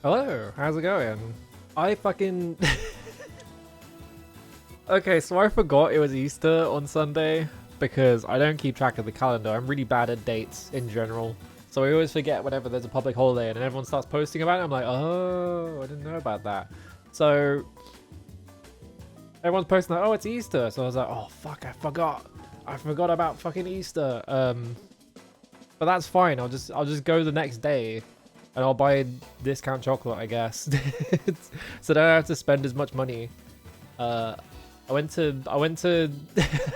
Hello, how's it going? I fucking... Okay, so I forgot it was Easter on Sunday because I don't keep track of the calendar. I'm really bad at dates in general. So I always forget whenever there's a public holiday and everyone starts posting about it. I'm like, oh, I didn't know about that. So everyone's posting like, oh, it's Easter. So I was like, oh, fuck, I forgot. I forgot about fucking Easter. But that's fine. I'll just go the next day and I'll buy discount chocolate, I guess. So then I don't have to spend as much money. I went to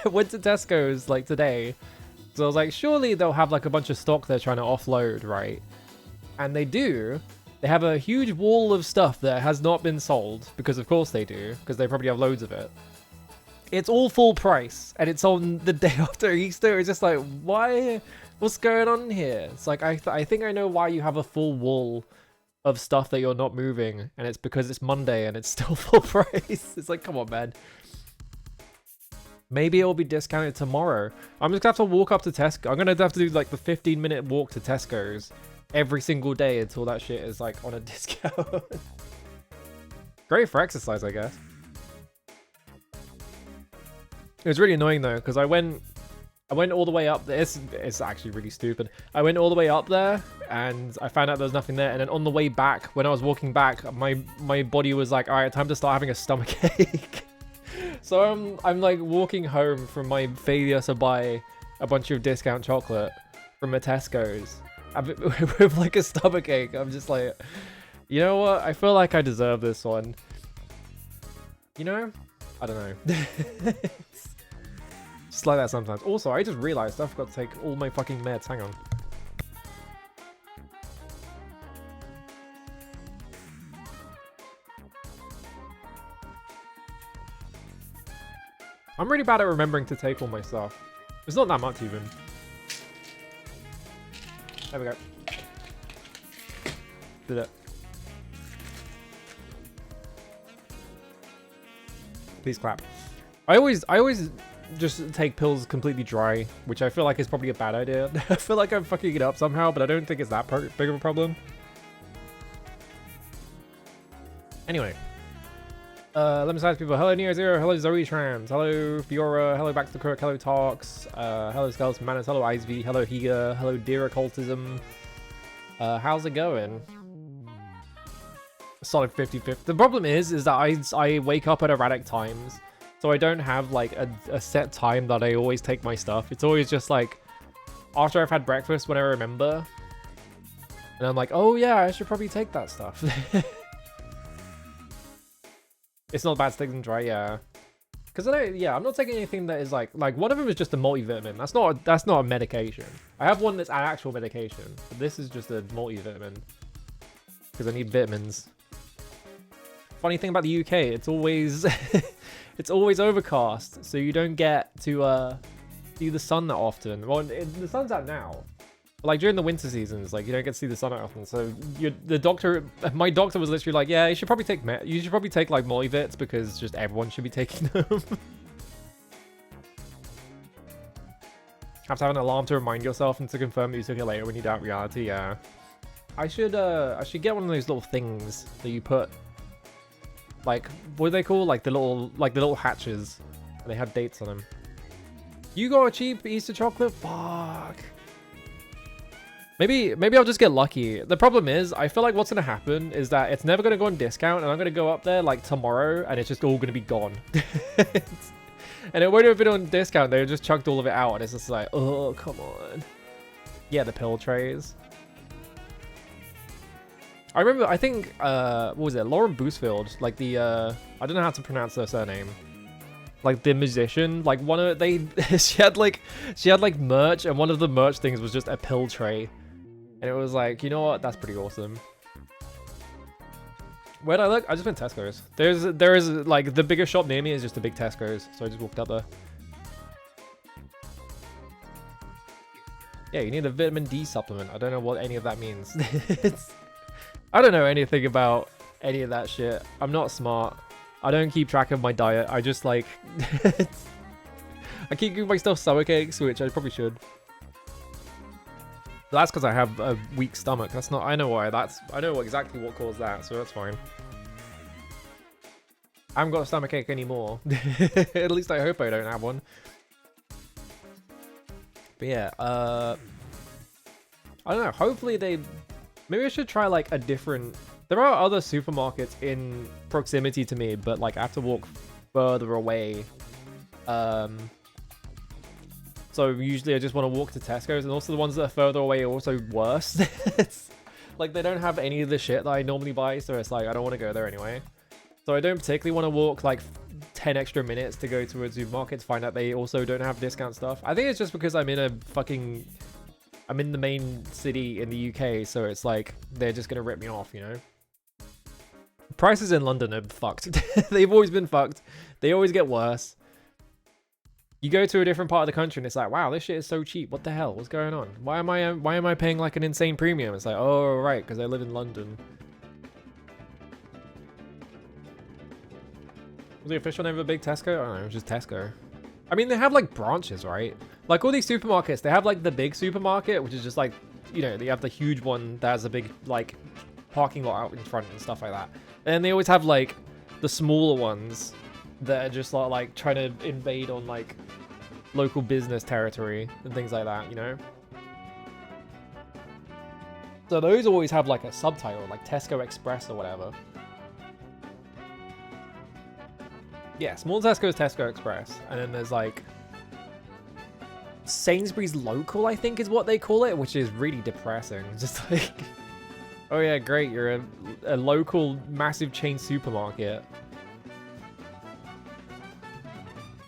Tesco's like today. So I was like, surely they'll have like a bunch of stock they're trying to offload, right? And they do. They have a huge wall of stuff that has not been sold, because of course they do, because they probably have loads of it. It's all full price, and it's on the day after Easter. It's just like, why? What's going on here? It's like, I think I know why you have a full wall of stuff that you're not moving, and it's because it's Monday and it's still full price. It's like, come on, man. Maybe it'll be discounted tomorrow. I'm just gonna have to walk up to Tesco. I'm gonna have to do like the 15-minute walk to Tesco's every single day until that shit is like on a discount. Great for exercise, I guess. It was really annoying though, because I went all the way up there. It's actually really stupid. I went all the way up there and I found out there was nothing there. And then on the way back, when I was walking back, my body was like, all right, time to start having a stomach ache. So I'm like walking home from my failure to buy a bunch of discount chocolate from a Tesco's with like a stomach ache. I'm just like, you know what? I feel like I deserve this one. You know? I don't know. Just like that sometimes. Also, I just realized I forgot to take all my fucking meds. Hang on. I'm really bad at remembering to take all my stuff. It's not that much even. There we go. Did it. Please clap. I always just take pills completely dry, which I feel like is probably a bad idea. I feel like I'm fucking it up somehow, but I don't think it's that big of a problem. Anyway. Let me say to people, hello Neo Zero, hello Zoe Trams, hello Fiora, hello Back to the Crook, hello Talks, hello Skeleton Manus, hello Icevy, hello Higa, hello Deer Occultism. How's it going? Solid 50-50. The problem is that I wake up at erratic times, so I don't have like a set time that I always take my stuff. It's always just like after I've had breakfast when I remember, and I'm like, oh yeah, I should probably take that stuff. It's not bad to take them dry, yeah. Because I'm not taking anything that is like one of them is just a multivitamin. That's not a medication. I have one that's an actual medication, but this is just a multivitamin because I need vitamins. Funny thing about the UK, it's always it's always overcast, so you don't get to see the sun that often. Well, the sun's out now. But like during the winter seasons, like you don't get to see the sun that often. So my doctor was literally like, yeah, you should probably take like multivits because just everyone should be taking them. Have to have an alarm to remind yourself and to confirm that you took it later when you doubt reality. Yeah, I should get one of those little things that you put. Like, what are they called? Like the little hatches. They have dates on them. You got a cheap Easter chocolate? Fuck. Maybe I'll just get lucky. The problem is, I feel like what's going to happen is that it's never going to go on discount, and I'm going to go up there like tomorrow, and it's just all going to be gone. And it won't have been on discount. They just chucked all of it out, and it's just like, oh, come on. Yeah, the pill trays. I remember, I think, what was it? Lauren Boosfield, like the, I don't know how to pronounce her surname. Like the musician, like she had like merch, and one of the merch things was just a pill tray. And it was like, you know what? That's pretty awesome. Where'd I look? I just went Tesco's. There is like the biggest shop near me is just a big Tesco's, so I just walked up there. Yeah, you need a vitamin D supplement. I don't know what any of that means. I don't know anything about any of that shit. I'm not smart. I don't keep track of my diet. I just like I keep giving myself stomach aches, which I probably should. But that's because I have a weak stomach. That's not. I know why. I know exactly what caused that, so that's fine. I haven't got a stomachache anymore. At least I hope I don't have one. But yeah, I don't know. Hopefully maybe I should try like a different. There are other supermarkets in proximity to me, but like I have to walk further away. So usually I just want to walk to Tesco's, and also the ones that are further away are also worse. It's like they don't have any of the shit that I normally buy, so it's like I don't want to go there anyway. So I don't particularly want to walk like 10 extra minutes to go to a supermarket to find out they also don't have discount stuff. I think it's just because I'm in the main city in the UK, so it's like they're just gonna rip me off, you know? Prices in London are fucked. They've always been fucked. They always get worse. You go to a different part of the country and it's like, wow, this shit is so cheap. What the hell? What's going on? Why am I paying like an insane premium? It's like, oh right, because I live in London. Was the official name of a big Tesco? I don't know, it was just Tesco. I mean, they have like branches, right? Like all these supermarkets, they have like the big supermarket, which is just like, you know, they have the huge one that has a big like parking lot out in front and stuff like that. And they always have like the smaller ones that are just like trying to invade on like local business territory and things like that, you know? So those always have like a subtitle, like Tesco Express or whatever. Yeah, small Tesco is Tesco Express. And then there's like Sainsbury's Local, I think is what they call it, which is really depressing. Just like, oh yeah, great, you're a local massive chain supermarket.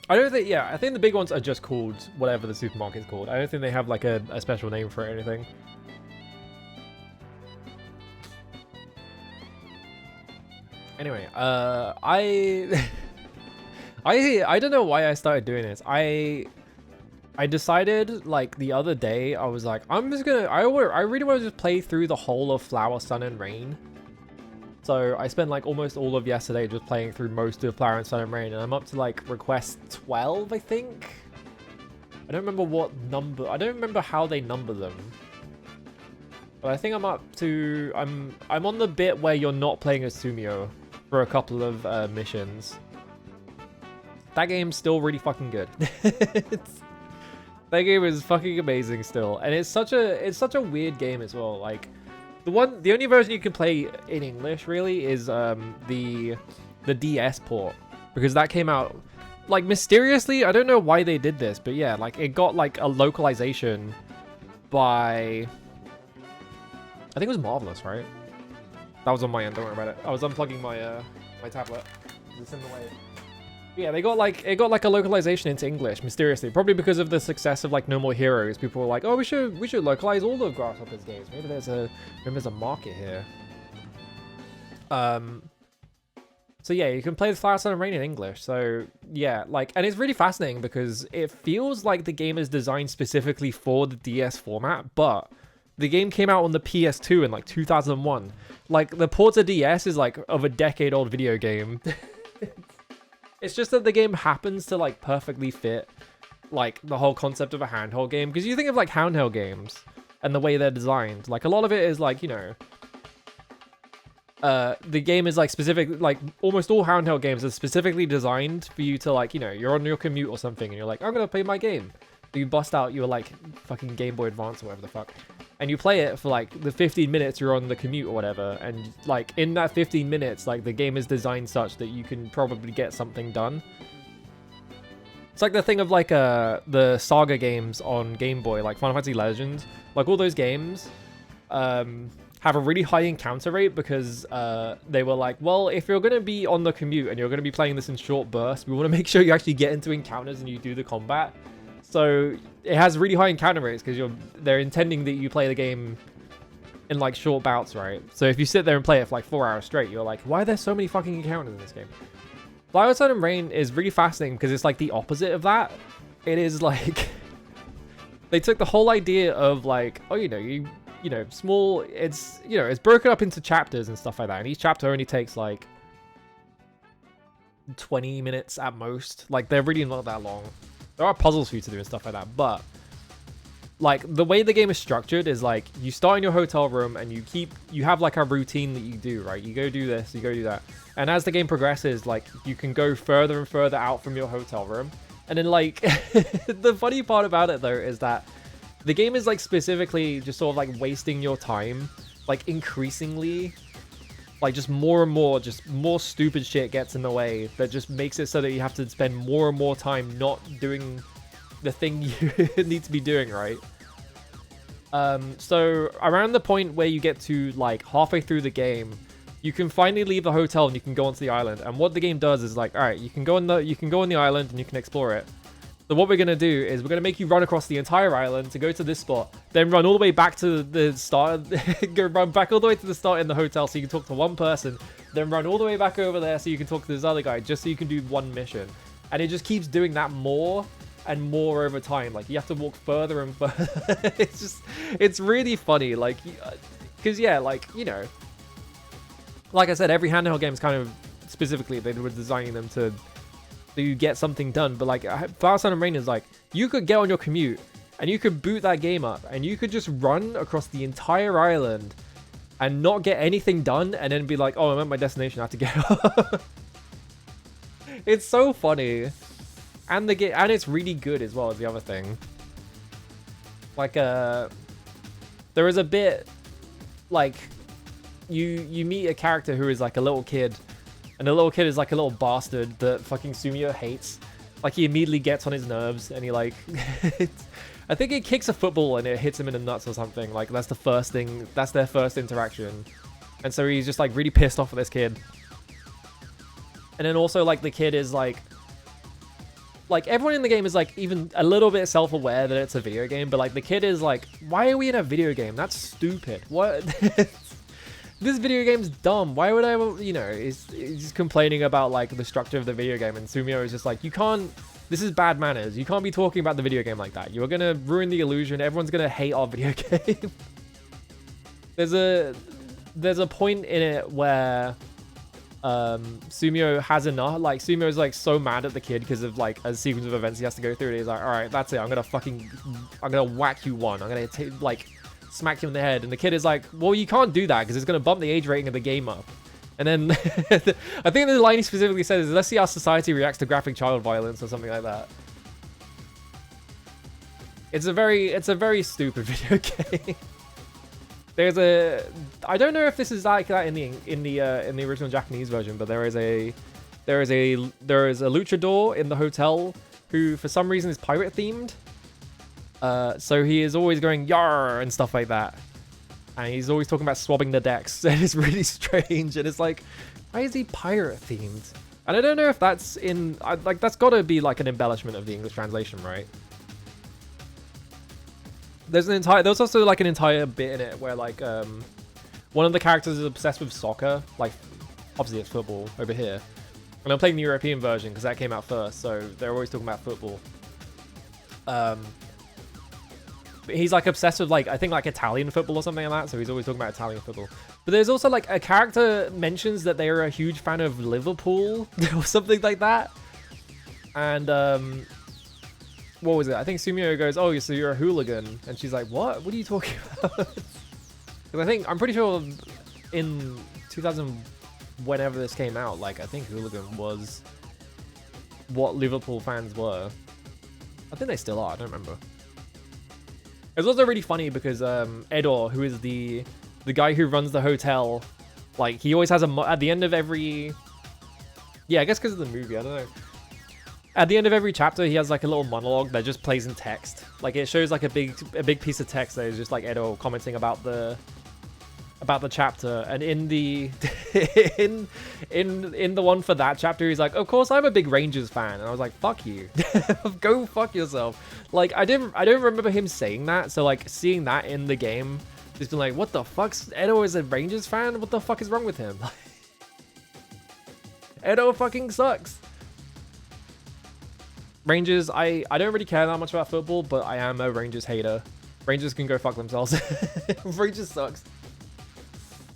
I don't think, yeah, I think the big ones are just called whatever the supermarket's called. I don't think they have like a special name for it or anything. Anyway, I don't know why I started doing this. I decided like the other day, I was like, I'm just gonna, I really want to just play through the whole of Flower, Sun and Rain. So I spent like almost all of yesterday just playing through most of Flower and Sun and Rain, and I'm up to like request 12, I think. I don't remember what number, I don't remember how they number them. But I think I'm up to, I'm on the bit where you're not playing as Sumio for a couple of missions. That game's still really fucking good. That game is fucking amazing still, and it's such a weird game as well. Like the only version you can play in English really is the DS port, because that came out like mysteriously. I don't know why they did this, but yeah, like it got like a localization by, I think it was Marvelous, right? That was on my end. Don't worry about it. I was unplugging my my tablet. It's in the way. Yeah, it got like a localization into English mysteriously, probably because of the success of like No More Heroes. People were like, "Oh, we should localize all of Grasshopper's games. Maybe there's a market here." So yeah, you can play the Flower, Sun and Rain in English. So yeah, like, and it's really fascinating because it feels like the game is designed specifically for the DS format, but the game came out on the PS2 in like 2001. Like the port to DS is like of a decade-old video game. It's just that the game happens to like perfectly fit like the whole concept of a handheld game, because you think of like handheld games and the way they're designed, like a lot of it is like, you know, the game is like specific, like almost all handheld games are specifically designed for you to like, you know, you're on your commute or something and you're like, I'm gonna play my game. You bust out your like fucking Game Boy Advance or whatever the fuck, and you play it for like the 15 minutes you're on the commute or whatever, and like in that 15 minutes, like the game is designed such that you can probably get something done. It's like the thing of like the Saga games on Game Boy, like Final Fantasy Legends, like all those games have a really high encounter rate because they were like, well, if you're going to be on the commute and you're going to be playing this in short bursts, we want to make sure you actually get into encounters and you do the combat. So it has really high encounter rates because they're intending that you play the game in like short bouts, right? So if you sit there and play it for like 4 hours straight, you're like, why are there so many fucking encounters in this game? Flower, Sun and Rain is really fascinating because it's like the opposite of that. It is like they took the whole idea of like, oh, you know, small, it's, you know, it's broken up into chapters and stuff like that, and each chapter only takes like 20 minutes at most. Like they're really not that long. There are puzzles for you to do and stuff like that, but like the way the game is structured is like you start in your hotel room and you have like a routine that you do, right? You go do this, you go do that. And as the game progresses, like you can go further and further out from your hotel room. And then like the funny part about it though is that the game is like specifically just sort of like wasting your time, like increasingly, like just more and more, just more stupid shit gets in the way that just makes it so that you have to spend more and more time not doing the thing you need to be doing, right? So around the point where you get to like halfway through the game, you can finally leave the hotel and you can go onto the island. And what the game does is like, all right, you can go on the island and you can explore it. So what we're gonna do is we're gonna make you run across the entire island to go to this spot, then run all the way back to the start, run back all the way to the start in the hotel so you can talk to one person, then run all the way back over there so you can talk to this other guy, just so you can do one mission. And it just keeps doing that more and more over time. Like you have to walk further and further. It's really funny. Like, because yeah, like, you know, like I said, every handheld game is kind of specifically, they were designing them to get something done. But like Flower Sun and Rain is like, you could get on your commute and you could boot that game up and you could just run across the entire island and not get anything done and then be like, oh, I'm at my destination, I have to get off. It's so funny. And the game, and it's really good as well, as the other thing. Like there is a bit like you meet a character who is like a little kid, and the little kid is like a little bastard that fucking Sumio hates. Like he immediately gets on his nerves and he like I think he kicks a football and it hits him in the nuts or something. Like that's the first thing, that's their first interaction. And so he's just like really pissed off at this kid. And then also like the kid is like everyone in the game is like even a little bit self-aware that it's a video game, but like the kid is like, why are we in a video game? That's stupid. What? This video game's dumb. Why would I, you know, he's just complaining about like the structure of the video game, and Sumio is just like, you can't, this is bad manners. You can't be talking about the video game like that. You're gonna ruin the illusion. Everyone's gonna hate our video game. There's a point in it where Sumio has enough. Like Sumio's like so mad at the kid because of like a sequence of events he has to go through, and he's like, all right, that's it, I'm gonna whack you one, I'm gonna like smack you in the head. And the kid is like, well, you can't do that because it's gonna bump the age rating of the game up. And then I think the line he specifically says is, let's see how society reacts to graphic child violence or something like that. It's a very stupid video game. There's a, I don't know if this is like that in the original Japanese version, but there is a luchador in the hotel who for some reason is pirate themed. So he is always going yar and stuff like that, and he's always talking about swabbing the decks, and it's really strange. And it's like, why is he pirate themed? And I don't know if that's in like that's got to be like an embellishment of the English translation, right? There's also like an entire bit in it where like one of the characters is obsessed with soccer. Like obviously it's football over here, and I'm playing the European version because that came out first, so they're always talking about football. He's like obsessed with like, I think like Italian football or something like that, so he's always talking about Italian football. But there's also like a character mentions that they are a huge fan of Liverpool or something like that. And what was it? I think Sumio goes, oh, so you're a hooligan. And she's like, what? What are you talking about? Because I'm pretty sure in 2000, whenever this came out, like I think hooligan was what Liverpool fans were. I think they still are, I don't remember. It's also really funny because Edor, who is the guy who runs the hotel, like he always has at the end of every, yeah, I guess because of the movie, I don't know. At the end of every chapter, he has like a little monologue that just plays in text. Like it shows like a big piece of text that is just like Edor commenting about the chapter. And in the in the one for that chapter, he's like, of course I'm a big Rangers fan. And I was like, fuck you. Go fuck yourself. Like I don't remember him saying that. So like seeing that in the game, just been like, what the fuck? Edo is a Rangers fan? What the fuck is wrong with him? Edo fucking sucks. Rangers, I don't really care that much about football, but I am a Rangers hater. Rangers can go fuck themselves. Rangers sucks.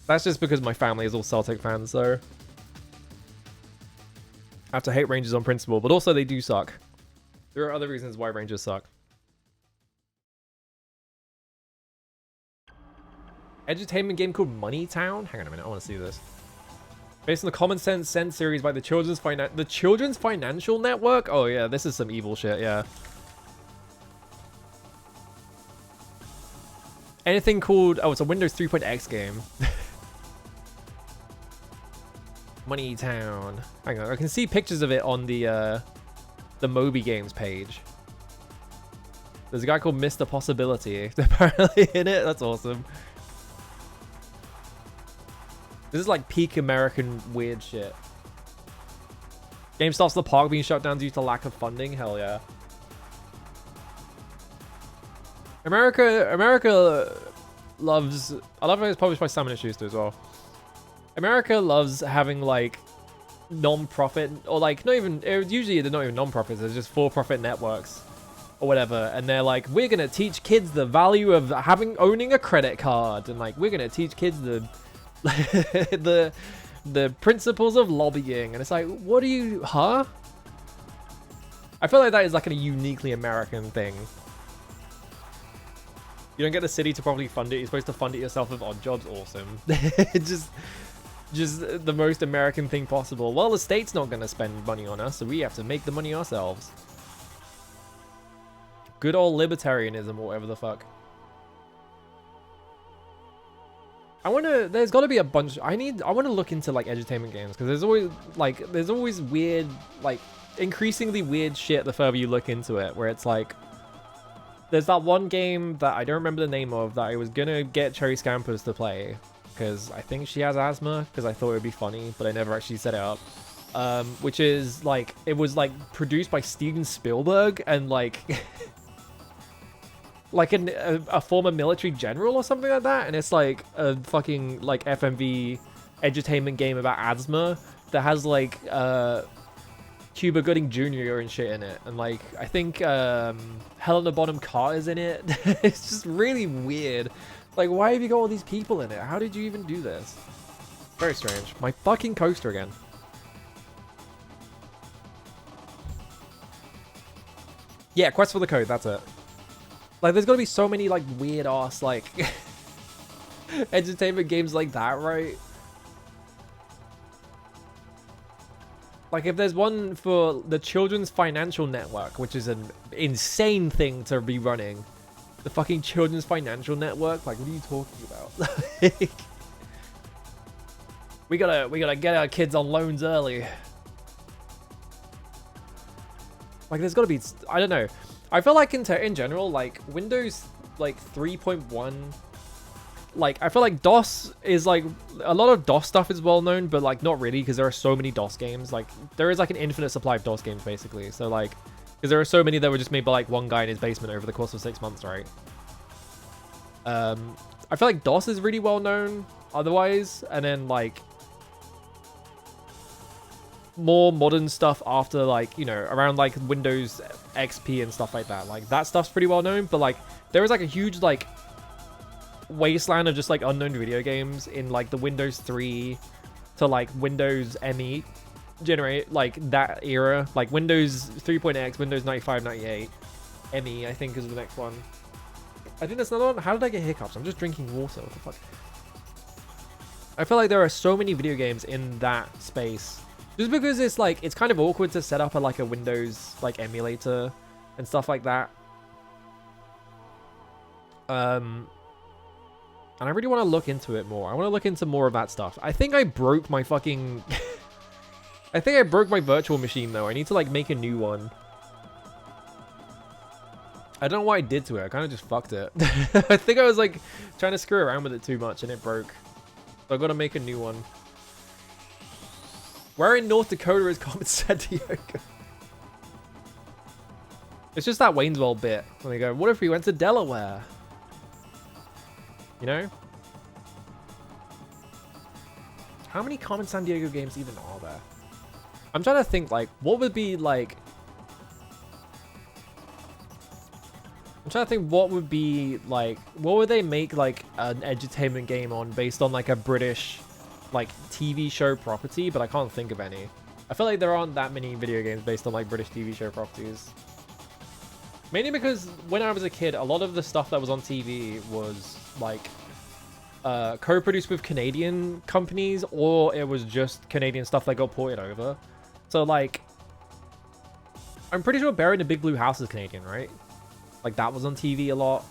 That's just because my family is all Celtic fans, so I have to hate Rangers on principle, but also they do suck. There are other reasons why Rangers suck. Edutainment game called Money Town. Hang on a minute, I want to see this. Based on the Common Sense series by the Children's Financial Network. Oh yeah, this is some evil shit. Yeah. Anything called... Oh, it's a Windows 3.x game. Money Town. Hang on, I can see pictures of it on the Moby Games page. There's a guy called Mr. Possibility apparently in it. That's awesome. This is like peak American weird shit. GameStop's The Park being shut down due to lack of funding. Hell yeah. America loves... I love how it's published by Simon & Schuster as well. America loves having like non-profit or like not even... Usually they're not even non-profits. They're just for-profit networks or whatever. And they're like, we're going to teach kids the value of owning a credit card. And like, we're going to teach kids the principles of lobbying. And it's like, what do you... Huh? I feel like that is like a uniquely American thing. You don't get the city to properly fund it. You're supposed to fund it yourself with odd jobs. Awesome. just the most American thing possible. Well, the state's not going to spend money on us, so we have to make the money ourselves. Good old libertarianism or whatever the fuck. There's got to be a bunch. I want to look into like edutainment games because there's always weird, like increasingly weird shit the further you look into it, where it's like, there's that one game that I don't remember the name of that I was gonna get Cherry Scampers to play because I think she has asthma, because I thought it would be funny, but I never actually set it up. Which is like, it was like produced by Steven Spielberg and like like a former military general or something like that, and it's like a fucking like FMV edutainment game about asthma that has like Cuba Gooding Jr. and shit in it, and like I think Helena Bonham Carter's in it. It's just really weird. Like, why have you got all these people in it? How did you even do this? Very strange. My fucking coaster again. Yeah, Quest for the Code, that's it. Like, there's gotta be so many like weird ass like edutainment games like that, right? Like, if there's one for the Children's Financial Network, which is an insane thing to be running. The fucking Children's Financial Network? Like, what are you talking about? we gotta get our kids on loans early. Like, there's gotta be... I don't know. I feel like in general, like, Windows, like, 3.1... Like, I feel like DOS is, like, a lot of DOS stuff is well known, but, like, not really, because there are so many DOS games. Like, there is, like, an infinite supply of DOS games, basically. So, like, because there are so many that were just made by, like, one guy in his basement over the course of 6 months, right? I feel like DOS is really well known otherwise, and then, like, more modern stuff after, like, you know, around, like, Windows XP and stuff like that. Like, that stuff's pretty well known, but, like, there is, like, a huge, like, wasteland of just like unknown video games in like the Windows 3 to like Windows ME generate, like that era, like Windows 3.x, Windows 95, 98, ME I think is the next one. I think that's another one. How did I get hiccups? I'm just drinking water. What the fuck? I feel like there are so many video games in that space just because it's like, it's kind of awkward to set up a like a Windows like emulator and stuff like that. And I really want to look into it more. I want to look into more of that stuff. I think I broke my fucking... I think I broke my virtual machine, though. I need to, like, make a new one. I don't know what I did to it. I kind of just fucked it. I think I was, like, trying to screw around with it too much, and it broke. So I've got to make a new one. Where in North Dakota is Carmen Sandiego? It's just that Wayne's World bit. When they go, what if we went to Delaware? You know? How many Carmen Sandiego games even are there? I'm trying to think, like, what would be, like... I'm trying to think what would be, like... What would they make, like, an edutainment game on based on, like, a British, like, TV show property? But I can't think of any. I feel like there aren't that many video games based on, like, British TV show properties. Mainly because when I was a kid, a lot of the stuff that was on TV was like co-produced with Canadian companies, or it was just Canadian stuff that got ported over. So like, I'm pretty sure Buried in the Big Blue House is Canadian, right? Like that was on TV a lot.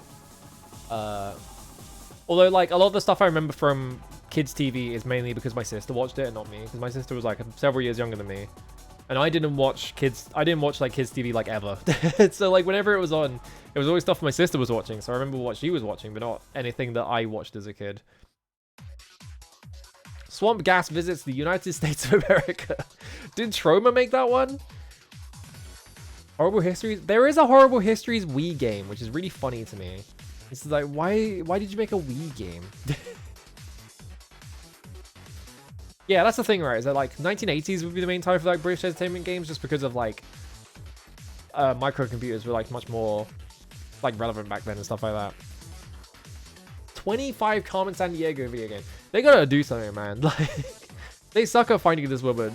Although like a lot of the stuff I remember from kids TV is mainly because my sister watched it and not me, because my sister was like several years younger than me, and I didn't watch like kids TV like ever. So like whenever it was on, it was always stuff my sister was watching, so I remember what she was watching, but not anything that I watched as a kid. Swamp Gas visits the United States of America. Did Troma make that one? Horrible Histories? There is a Horrible Histories Wii game, which is really funny to me. It's like, why did you make a Wii game? Yeah, that's the thing, right? Is that like 1980s would be the main time for like British entertainment games, just because of like microcomputers were like much more like relevant back then and stuff like that. 25 Carmen Sandiego video game. They gotta do something, man. Like, they suck at finding this woman.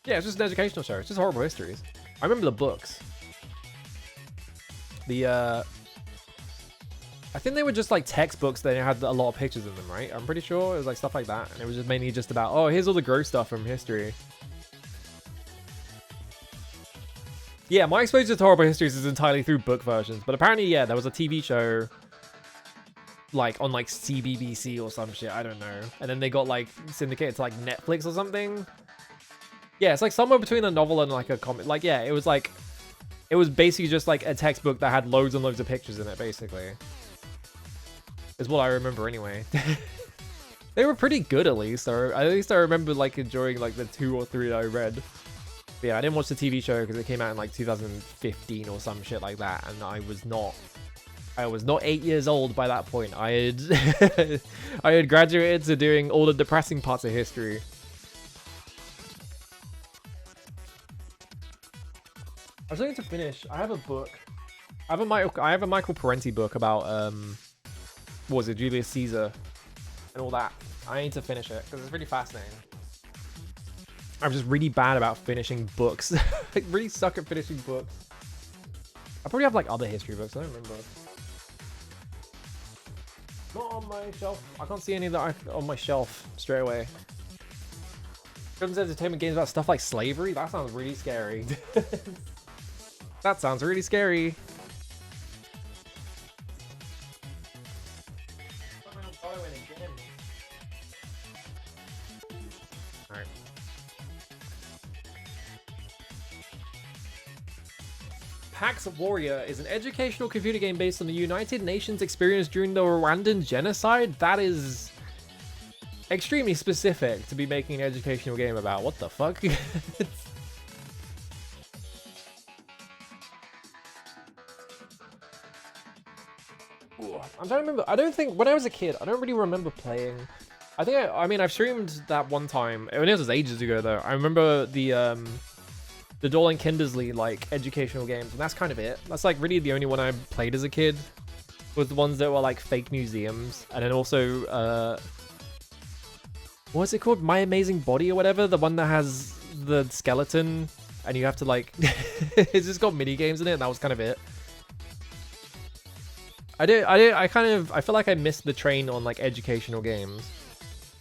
Yeah, it's just an educational show. It's just Horrible Histories. I remember the books. I think they were just like textbooks that had a lot of pictures in them, right? I'm pretty sure it was like stuff like that. And it was just mainly just about, oh, here's all the gross stuff from history. Yeah, my exposure to Horrible Histories is entirely through book versions. But apparently, yeah, there was a TV show like on like CBBC or some shit. I don't know. And then they got like syndicated to like Netflix or something. Yeah, it's like somewhere between a novel and like a comic. Like, yeah, it was basically just like a textbook that had loads and loads of pictures in it, basically. Is what I remember anyway. They were pretty good at least. Or at least I remember like enjoying like the 2 or 3 that I read. But yeah, I didn't watch the TV show because it came out in like 2015 or some shit like that. And I was not 8 years old by that point. I had I had graduated to doing all the depressing parts of history. I was going to finish. I have a book. I have a Michael Parenti book about what was it, Julius Caesar and all that. I need to finish it because it's really fascinating. I'm just really bad about finishing books. I really suck at finishing books. I probably have like other history books. I don't remember. Not on my shelf. I can't see any that are on my shelf straight away. Children's entertainment games about stuff like slavery. That sounds really scary. That sounds really scary. Alright. Pax Warrior is an educational computer game based on the United Nations experience during the Rwandan genocide. That is extremely specific to be making an educational game about. What the fuck? I'm trying to remember. I don't think when I was a kid, I don't really remember playing. I mean, I've streamed that one time. It was ages ago though. I remember the Dorling Kindersley like educational games, and that's kind of it. That's like really the only one I played as a kid. Was the ones that were like fake museums, and then also what's it called? My Amazing Body or whatever. The one that has the skeleton, and you have to like it's just got mini games in it, and that was kind of it. I feel like I missed the train on like educational games.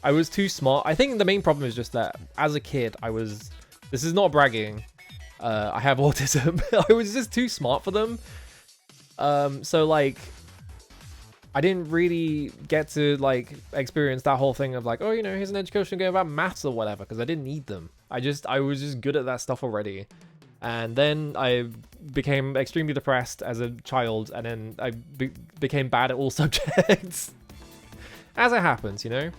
I was too smart. I think the main problem is just that as a kid, this is not bragging. I have autism. I was just too smart for them. So like, I didn't really get to like experience that whole thing of like, oh, you know, here's an educational game about maths or whatever, because I didn't need them. I was just good at that stuff already. And then I became extremely depressed as a child, and then I became bad at all subjects. As it happens, you know?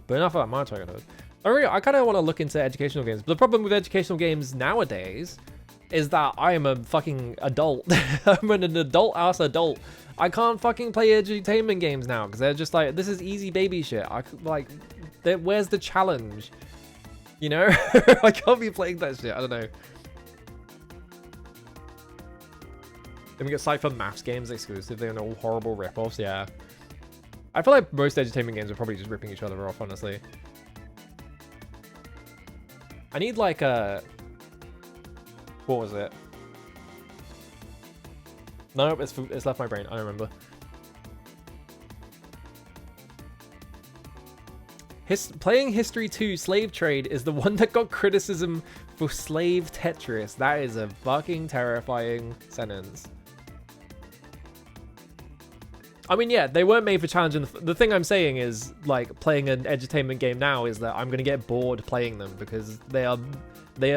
But enough about my childhood. I kind of want to look into educational games. But the problem with educational games nowadays is that I am a fucking adult. I'm an adult-ass adult. I can't fucking play edutainment games now, because they're just like, this is easy baby shit. Where's the challenge? You know? I can't be playing that shit. I don't know. Then we get Cypher Maths games exclusively and all horrible ripoffs. Yeah. I feel like most edutainment games are probably just ripping each other off, honestly. I need like a... What was it? Nope, it's left my brain. I don't remember. Playing History 2 Slave Trade is the one that got criticism for slave Tetris. That is a fucking terrifying sentence. I mean, yeah, they weren't made for challenging. The thing I'm saying is, like, playing an edutainment game now is that I'm going to get bored playing them because they are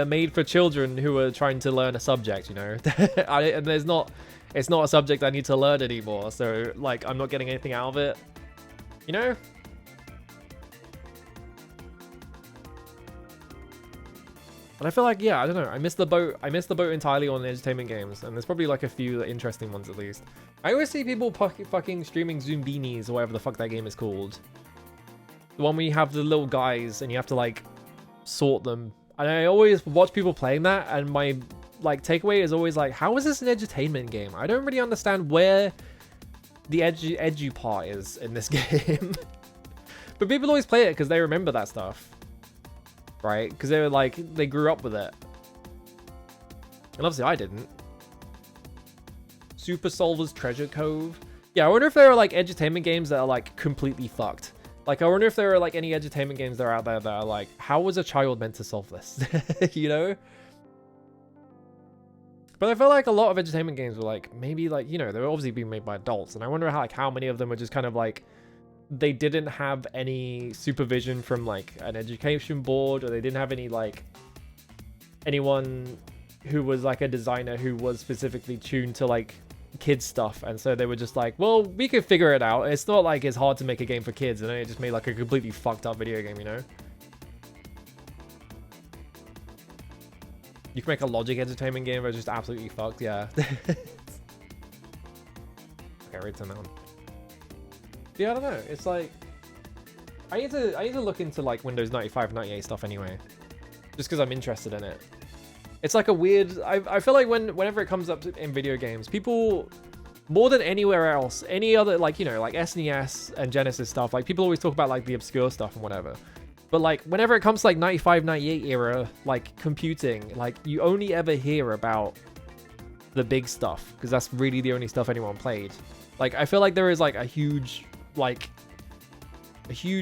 made for children who are trying to learn a subject, you know? And it's not a subject I need to learn anymore, so, like, I'm not getting anything out of it, you know? And I feel like, yeah, I don't know. I missed the boat entirely on edutainment games, and there's probably like a few interesting ones at least. I always see people fucking streaming Zoombinis or whatever the fuck that game is called. The one where you have the little guys and you have to like sort them. And I always watch people playing that, and my like takeaway is always like, how is this an edutainment game? I don't really understand where the edgy part is in this game. But people always play it because they remember that stuff. Right? Because they were like, they grew up with it. And obviously I didn't. Super Solver's Treasure Cove. Yeah, I wonder if there are like edutainment games that are like completely fucked. Like, I wonder if there are like any edutainment games that are out there that are like, how was a child meant to solve this? You know? But I feel like a lot of edutainment games were like, maybe like, you know, they were obviously being made by adults. And I wonder how many of them were just kind of like, they didn't have any supervision from like an education board, or they didn't have any like anyone who was like a designer who was specifically tuned to like kids stuff, and so they were just like, well, we could figure it out. It's not like it's hard to make a game for kids, and then it just made like a completely fucked up video game, you know? You can make a logic entertainment game that's just absolutely fucked, yeah. Okay, ready to turn that on. Yeah, I don't know. It's like I need to look into like Windows 95, 98 stuff anyway, just because I'm interested in it. It's like a weird. I feel like whenever it comes up in video games, people more than anywhere else, any other like, you know, like SNES and Genesis stuff, like people always talk about like the obscure stuff and whatever. But like whenever it comes to like 95, 98 era like computing, like you only ever hear about the big stuff because that's really the only stuff anyone played. Like I feel like there is like a huge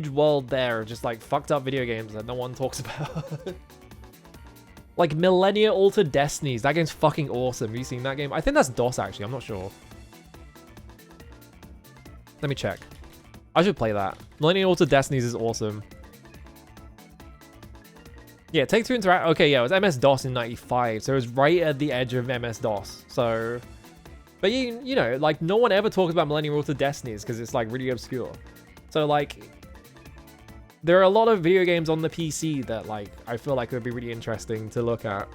world there of just like fucked up video games that no one talks about. Like Millennia Altered Destinies, that game's fucking awesome. Have you seen that game? I think that's DOS actually, I'm not sure. Let me check. I should play that. Millennia Altered Destinies is awesome. Yeah, Take-Two Interactive. Okay, yeah, it was MS-DOS in 95, so it was right at the edge of MS-DOS. So, but you know, like no one ever talks about Millennium Altered Destinies because it's like really obscure. So like, there are a lot of video games on the PC that like I feel like would be really interesting to look at.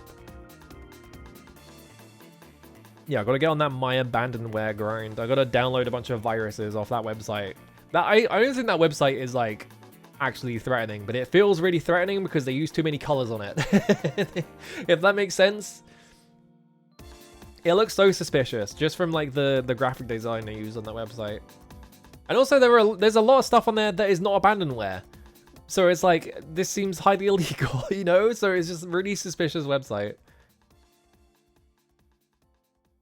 Yeah, I gotta get on that My Abandonware grind. I gotta download a bunch of viruses off that website. That I don't think that website is like actually threatening, but it feels really threatening because they use too many colors on it. If that makes sense. It looks so suspicious just from like the graphic design they use on that website. And also there's a lot of stuff on there that is not abandonware. So it's like, this seems highly illegal, you know? So it's just a really suspicious website.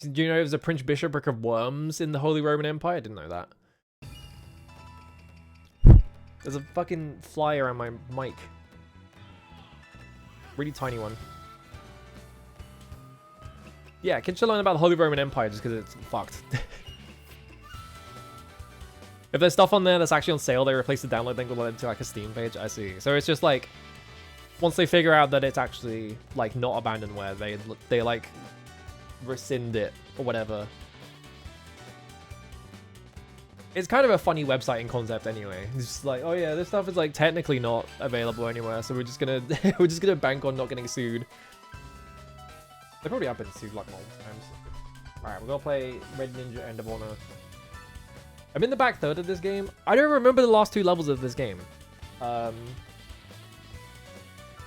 Do you know there's a Prince Bishopric of Worms in the Holy Roman Empire? I didn't know that. There's a fucking fly around my mic. Really tiny one. Yeah, kids should learn about the Holy Roman Empire just because it's fucked. If there's stuff on there that's actually on sale, they replace the download link with it to like a Steam page. I see. So it's just like, once they figure out that it's actually like not abandonware, they like rescind it or whatever. It's kind of a funny website in concept anyway. It's just like, oh yeah, this stuff is like technically not available anywhere, so we're just gonna bank on not getting sued. They probably have been sued like multiple times. Alright, we're gonna play Red Ninja End of Honor. I'm in the back third of this game. I don't remember the last two levels of this game.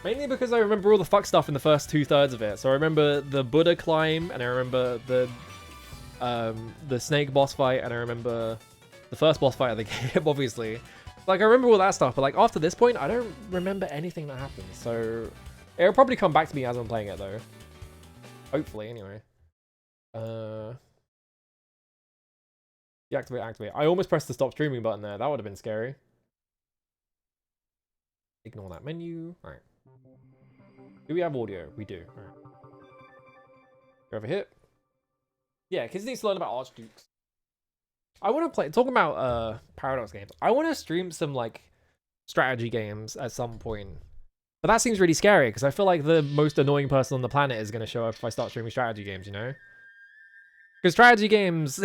Mainly because I remember all the fuck stuff in the first 2/3 of it. So I remember the Buddha climb, and I remember the snake boss fight, and I remember the first boss fight of the game, obviously. Like, I remember all that stuff, but like after this point, I don't remember anything that happened. So it'll probably come back to me as I'm playing it, though. Hopefully, anyway. Deactivate, activate. I almost pressed the stop streaming button there. That would have been scary. Ignore that menu. Alright. Do we have audio? We do. Alright. Go over here. Yeah, kids need to learn about Archdukes. I want to play... Talking about Paradox games. I want to stream some, like, strategy games at some point. But that seems really scary, because I feel like the most annoying person on the planet is going to show up if I start streaming strategy games, you know? Because strategy games...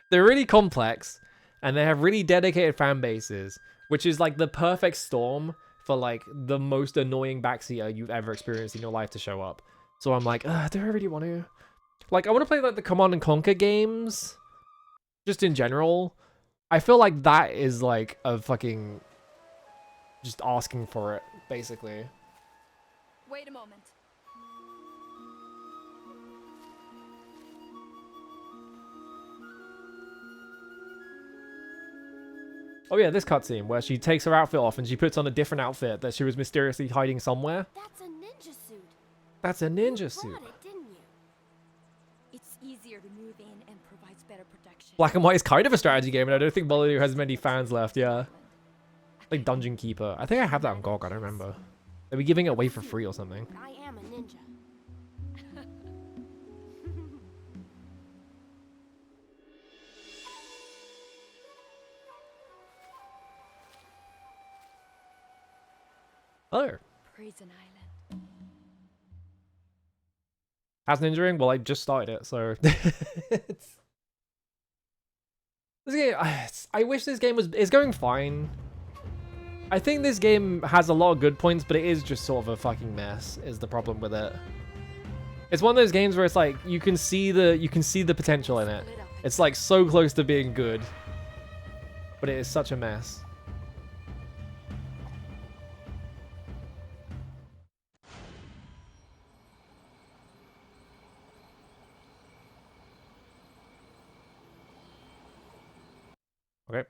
They're really complex, and they have really dedicated fan bases, which is like the perfect storm for like the most annoying backseater you've ever experienced in your life to show up. So I'm like, do I really want to? Like, I want to play like the Command and Conquer games, just in general. I feel like that is like a fucking just asking for it, basically. Wait a moment. Oh yeah, this cutscene where she takes her outfit off and she puts on a different outfit that she was mysteriously hiding somewhere. That's a ninja suit. That's a ninja suit. You bought it, didn't you? It's easier to move in and provides better protection. Black and White is kind of a strategy game, and I don't think Bollywood has many fans left, yeah. Like Dungeon Keeper. I think I have that on GOG, I don't remember. They were giving it away for free or something. I am a ninja. Oh. Prison Island. How's Ninja Ring? Well, I just started it, so... This game, I wish this game was... It's going fine. I think this game has a lot of good points, but it is just sort of a fucking mess, is the problem with it. It's one of those games where it's like, you can see the potential in it. It's like so close to being good. But it is such a mess. Okay.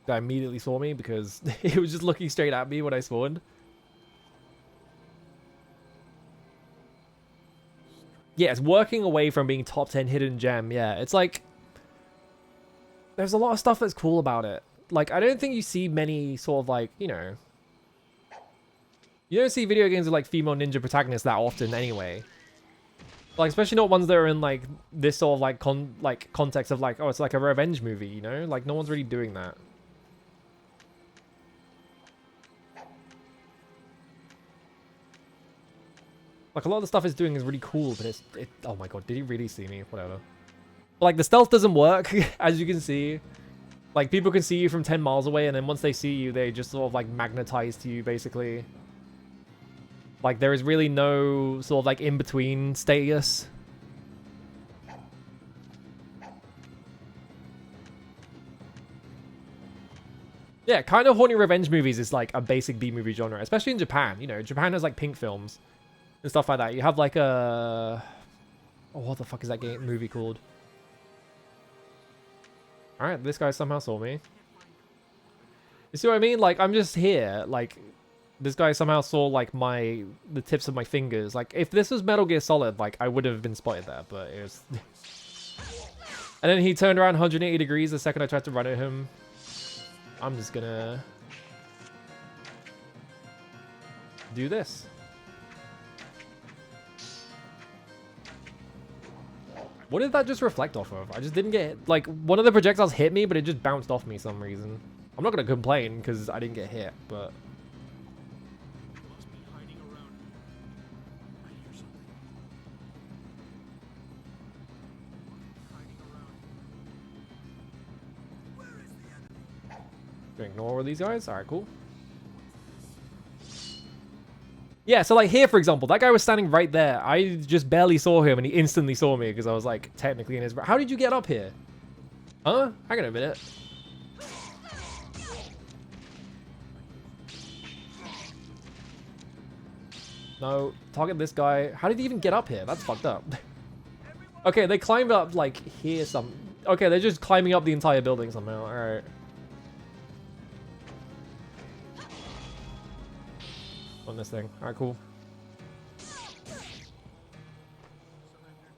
Guy immediately saw me because he was just looking straight at me when I spawned. Yeah, it's working away from being top 10 hidden gem. Yeah, it's like... There's a lot of stuff that's cool about it. Like, I don't think you see many sort of like, you know... You don't see video games with like female ninja protagonists that often anyway. Like, especially not ones that are in like this sort of like context of like, oh, it's like a revenge movie, you know? Like, no one's really doing that. Like, a lot of the stuff it's doing is really cool, but oh my god, did he really see me? Whatever. But, like, the stealth doesn't work, as you can see. Like, people can see you from 10 miles away, and then once they see you, they just sort of like magnetize to you, basically. Like, there is really no sort of like in-between status. Yeah, kind of horny revenge movies is like a basic B-movie genre, especially in Japan. You know, Japan has like pink films and stuff like that. You have like a... Oh, what the fuck is that movie called? Alright, this guy somehow saw me. You see what I mean? Like, I'm just here, like... This guy somehow saw, like, the tips of my fingers. Like, if this was Metal Gear Solid, like, I would have been spotted there, but it was... And then he turned around 180 degrees the second I tried to run at him. I'm just gonna... do this. What did that just reflect off of? I just didn't get hit. Like, one of the projectiles hit me, but it just bounced off me for some reason. I'm not gonna complain, because I didn't get hit, but... Ignore all these guys? Alright, cool. Yeah, so like here, for example, that guy was standing right there. I just barely saw him and he instantly saw me because I was like technically in his... How did you get up here? Huh? Hang on a minute. No, target this guy. How did he even get up here? That's fucked up. Okay, they climbed up like here Okay, they're just climbing up the entire building somehow. Alright. on this thing. Alright, cool.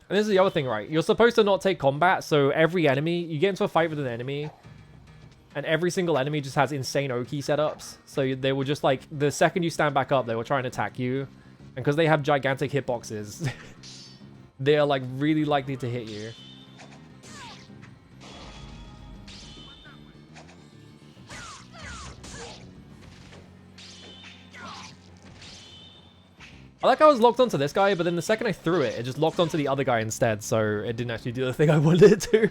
And this is the other thing, right? You're supposed to not take combat, so every enemy, you get into a fight with an enemy, and every single enemy just has insane Oki setups. So they will just like, the second you stand back up, they will try and attack you. And because they have gigantic hitboxes, they are like really likely to hit you. I like I was locked onto this guy, but then the second I threw it, it just locked onto the other guy instead, so it didn't actually do the thing I wanted it to.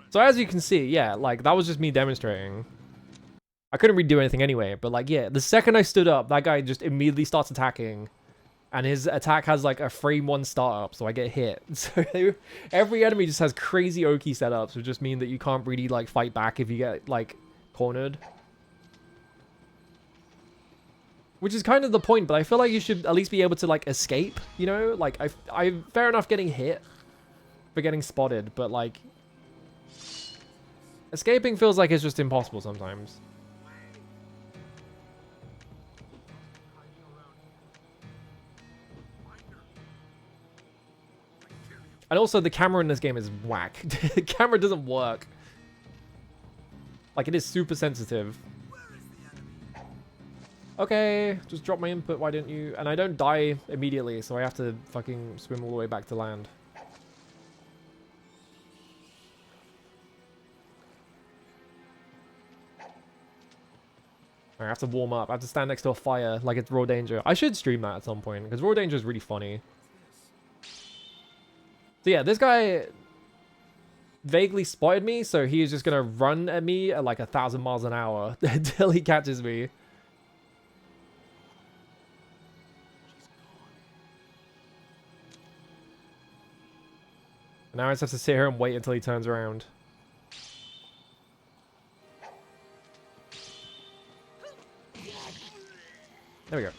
So as you can see, yeah, like that was just me demonstrating. I couldn't redo anything anyway, but like, yeah, the second I stood up, that guy just immediately starts attacking. And his attack has like a frame 1 startup, so I get hit. So every enemy just has crazy Oki setups, which just mean that you can't really like fight back if you get like cornered. Which is kind of the point, but I feel like you should at least be able to like escape, you know? Like I fair enough getting hit for getting spotted, but like escaping feels like it's just impossible sometimes. And also, the camera in this game is whack. The camera doesn't work. Like, it is super sensitive. Okay, just drop my input, why didn't you? And I don't die immediately, so I have to fucking swim all the way back to land. I have to warm up. I have to stand next to a fire like it's Raw Danger. I should stream that at some point, because Raw Danger is really funny. So yeah, this guy vaguely spotted me, so he's just gonna run at me at like 1,000 miles an hour until he catches me. Now I just have to sit here and wait until he turns around. There we go.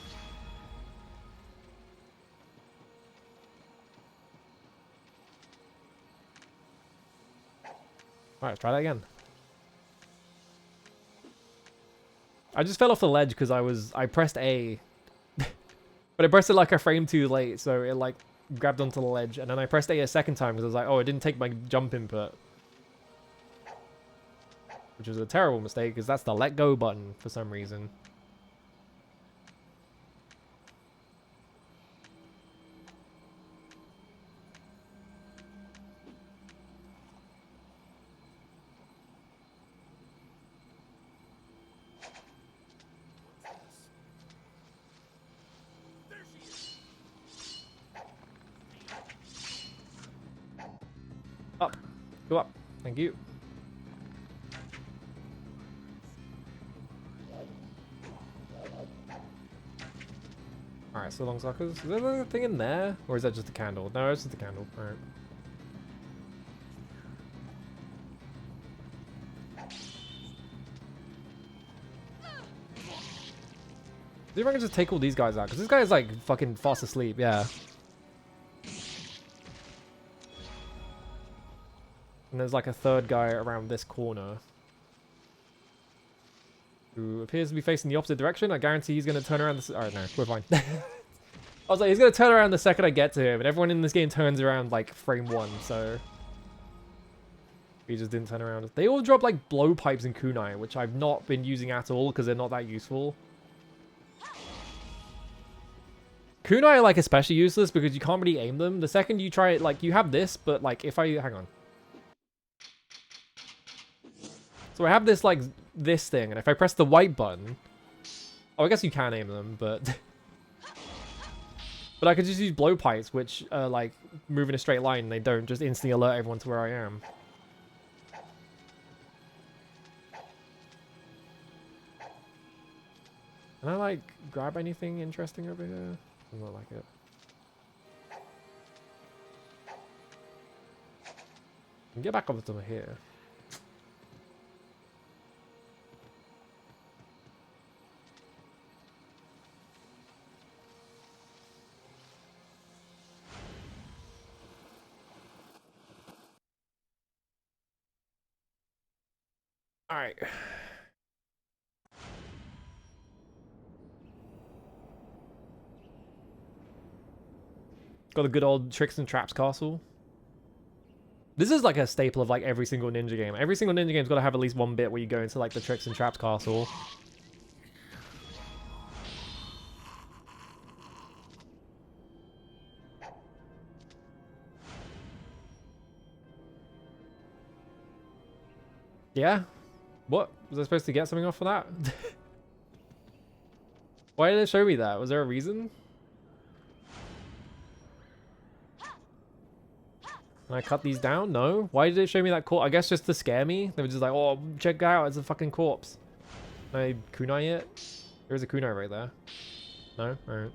Alright, let's try that again. I just fell off the ledge because I pressed A. But I pressed it like a frame too late, so it like grabbed onto the ledge. And then I pressed A a second time because I was like, oh, it didn't take my jump input. Which was a terrible mistake because that's the let go button for some reason. Up. Go up. Thank you. Alright, so long suckers. Is there anything in there? Or is that just a candle? No, it's just a candle. Alright. See if I can just take all these guys out. Because this guy is like fucking fast asleep. Yeah. And there's like a third guy around this corner who appears to be facing the opposite direction. I guarantee he's going to turn around. Alright, no, we're fine. I was like, he's going to turn around the second I get to him. And everyone in this game turns around like frame 1, so he just didn't turn around. They all drop like blowpipes and kunai, which I've not been using at all because they're not that useful. Kunai are like especially useless because you can't really aim them. The second you try it, like you have this, but like if I, hang on. So I have this, like, this thing, and if I press the white button... Oh, I guess you can aim them, but... But I could just use blowpipes, which, like, move in a straight line, and they don't just instantly alert everyone to where I am. Can I, like, grab anything interesting over here? Doesn't look like it. I can get back over to here. Alright. Got a good old Tricks and Traps castle. This is like a staple of like every single ninja game. Every single ninja game's got to have at least one bit where you go into like the Tricks and Traps castle. Yeah? What? Was I supposed to get something off for that? Why did it show me that? Was there a reason? Can I cut these down? No? Why did it show me that corpse? I guess just to scare me? They were just like, oh, check it out, it's a fucking corpse. Can I kunai it? There is a kunai right there. No? Alright.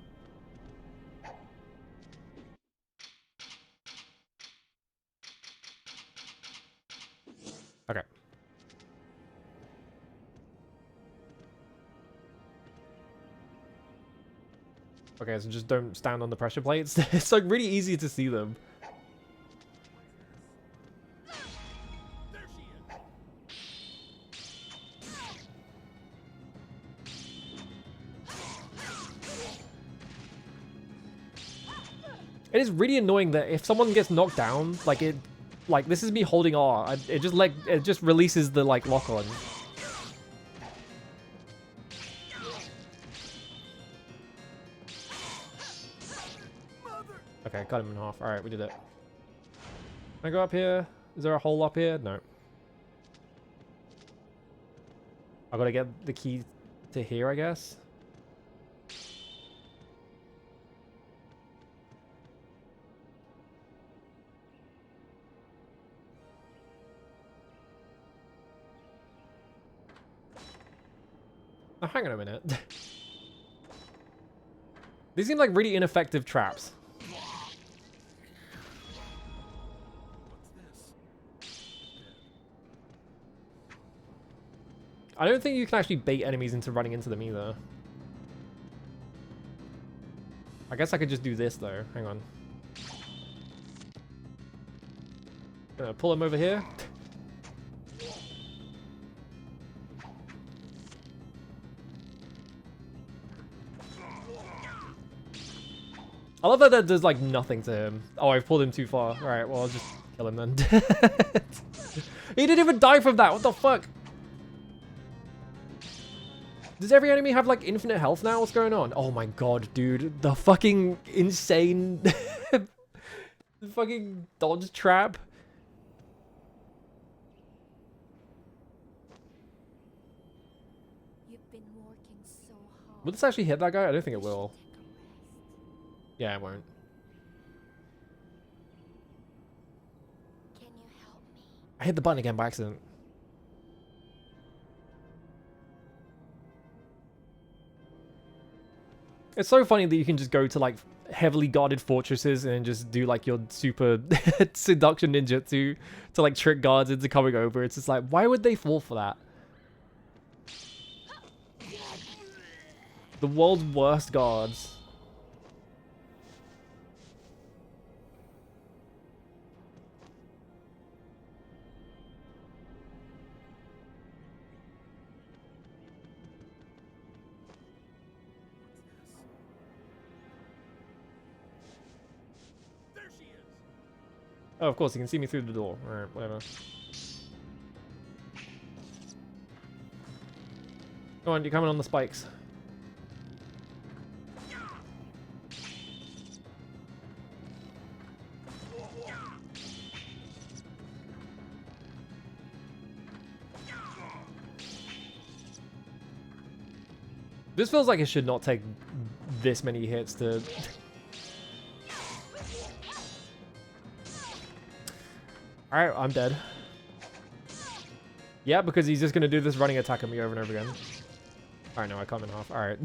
Okay. Okay, so just don't stand on the pressure plates. It's like really easy to see them. It is really annoying that if someone gets knocked down, like this is me holding R. It just releases the like lock on. Okay, cut him in half. All right, we did it. Can I go up here? Is there a hole up here? No. I gotta get the key to here, I guess. Oh, hang on a minute. These seem like really ineffective traps. I don't think you can actually bait enemies into running into them either. I guess I could just do this though. Hang on. Gonna pull him over here. I love that that does like nothing to him. Oh, I've pulled him too far. Alright, well I'll just kill him then. He didn't even die from that. What the fuck? Does every enemy have like infinite health now? What's going on? Oh my god, dude. The fucking insane the fucking dodge trap. You've been working so hard. Will this actually hit that guy? I don't think it will. Take a rest. Yeah, it won't. Can you help me? I hit the button again by accident. It's so funny that you can just go to like heavily guarded fortresses and just do like your super seduction ninjutsu to like trick guards into coming over. It's just like, why would they fall for that? The world's worst guards. Oh, of course, you can see me through the door. Alright, whatever. Come on, you're coming on the spikes. This feels like it should not take this many hits to... Alright, I'm dead. Yeah, because he's just going to do this running attack at me over and over again. Alright, no, I cut him in half. Alright.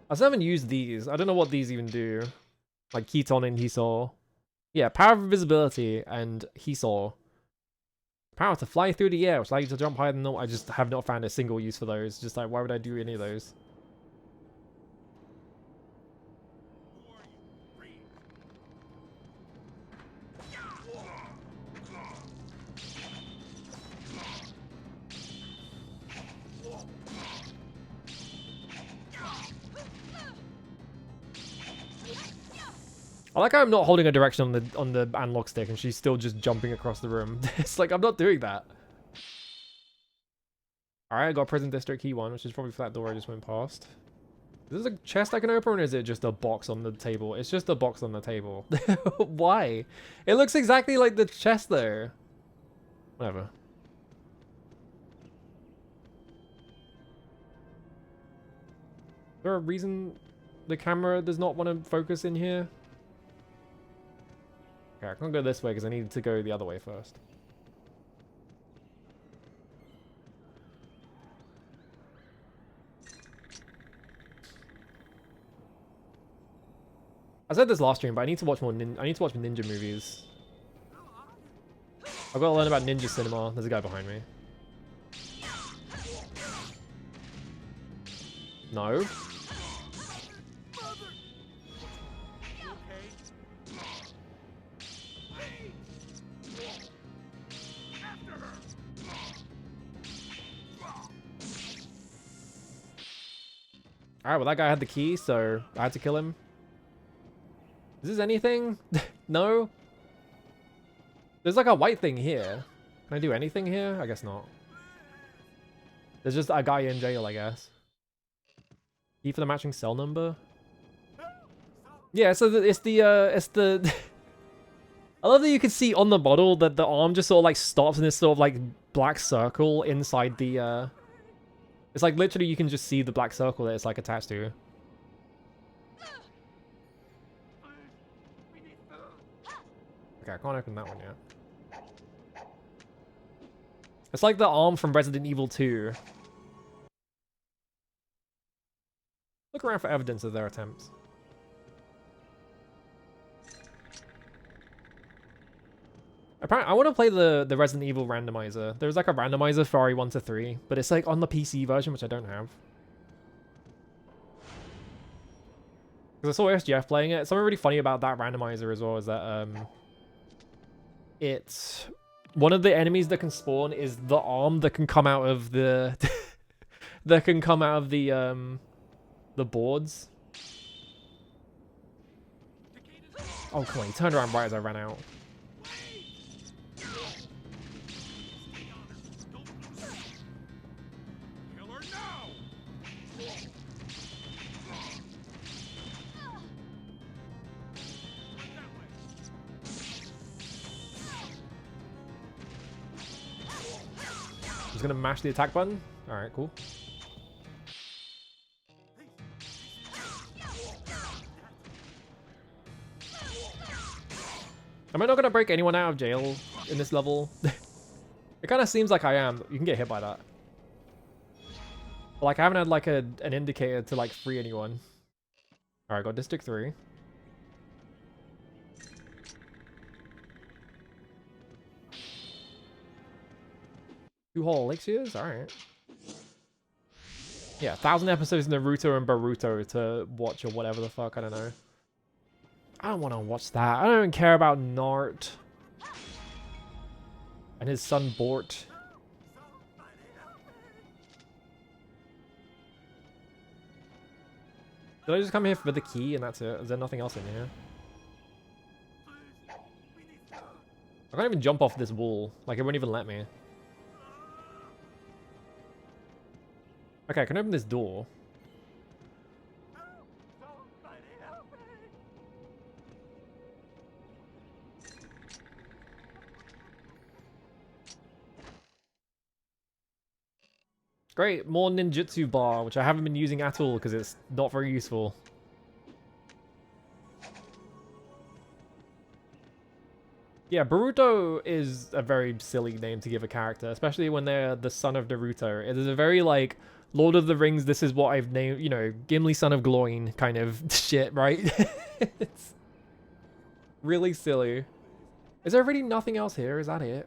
I still haven't used these. I don't know what these even do. Like Keaton and Hiso. Yeah, power of invisibility and Hiso. Power to fly through the air, which allows you to jump higher than normal. I just have not found a single use for those. Just like, why would I do any of those? I like how I'm not holding a direction on the analog stick and she's still just jumping across the room. It's like, I'm not doing that. Alright, I got Prison District Key 1, which is probably for that door I just went past. Is this a chest I can open, or is it just a box on the table? It's just a box on the table. Why? It looks exactly like the chest there. Whatever. Is there a reason the camera does not want to focus in here? Okay, I can't go this way because I need to go the other way first. I said this last stream, but I need to watch more. I need to watch ninja movies. I've got to learn about ninja cinema. There's a guy behind me. No. Alright, well that guy had the key, so I had to kill him. Is this anything? No? There's like a white thing here. Can I do anything here? I guess not. There's just a guy in jail, I guess. Key for the matching cell number? Yeah, so it's the I love that you can see on the bottle that the arm just sort of like stops in this sort of like black circle inside the it's like literally you can just see the black circle that it's like attached to. Okay, I can't open that one yet. It's like the arm from Resident Evil 2. Look around for evidence of their attempts. Apparently, I want to play the Resident Evil randomizer. There's like a randomizer for RE1 to 3, but it's like on the PC version, which I don't have. Because I saw SGF playing it. Something really funny about that randomizer as well is that it's one of the enemies that can spawn is the arm that can come out of the that can come out of the boards. Oh come on, he turned around right as I ran out. Just gonna mash the attack button. All right, cool. Am I not gonna break anyone out of jail in this level? It kind of seems like I am. You can get hit by that. But like I haven't had like an indicator to like free anyone. All right, got District 3. Two whole elixirs? Alright. Yeah, 1,000 episodes of Naruto and Boruto to watch or whatever the fuck, I don't know. I don't want to watch that. I don't even care about Nart. And his son Bort. Did I just come here for the key and that's it? Is there nothing else in here? I can't even jump off this wall. Like, it won't even let me. Okay, I can open this door. Great, more ninjutsu bar, which I haven't been using at all because it's not very useful. Yeah, Boruto is a very silly name to give a character, especially when they're the son of Naruto. It is a very, like, Lord of the Rings, this is what I've named, you know, Gimli, son of Gloin kind of shit, right? It's really silly. Is there really nothing else here? Is that it?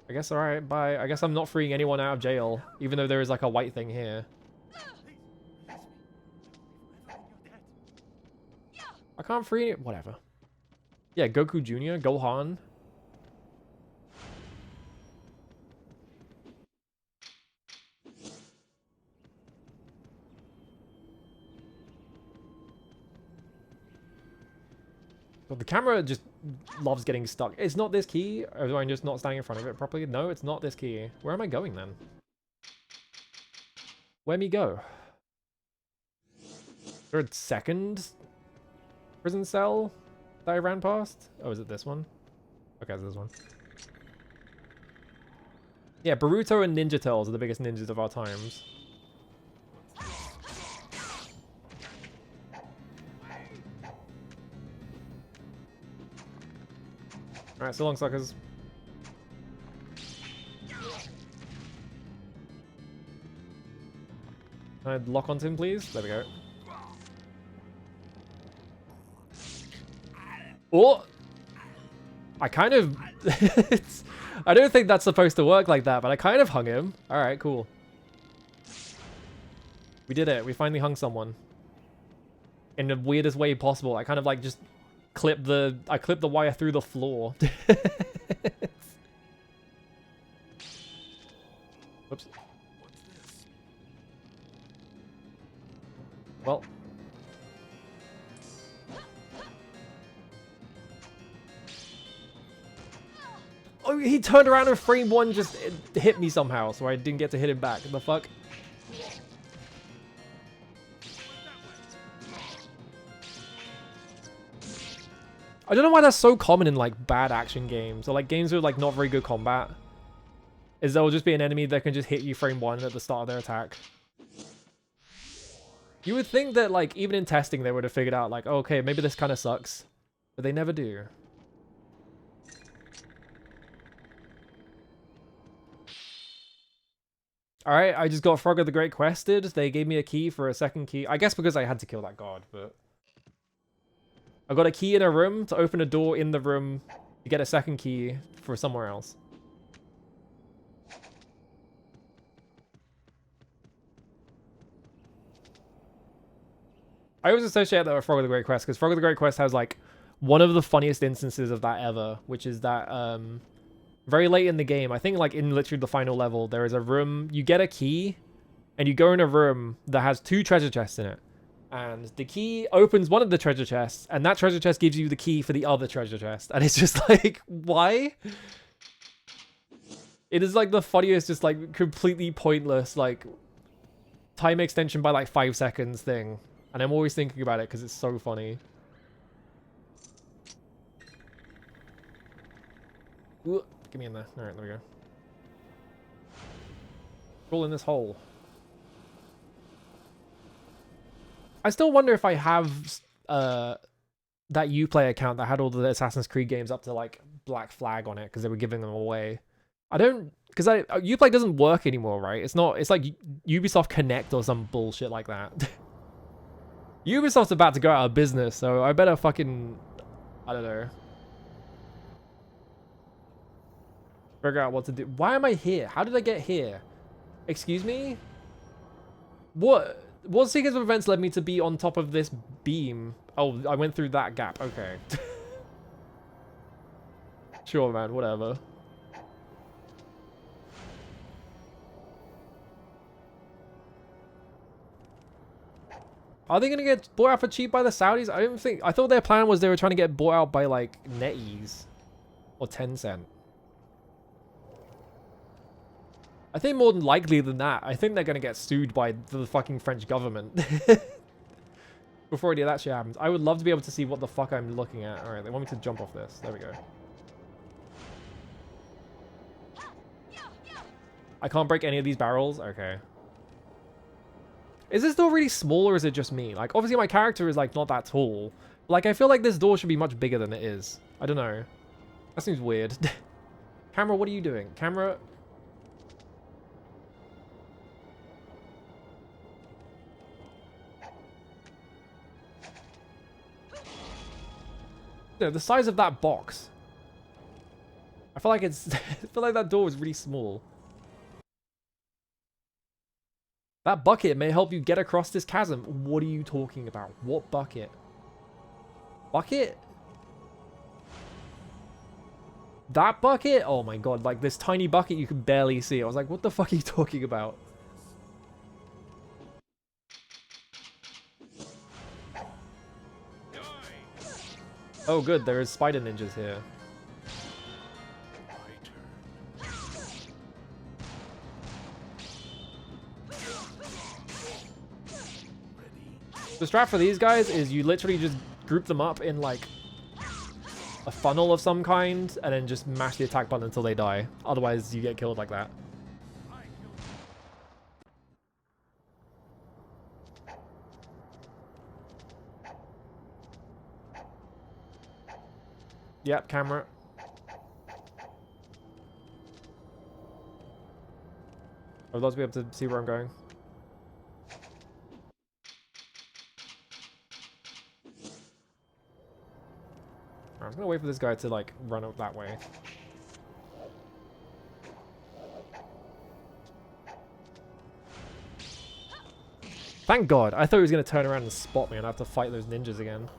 I guess, alright, bye. I guess I'm not freeing anyone out of jail, even though there is, like, a white thing here. I can't free it. Whatever. Yeah, Goku Jr., Gohan. But the camera just loves getting stuck. It's not this key, or am I just not standing in front of it properly? No, it's not this key. Where am I going then? Where me go? Is there a second prison cell that I ran past? Oh, is it this one? Okay, it's this one. Yeah, Boruto and Ninja Turtles are the biggest ninjas of our times. Alright, so long, suckers. Can I lock onto him, please? There we go. Oh! I kind of... I don't think that's supposed to work like that, but I kind of hung him. Alright, cool. We did it. We finally hung someone. In the weirdest way possible. I kind of like just clipped the wire through the floor. Whoops. Well. Oh, he turned around and frame one just hit me somehow, so I didn't get to hit him back. The fuck? I don't know why that's so common in like bad action games or like games with like not very good combat. Is there will just be an enemy that can just hit you frame one at the start of their attack. You would think that like even in testing they would have figured out like, oh, okay, maybe this kind of sucks, but they never do. Alright, I just got Frogger the Great quested. They gave me a key for a second key. I guess because I had to kill that god, but... I got a key in a room to open a door in the room to get a second key for somewhere else. I always associate that with Frogger the Great Quest, because Frogger the Great Quest has, like, one of the funniest instances of that ever, which is that, very late in the game, I think like in literally the final level, there is a room, you get a key, and you go in a room that has 2 treasure chests in it. And the key opens one of the treasure chests, and that treasure chest gives you the key for the other treasure chest. And it's just like, why? It is like the funniest, just like completely pointless, like time extension by like 5 seconds thing. And I'm always thinking about it because it's so funny. Ooh. Get me in there. Alright, there we go. Roll in this hole. I still wonder if I have that Uplay account that had all the Assassin's Creed games up to like Black Flag on it because they were giving them away. I don't... Because Uplay doesn't work anymore, right? It's not... It's like Ubisoft Connect or some bullshit like that. Ubisoft's about to go out of business, so I better fucking... I don't know. Figure out what to do. Why am I here? How did I get here? Excuse me? What sequence of events led me to be on top of this beam? Oh, I went through that gap. Okay. Sure, man. Whatever. Are they gonna get bought out for cheap by the Saudis? I don't think... I thought their plan was they were trying to get bought out by, like, NetEase. Or Tencent. I think more than likely than that, I think they're going to get sued by the fucking French government. Before any of that shit happens. I would love to be able to see what the fuck I'm looking at. Alright, they want me to jump off this. There we go. I can't break any of these barrels? Okay. Is this door really small or is it just me? Like, obviously my character is, like, not that tall. Like, I feel like this door should be much bigger than it is. I don't know. That seems weird. Camera, what are you doing? Camera... No, the size of that box. I feel like it's... I feel like that door is really small. That bucket may help you get across this chasm. What are you talking about? What bucket? Bucket? That bucket? Oh my god, like this tiny bucket you can barely see. I was like, what the fuck are you talking about? Oh, good. There is spider ninjas here. The strat for these guys is you literally just group them up in like a funnel of some kind and then just mash the attack button until they die. Otherwise, you get killed like that. Yep, camera. I'd love to be able to see where I'm going. I'm gonna wait for this guy to like run up that way. Thank God. I thought he was gonna turn around and spot me and I have to fight those ninjas again.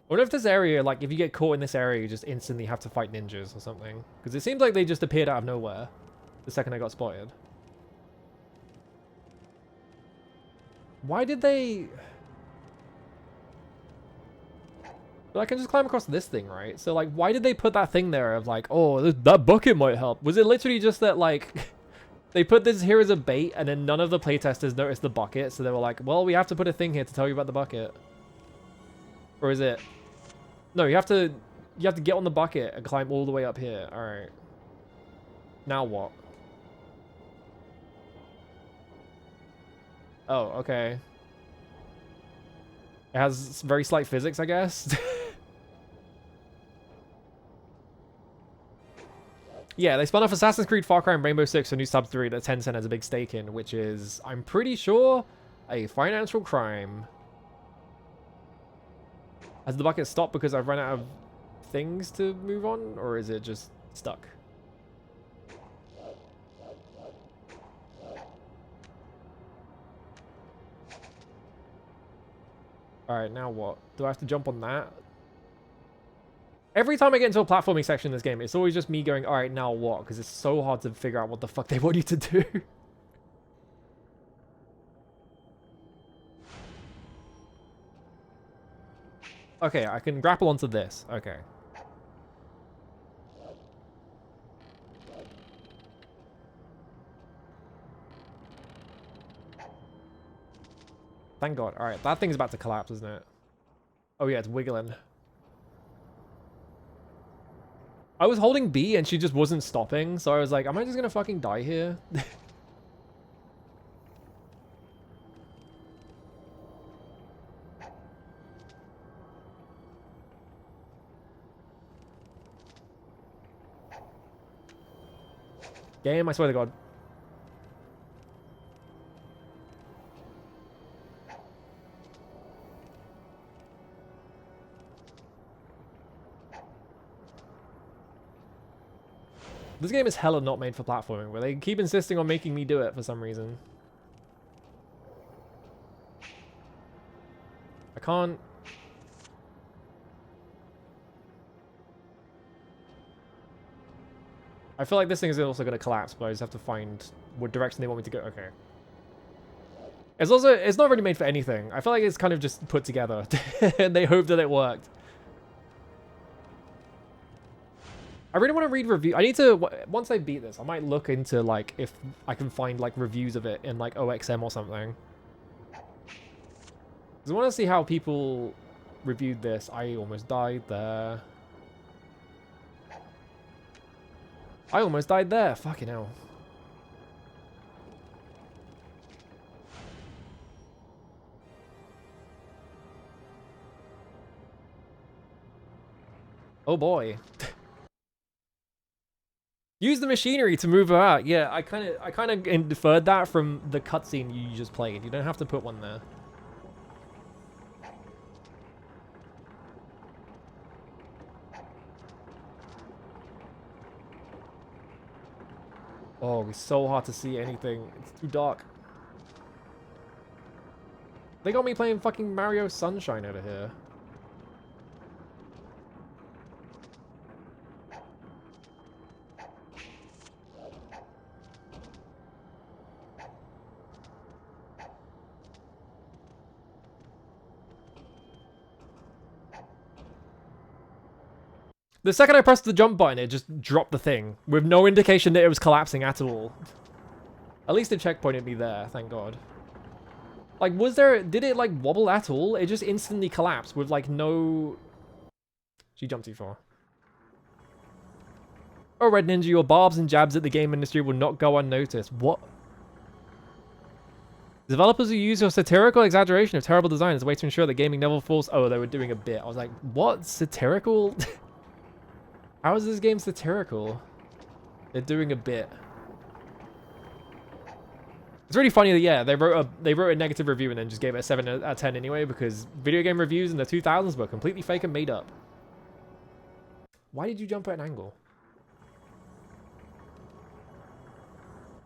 I wonder if this area, like, if you get caught in this area, you just instantly have to fight ninjas or something. Because it seems like they just appeared out of nowhere the second I got spotted. Why did they... But I can just climb across this thing, right? So, like, why did they put that thing there of, like, oh, that bucket might help? Was it literally just that, like, they put this here as a bait, and then none of the playtesters noticed the bucket, so they were like, well, we have to put a thing here to tell you about the bucket. Or is it... No, you have to get on the bucket and climb all the way up here. Alright. Now what? Oh, okay. It has very slight physics, I guess. Yeah, they spun off Assassin's Creed, Far Cry, and Rainbow Six for new Sub 3 that Tencent has a big stake in, which is, I'm pretty sure, a financial crime. Has the bucket stopped because I've run out of things to move on, or is it just stuck? Alright, now what? Do I have to jump on that? Every time I get into a platforming section in this game, it's always just me going, alright, now what? Because it's so hard to figure out what the fuck they want you to do. Okay, I can grapple onto this. Okay. Thank God. Alright, that thing's about to collapse, isn't it? Oh yeah, it's wiggling. I was holding B and she just wasn't stopping, so I was like, am I just gonna fucking die here? Game, I swear to God. This game is hella not made for platforming, where they keep insisting on making me do it for some reason. I can't... I feel like this thing is also going to collapse, but I just have to find what direction they want me to go. Okay. It's also... It's not really made for anything. I feel like it's kind of just put together. And they hope that it worked. I really want to read review. I need to... Once I beat this, I might look into, like, if I can find, like, reviews of it in, like, OXM or something. Because I want to see how people reviewed this. I almost died there. I almost died there. Fucking hell. Oh boy. Use the machinery to move her out. Yeah, I kind of inferred that from the cutscene you just played. You don't have to put one there. Oh, it's so hard to see anything. It's too dark. They got me playing fucking Mario Sunshine over here. The second I pressed the jump button, it just dropped the thing with no indication that it was collapsing at all. At least it checkpointed me there, thank God. Like, did it like wobble at all? It just instantly collapsed with like no... She jumped too far. Oh, Red Ninja, your barbs and jabs at the game industry will not go unnoticed. What? Developers who use your satirical exaggeration of terrible design as a way to ensure that gaming never falls... Oh, they were doing a bit. I was like, what? Satirical? How is this game satirical? They're doing a bit. It's really funny that, yeah, they wrote a negative review and then just gave it a 7 out of 10 anyway, because video game reviews in the 2000s were completely fake and made up. Why did you jump at an angle?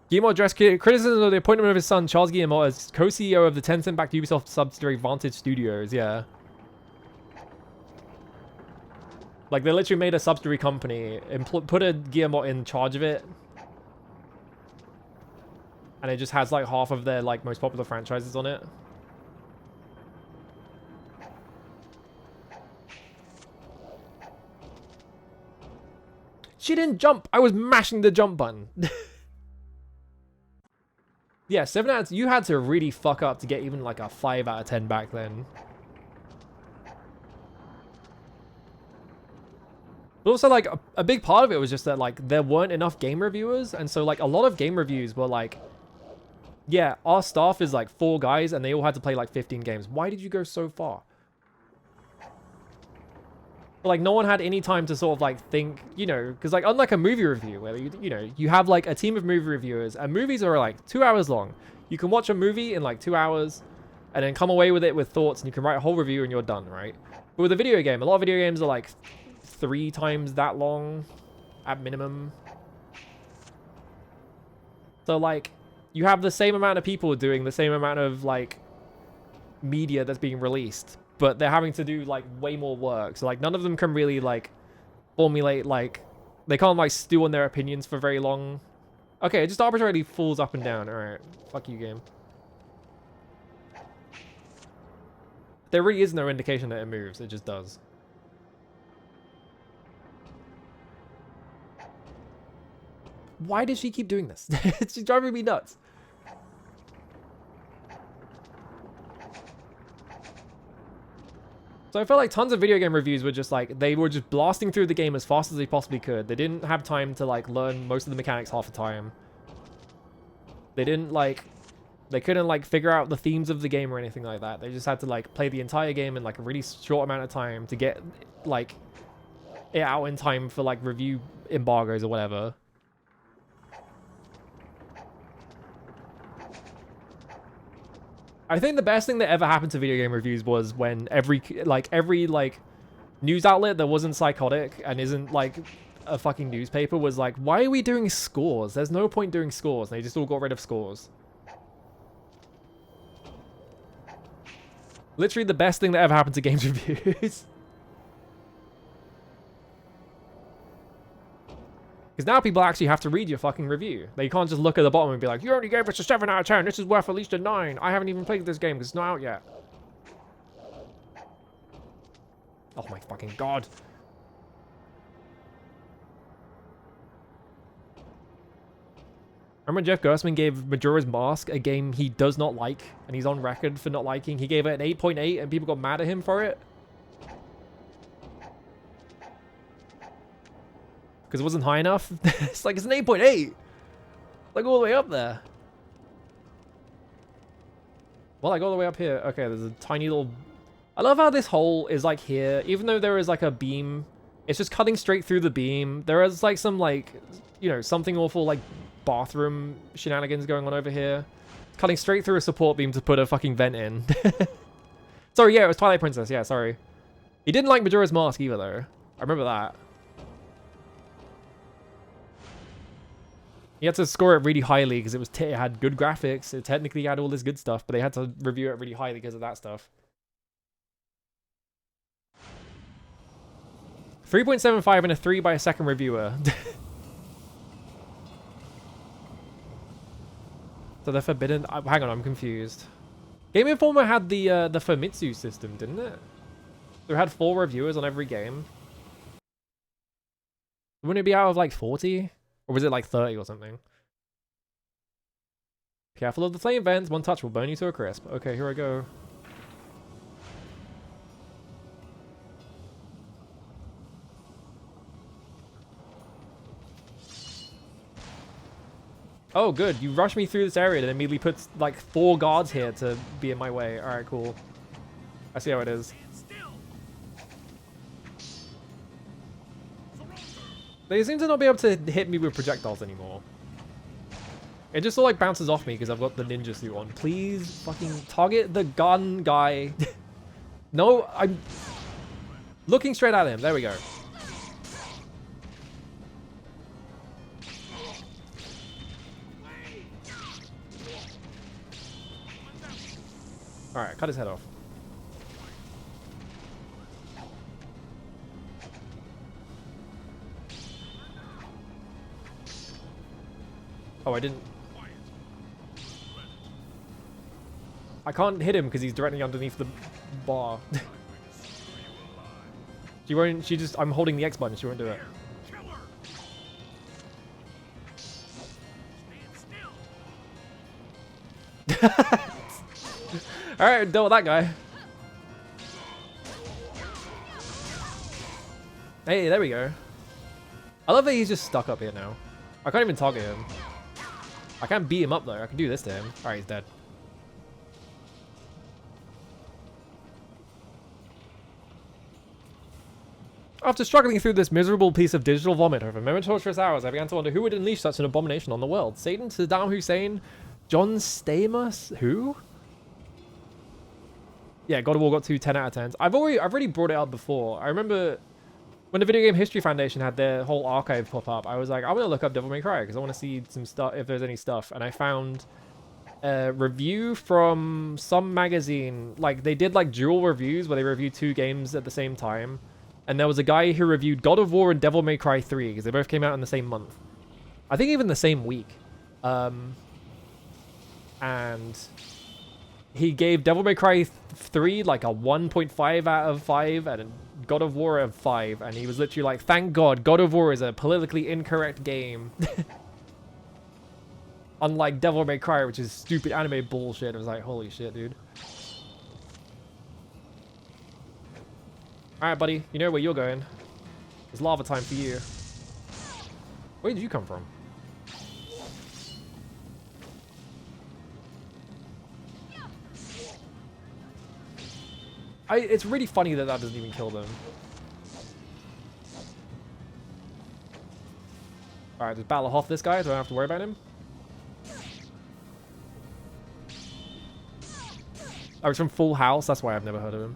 Guillemot addressed criticism of the appointment of his son, Charles Guillemot, as co-CEO of the Tencent-backed Ubisoft subsidiary Vantage Studios, yeah. Like, they literally made a subsidiary company and put a Guillemot in charge of it. And it just has, like, half of their, like, most popular franchises on it. She didn't jump! I was mashing the jump button. Yeah, 7 out of... You had to really fuck up to get even, like, a 5 out of 10 back then. But also, like, a big part of it was just that, like, there weren't enough game reviewers. And so, like, a lot of game reviews were, like... Yeah, our staff is, like, 4 guys, and they all had to play, like, 15 games. Why did you go so far? But, like, no one had any time to sort of, like, think, you know... Because, like, unlike a movie review, where, you know, you have, like, a team of movie reviewers, and movies are, like, 2 hours long. You can watch a movie in, like, 2 hours, and then come away with it with thoughts, and you can write a whole review, and you're done, right? But with a video game, a lot of video games are, like... 3 times that long at minimum. So like you have the same amount of people doing the same amount of like media that's being released, but they're having to do like way more work. So like none of them can really like formulate, like they can't like stew on their opinions for very long. Okay, it just arbitrarily falls up and down. All right, fuck you, game. There really is no indication that it moves. It just does. Why does she keep doing this? She's driving me nuts. So I felt like tons of video game reviews were just like, they were just blasting through the game as fast as they possibly could. They didn't have time to like learn most of the mechanics half the time. They didn't like, they couldn't like figure out the themes of the game or anything like that. They just had to like play the entire game in like a really short amount of time to get like it out in time for like review embargoes or whatever. I think the best thing that ever happened to video game reviews was when every news outlet that wasn't psychotic and isn't like a fucking newspaper was like, why are we doing scores? There's no point doing scores. And they just all got rid of scores. Literally the best thing that ever happened to games reviews. Because now people actually have to read your fucking review. They can't just look at the bottom and be like, you only gave us a 7 out of 10. This is worth at least a 9. I haven't even played this game because it's not out yet. Oh my fucking god. Remember Jeff Gerstmann gave Majora's Mask a game he does not like, and he's on record for not liking. He gave it an 8.8 and people got mad at him for it. Because it wasn't high enough. It's like, it's an 8.8. Like all the way up there. Well, like all the way up here. Okay, there's a tiny little... I love how this hole is like here. Even though there is like a beam, it's just cutting straight through the beam. There is like some like, you know, something awful like bathroom shenanigans going on over here. Cutting straight through a support beam to put a fucking vent in. Sorry, yeah, it was Twilight Princess. Yeah, sorry. He didn't like Majora's Mask either, though. I remember that. You had to score it really highly because it had good graphics. It technically had all this good stuff, but they had to review it really highly because of that stuff. 3.75 and a 3 by a second reviewer. So the Forbidden... hang on, I'm confused. Game Informer had the Famitsu system, didn't it? So it had 4 reviewers on every game. Wouldn't it be out of like 40? Or was it like 30 or something? Careful of the flame vents. One touch will burn you to a crisp. Okay, here I go. Oh, good. You rushed me through this area and immediately puts like 4 guards here to be in my way. Alright, cool. I see how it is. They seem to not be able to hit me with projectiles anymore. It just all like bounces off me because I've got the ninja suit on. Please fucking target the gun guy. No, I'm looking straight at him. There we go. Alright, cut his head off. Oh, I didn't. I can't hit him because he's directly underneath the bar. She won't, she just, I'm holding the X button, she won't do it. Alright, deal with that guy. Hey, there we go. I love that he's just stuck up here now. I can't even target him. I can't beat him up though, I can do this to him. Alright, he's dead. After struggling through this miserable piece of digital vomit over many torturous hours, I began to wonder who would unleash such an abomination on the world. Satan, Saddam Hussein, John Stamos, who? Yeah, God of War got 10 out of 10s. I've already brought it up before. I remember when the Video Game History Foundation had their whole archive pop up, I was like, I'm gonna look up Devil May Cry because I want to see some stuff, if there's any stuff. And I found a review from some magazine. Like, they did like dual reviews where they reviewed 2 games at the same time. And there was a guy who reviewed God of War and Devil May Cry 3 because they both came out in the same month. I think even the same week. And he gave Devil May Cry 3 like a 1.5 out of 5 and God of War a 5. And he was literally like, thank God, God of War is a politically incorrect game. Unlike Devil May Cry, which is stupid anime bullshit. It was like, holy shit, dude. Alright, buddy. You know where you're going. It's lava time for you. Where did you come from? It's really funny that that doesn't even kill them. Alright, just battle off this guy. Do I have to worry about him? Oh, he's from Full House. That's why I've never heard of him.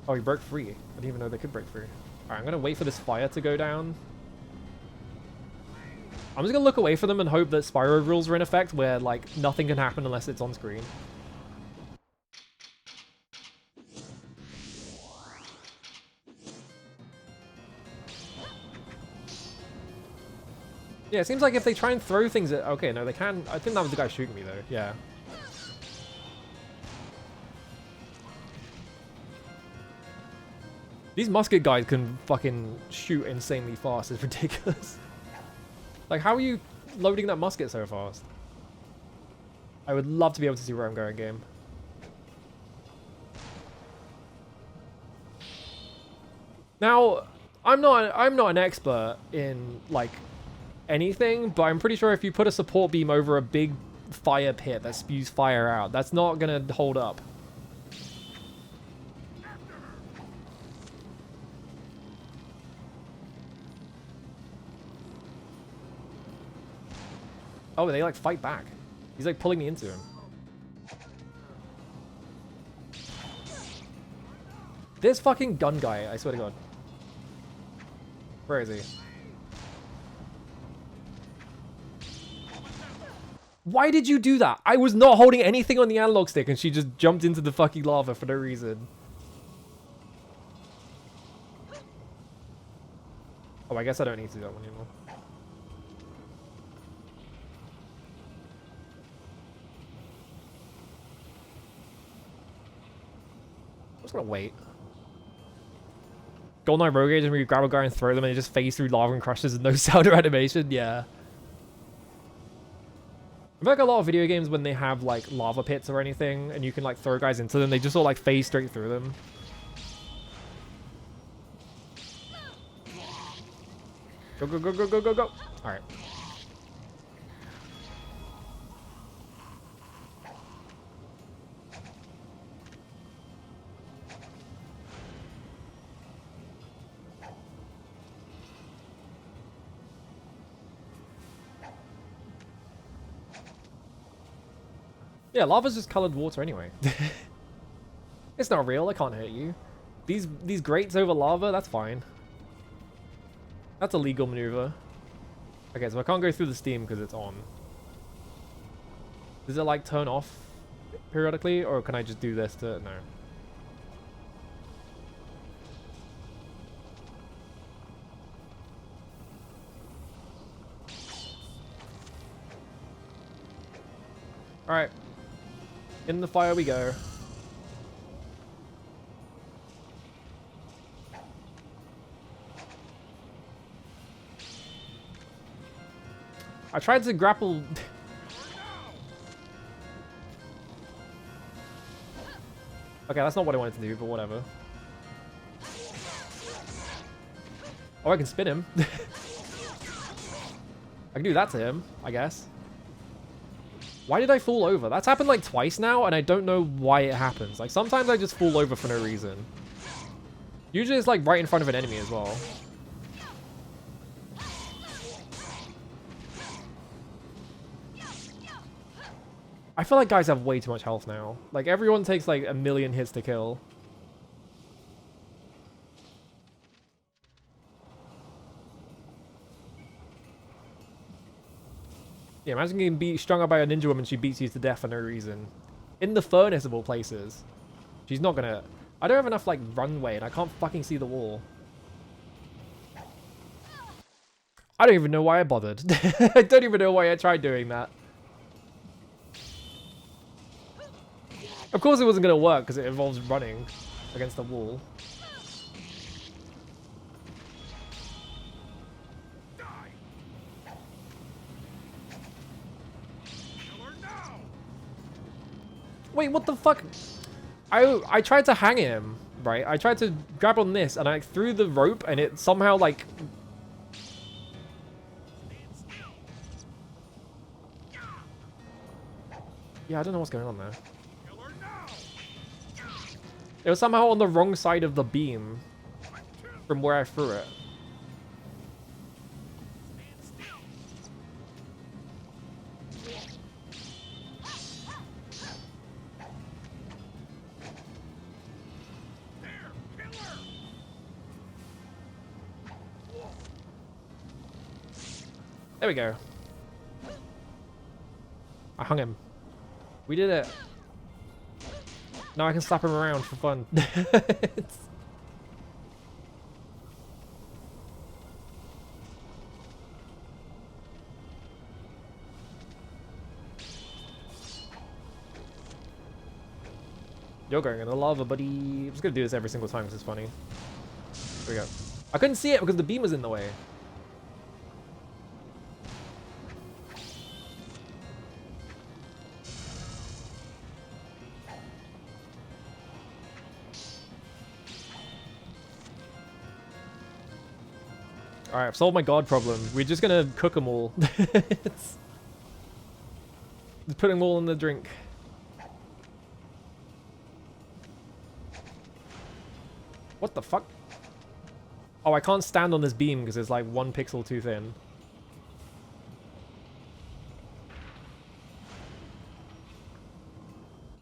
Oh, he broke free. I didn't even know they could break free. Alright, I'm going to wait for this fire to go down. I'm just going to look away from them and hope that Spyro rules are in effect where, like, nothing can happen unless it's on screen. Yeah, it seems like if they try and throw things at... Okay, no, they can... I think that was the guy shooting me, though. Yeah. These musket guys can fucking shoot insanely fast. It's ridiculous. Like, how are you loading that musket so fast? I would love to be able to see where I'm going, game. Now, I'm not an expert in, like, anything, but I'm pretty sure if you put a support beam over a big fire pit that spews fire out, that's not gonna hold up. Oh, they like fight back. He's like pulling me into him. This fucking gun guy, I swear to God. Where is he? Why did you do that? I was not holding anything on the analog stick and she just jumped into the fucking lava for no reason. Oh, I guess I don't need to do that one anymore. want to wait. Golden Eye Rogue Agent where you grab a guy and throw them and they just phase through lava and crushes and no sound or animation. Yeah. I feel like a lot of video games when they have like lava pits or anything and you can like throw guys into them, they just all like phase straight through them. Go, go, go, go, go, go, go. Alright. Yeah, lava's just colored water anyway. It's not real, it can't hurt you. These grates over lava, that's fine. That's a legal maneuver. Okay, so I can't go through the steam because it's on. Does it like turn off periodically, or can I just do this to... No. Alright. In the fire we go. I tried to grapple... Okay, that's not what I wanted to do, but whatever. Oh, I can spin him. I can do that to him, I guess. Why did I fall over? That's happened like twice now, and I don't know why it happens. Like, sometimes I just fall over for no reason. Usually it's like right in front of an enemy as well. I feel like guys have way too much health now. Like, everyone takes like 1,000,000 hits to kill. Yeah, imagine getting strung up by a ninja woman, she beats you to death for no reason. In the furnace of all places. She's not gonna... I don't have enough, like, runway, and I can't fucking see the wall. I don't even know why I bothered. I don't even know why I tried doing that. Of course it wasn't gonna work, because it involves running against the wall. Wait, what the fuck? I tried to hang him, right? I tried to grab on this, and I threw the rope, and it somehow, like... Yeah, I don't know what's going on there. It was somehow on the wrong side of the beam from where I threw it. There we go. I hung him. We did it. Now I can slap him around for fun. You're going in the lava, buddy. I'm just gonna do this every single time because it's funny. Here we go. I couldn't see it because the beam was in the way. Alright, I've solved my god problem. We're just gonna cook them all. Just put them all in the drink. What the fuck? Oh, I can't stand on this beam because it's like 1 pixel too thin.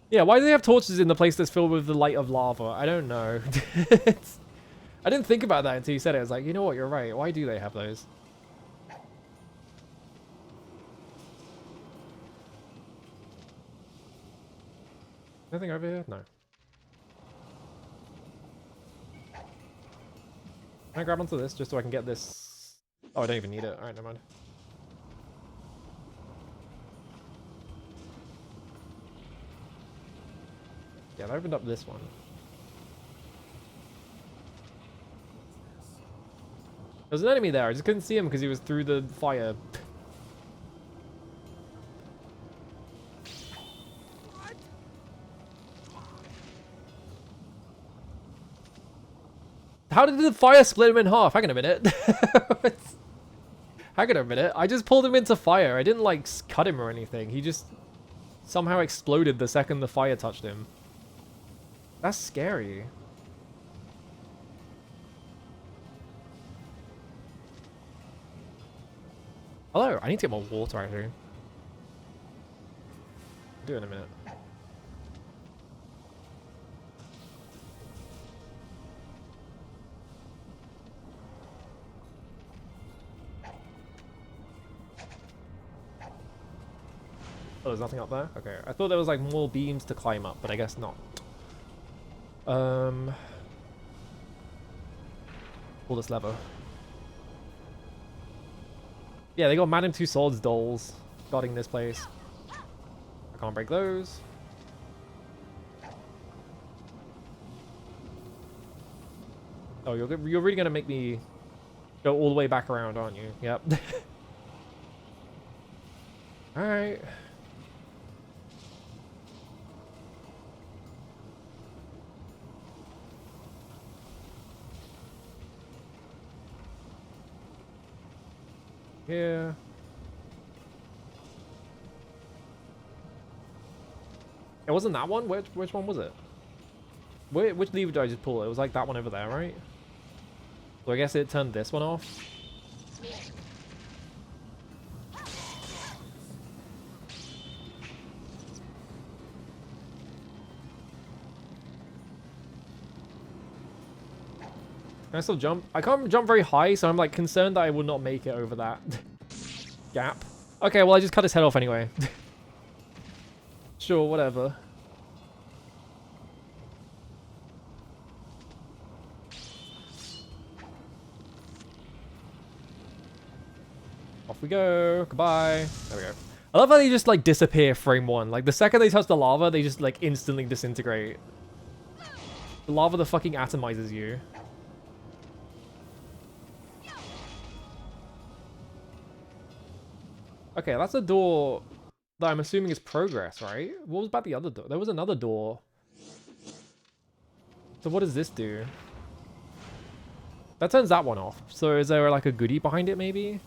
Yeah, why do they have torches in the place that's filled with the light of lava? I don't know. I didn't think about that until you said it. I was like, you know what, you're right. Why do they have those? Nothing over here? No. Can I grab onto this just so I can get this? Oh, I don't even need it. Alright, never mind. Yeah, I opened up this one. There's an enemy there. I just couldn't see him because he was through the fire. How did the fire split him in half? Hang on a minute. Hang on a minute. I just pulled him into fire. I didn't, like, cut him or anything. He just somehow exploded the second the fire touched him. That's scary. Hello. I need to get more water, actually. I'll do it in a minute. Oh, there's nothing up there? Okay. I thought there was like more beams to climb up, but I guess not. Pull this lever. Yeah, they got Madame Two Swords dolls guarding this place. I can't break those. Oh, you're really gonna make me go all the way back around, aren't you? Yep. Alright. Yeah. It wasn't that one? Which one was it? Which lever did I just pull? It was like that one over there, right? So I guess it turned this one off. Can I still jump? I can't jump very high, so I'm like concerned that I will not make it over that gap. Okay, well I just cut his head off anyway. Sure, whatever. Off we go. Goodbye. There we go. I love how they just like disappear frame one. Like the second they touch the lava, they just like instantly disintegrate. The lava that fucking atomizes you. Okay, that's a door that I'm assuming is progress, right? What was about the other door? There was another door. So what does this do? That turns that one off. So is there like a goodie behind it maybe?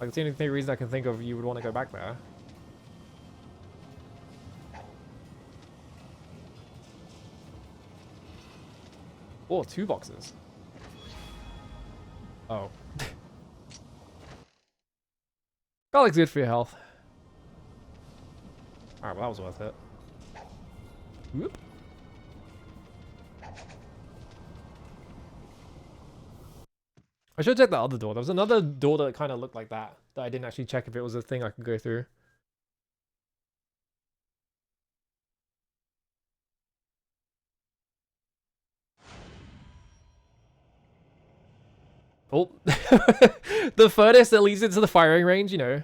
Like it's the only reason I can think of you would want to go back there. Oh, 2 boxes. Oh. Garlic's good for your health. Alright, well that was worth it. Whoop. I should check that other door. There was another door that kind of looked like that I didn't actually check if it was a thing I could go through. Oh. The furnace that leads into the firing range, you know.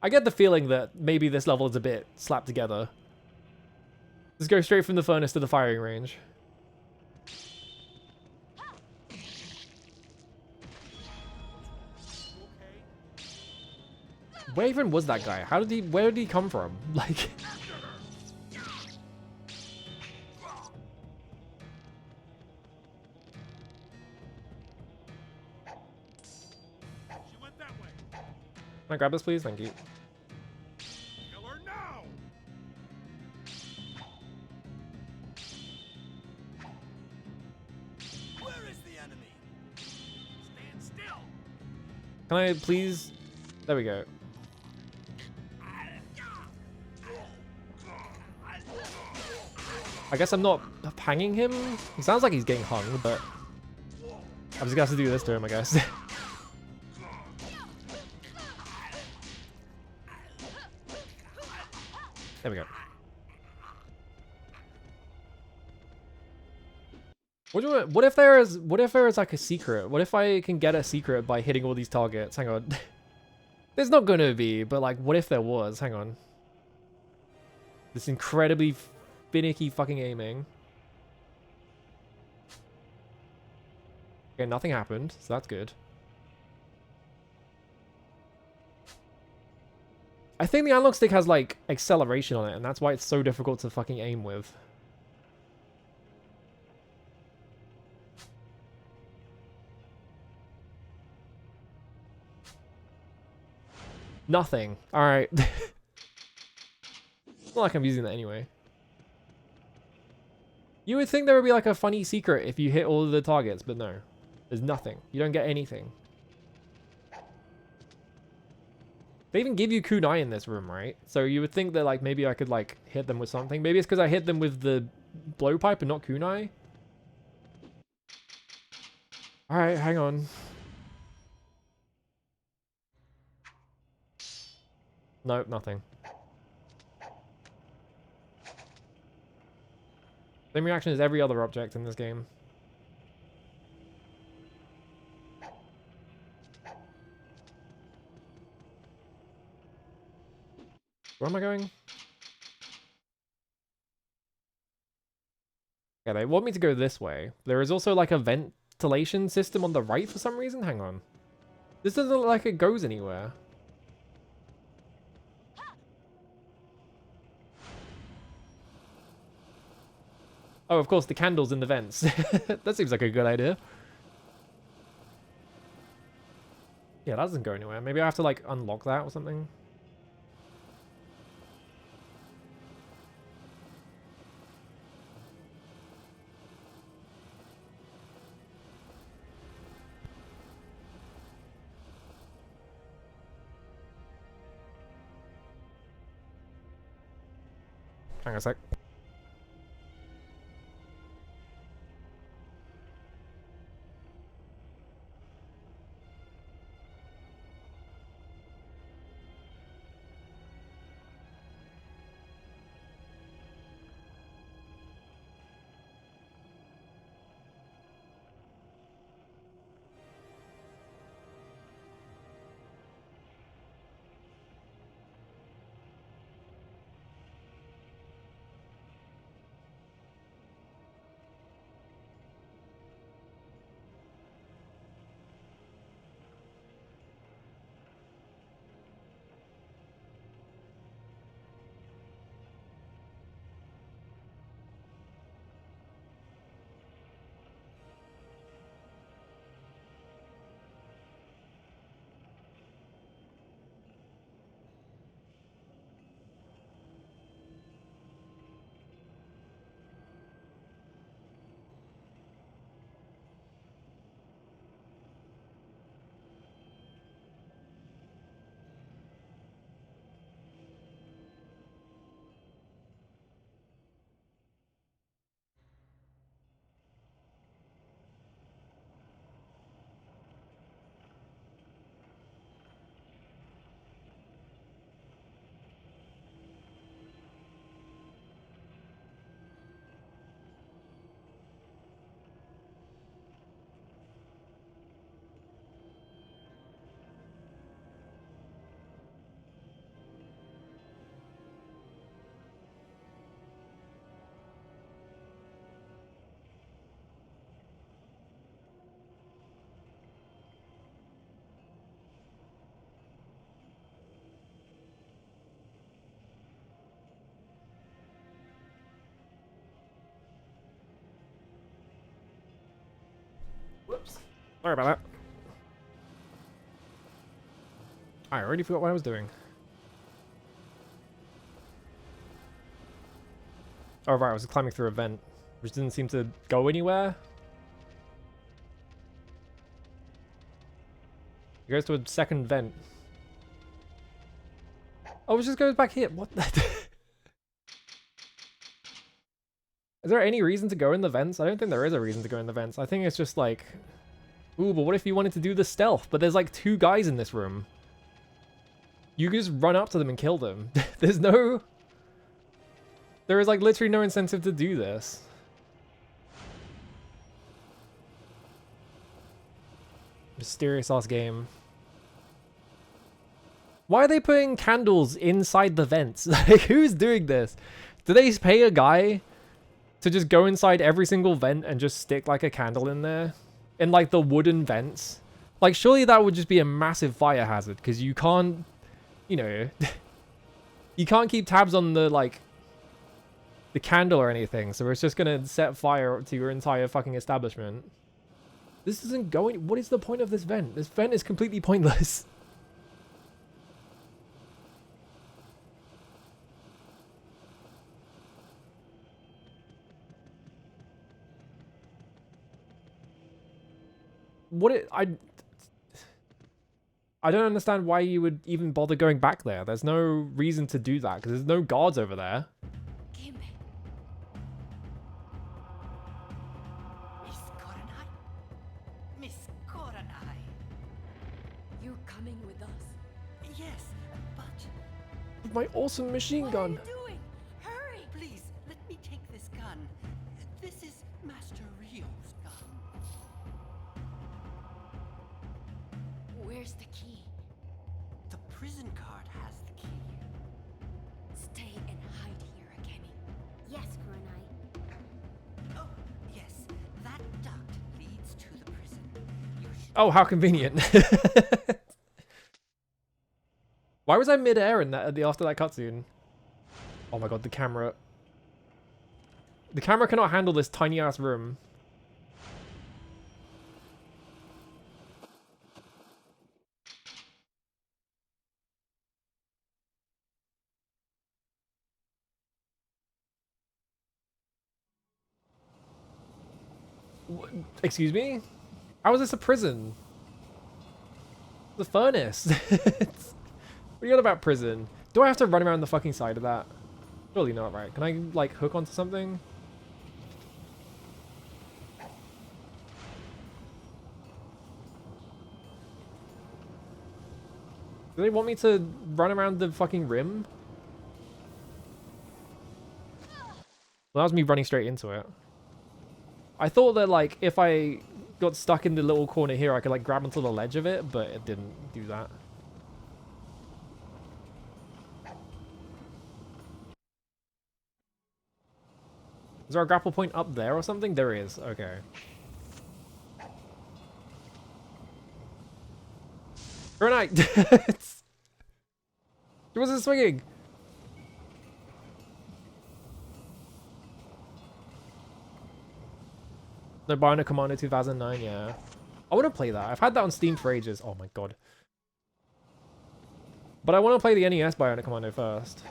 I get the feeling that maybe this level is a bit slapped together. Let's go straight from the furnace to the firing range. Where even was that guy? Where did he come from? Like... Can I grab this, please? Thank you. Kill her now. Where is the enemy? Stand still. Can I please? There we go. I guess I'm not hanging him. It sounds like he's getting hung, but I'm just gonna have to do this to him, I guess. There we go. What if there is like a secret? What if I can get a secret by hitting all these targets? Hang on. There's not gonna be, but like what if there was? Hang on. This incredibly finicky fucking aiming. Okay, nothing happened, so that's good. I think the analog stick has, like, acceleration on it, and that's why it's so difficult to fucking aim with. Nothing. Alright. Not like I'm using that anyway. You would think there would be, like, a funny secret if you hit all of the targets, but no. There's nothing. You don't get anything. They even give you kunai in this room, right? So you would think that, like, maybe I could, like, hit them with something. Maybe it's because I hit them with the blowpipe and not kunai. Alright, hang on. Nope, nothing. Same reaction as every other object in this game. Where am I going? Yeah, they want me to go this way. There is also like a ventilation system on the right for some reason. Hang on. This doesn't look like it goes anywhere. Oh, of course, the candles in the vents. That seems like a good idea. Yeah, that doesn't go anywhere. Maybe I have to like unlock that or something. Hang on a sec. Whoops. Sorry about that. I already forgot what I was doing. Oh, right, I was climbing through a vent, which didn't seem to go anywhere. It goes to a second vent. Oh, it just goes back here. What the... Is there any reason to go in the vents? I don't think there is a reason to go in the vents. I think it's just like... Ooh, but what if you wanted to do the stealth? But there's like 2 guys in this room. You can just run up to them and kill them. There's no... There is like literally no incentive to do this. Mysterious ass game. Why are they putting candles inside the vents? Like, who's doing this? Do they pay a guy to just go inside every single vent and just stick like a candle in there? in like the wooden vents. Like, surely that would just be a massive fire hazard because you can't, you know, you can't keep tabs on the like the candle or anything, so it's just gonna set fire to your entire fucking establishment. This isn't going. What is the point of this vent? This vent is completely pointless. I don't understand why you would even bother going back there. There's no reason to do that because there's no guards over there. Kimbe. Miss Coronai? Miss Coronai? You're coming with us. Yes, but My awesome machine What gun. are you doing? Hurry! please let me take this gun. This is Master Rio's gun. Where's the key? The prison guard has the key. Stay and hide here, Akemi. Yes, Kurenai. Oh, yes, that duct leads to the prison. You should Oh, how convenient. Why was I mid-air in that after that cutscene? Oh my god, the camera. The camera cannot handle this tiny ass room. Excuse me? How is this a prison? The furnace. What are you on about prison? Do I have to run around the fucking side of that? Surely not, right? Can I, like, hook onto something? Do they want me to run around the fucking rim? Well, that was me running straight into it. I thought that, like, if I got stuck in the little corner here, I could, like, grab onto the ledge of it, but it didn't do that. Is there a grapple point up there or something? There is. Okay. Grenade! She wasn't swinging! No, Bionic Commando 2009, yeah. I want to play that. I've had that on Steam for ages. Oh my god. But I want to play the NES Bionic Commando first.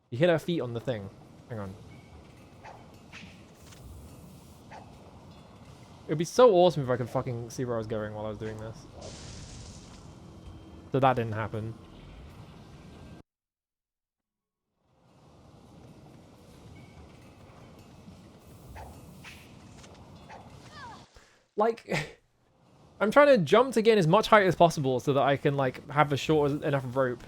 You hit her feet on the thing. Hang on. It would be so awesome if I could fucking see where I was going while I was doing this. So that didn't happen. Like, I'm trying to jump to gain as much height as possible so that I can, like, have a short enough rope.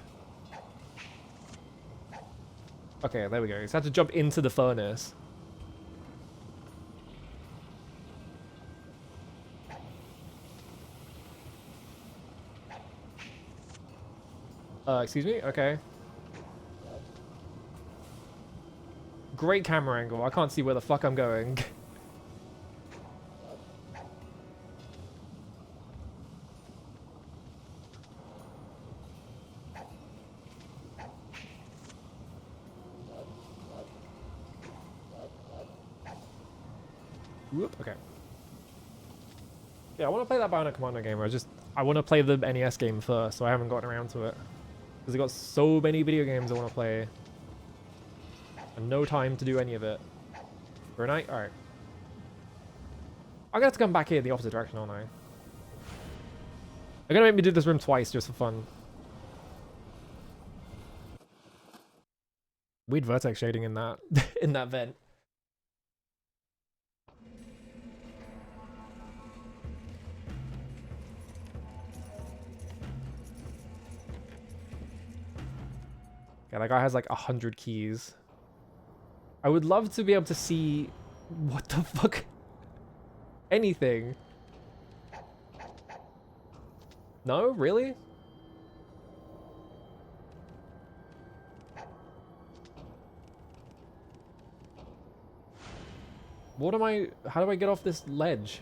Okay, there we go. So I have to jump into the furnace. Excuse me? Okay. Great camera angle. I can't see where the fuck I'm going. Whoop, okay. Yeah, I want to play that Bionic Commando game. I want to play the NES game first, so I haven't gotten around to it. Because I've got so many video games I want to play. And no time to do any of it. For a night? Alright. I'm going to have to come back here in the opposite direction, aren't I? They're going to make me do this room twice just for fun. Weird vertex shading in that in that vent. Yeah, that guy has like 100 keys. I would love to be able to see what the fuck. Anything. No, really? What am I... How do I get off this ledge?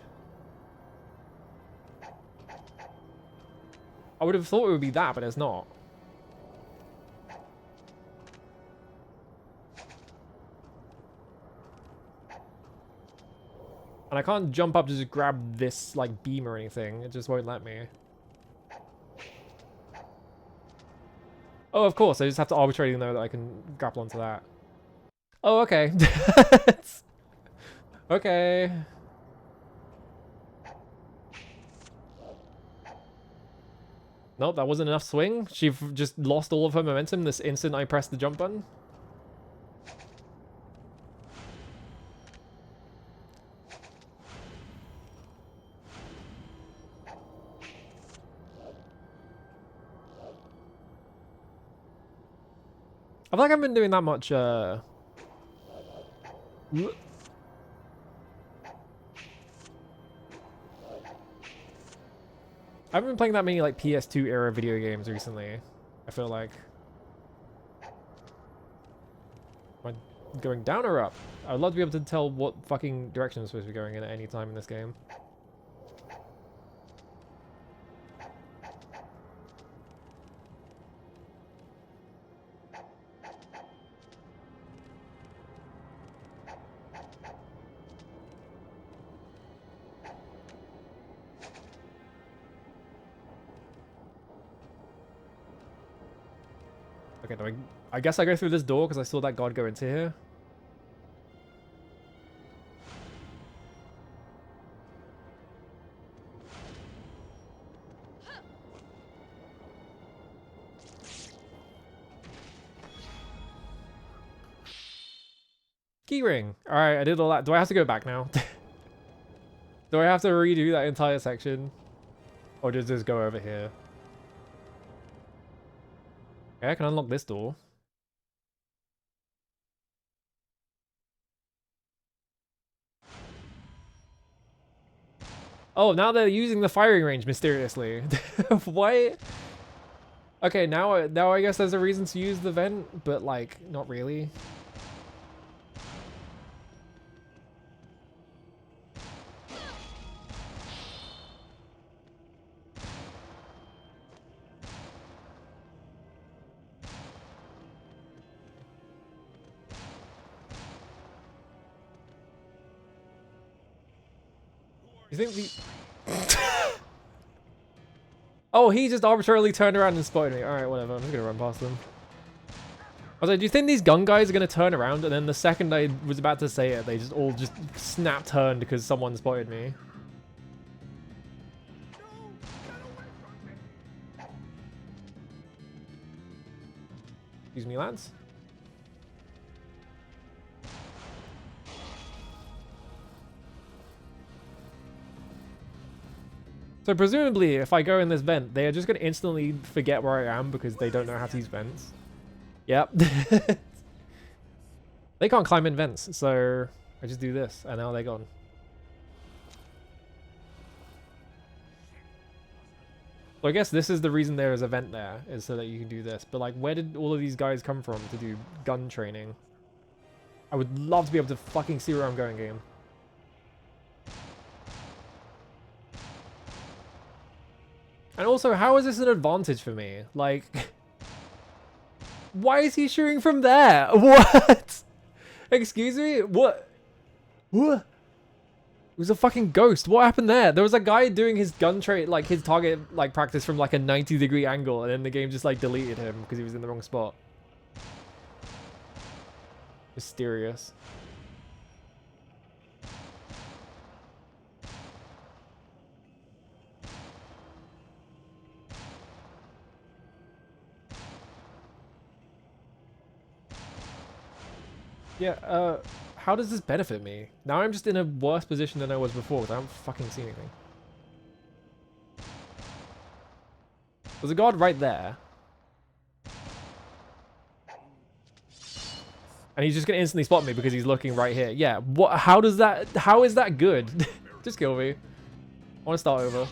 I would have thought it would be that, but it's not. And I can't jump up to just grab this, like, beam or anything. It just won't let me. Oh, of course. I just have to arbitrarily know that I can grapple onto that. Oh, okay. Okay. Nope, that wasn't enough swing. She just lost all of her momentum this instant I pressed the jump button. I feel like I haven't been doing that much, I haven't been playing that many, like, PS2 era video games recently, I feel like. Am I going down or up? I'd love to be able to tell what fucking direction I'm supposed to be going in at any time in this game. Okay, do I guess I go through this door because I saw that god go into here. Keyring. Alright, I did all that. Do I have to go back now? Do I have to redo that entire section? Or does this go over here? Okay, I can unlock this door. Oh, now they're using the firing range mysteriously. What? Okay, now I guess there's a reason to use the vent, but like, not really. You think the... Oh, he just arbitrarily turned around and spotted me. Alright, whatever. I'm just gonna run past them. I was like, do you think these gun guys are gonna turn around? And then the second I was about to say it, they just all just snap turned because someone spotted me. Excuse me, lads. So presumably, if I go in this vent, they are just going to instantly forget where I am because they don't know how to use vents. Yep. They can't climb in vents, so I just do this, and now they're gone. So I guess this is the reason there is a vent there, is so that you can do this. But like, where did all of these guys come from to do gun training? I would love to be able to fucking see where I'm going, game. And also, how is this an advantage for me? Like, why is he shooting from there? What? Excuse me? What? What? It was a fucking ghost. What happened there? There was a guy doing his gun trait, like his target, like practice from like a 90-degree angle, and then the game just like deleted him because he was in the wrong spot. Mysterious. Yeah, how does this benefit me? Now I'm just in a worse position than I was before because I haven't fucking seen anything. There's a guard right there. And he's just gonna instantly spot me because he's looking right here. Yeah, what? How does that, how is that good? Just kill me. I wanna start over.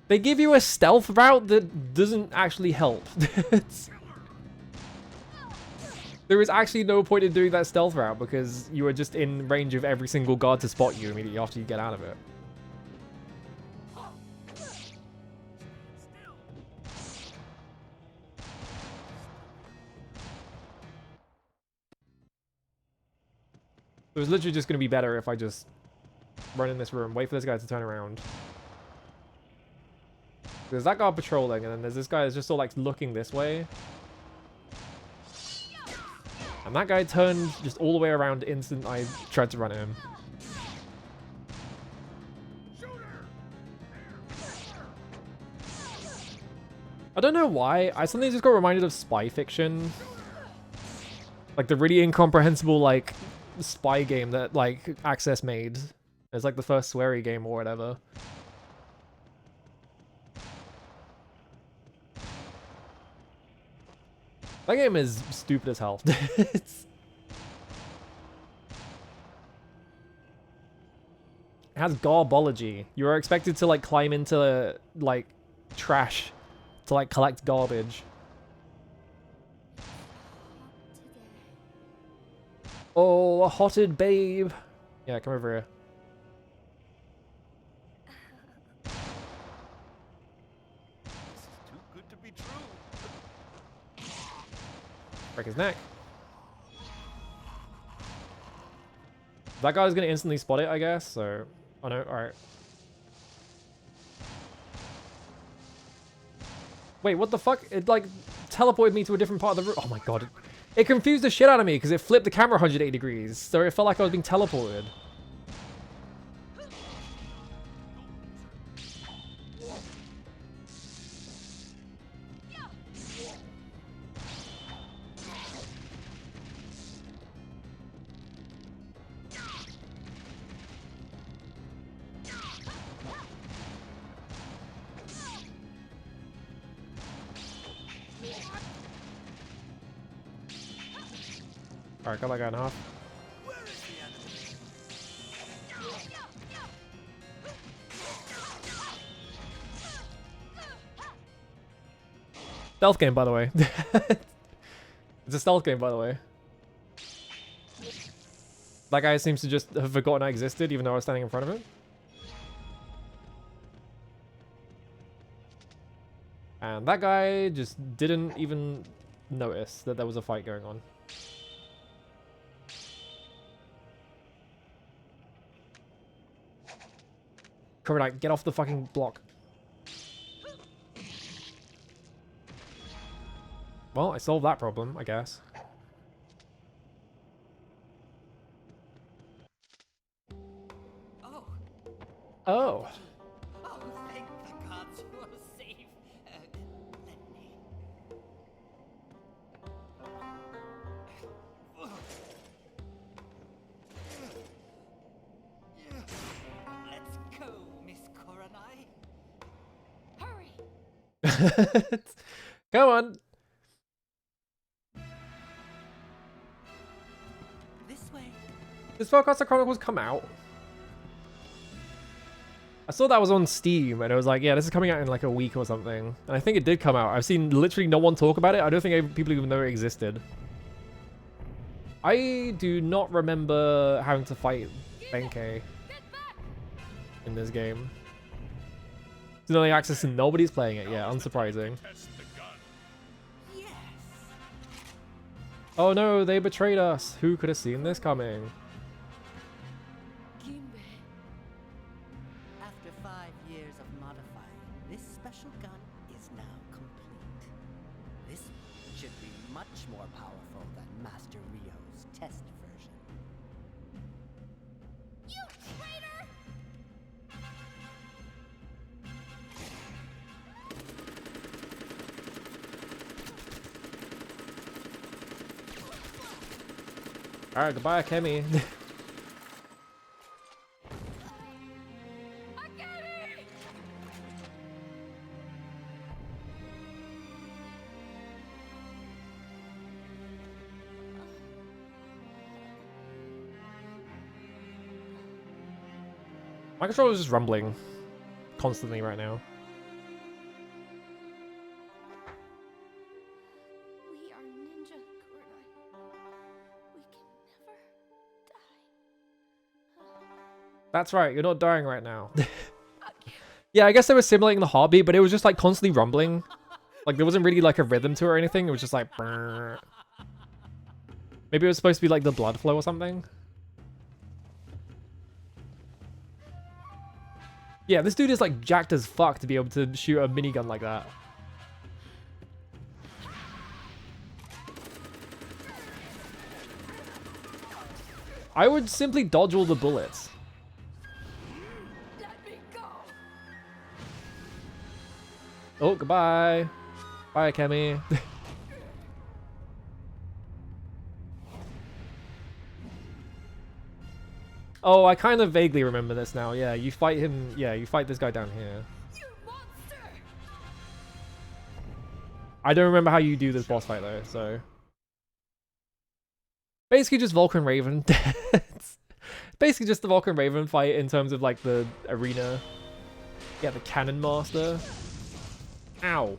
They give you a stealth route that doesn't actually help. There is actually no point in doing that stealth route because you are just in range of every single guard to spot you immediately after you get out of it. It was literally just going to be better if I just run in this room, wait for this guy to turn around. There's that guy patrolling, and then there's this guy that's just sort of like looking this way. And that guy turned just all the way around the instant I tried to run at him. I don't know why, I suddenly just got reminded of Spy Fiction. Like the really incomprehensible like spy game that like Access made. It's like the first sweary game or whatever. That game is stupid as hell. It has garbology. You are expected to like climb into like trash to like collect garbage. Oh, a hotted babe. Yeah, come over here. This is too good to be true. Break his neck. That guy's gonna instantly spot it, I guess, so... Oh no, alright. Wait, what the fuck? It, like, teleported me to a different part of the room. Oh my god. It confused the shit out of me, because it flipped the camera 180 degrees, so it felt like I was being teleported. Alright, got that guy in half. Where is the enemy? Stealth game, by the way. It's a stealth game, by the way. That guy seems to just have forgotten I existed, even though I was standing in front of him. And that guy just didn't even notice that there was a fight going on. Crocodile, get off the fucking block. Well, I solved that problem, I guess. Oh, Oh. oh, thank the gods you are safe. Let me. Let's go, Miss Coronai. Hurry! Come on. This way. Does Spellcaster Chronicles come out? I saw that was on Steam, and it was like, yeah, this is coming out in like a week or something. And I think it did come out. I've seen literally no one talk about it. I don't think people even know it existed. I do not remember having to fight Benkei in this game. There's only access and nobody's playing it yet, unsurprising. Yes. Oh no, they betrayed us. Who could have seen this coming? Ginbei. After 5 years of modifying, this special gun is now complete. This one should be much more powerful than Master Rio's test version. You traitor! Alright, goodbye, Kemi. Akemi! My controller is just rumbling constantly right now. We are ninja, Kurenai. That's right, you're not dying right now. Yeah, I guess they were simulating the heartbeat, but it was just like constantly rumbling. Like there wasn't really like a rhythm to it or anything. It was just like... brrr. Maybe it was supposed to be like the blood flow or something. Yeah, this dude is like jacked as fuck to be able to shoot a minigun like that. I would simply dodge all the bullets. Let me go. Oh, goodbye. Bye, Kemi. Oh, I kind of vaguely remember this now. Yeah, you fight him. Yeah, you fight this guy down here. You monster. I don't remember how you do this boss fight though, so... Basically just Vulcan Raven. It's basically just the Vulcan Raven fight in terms of like the arena. Yeah, the Cannon Master. Ow.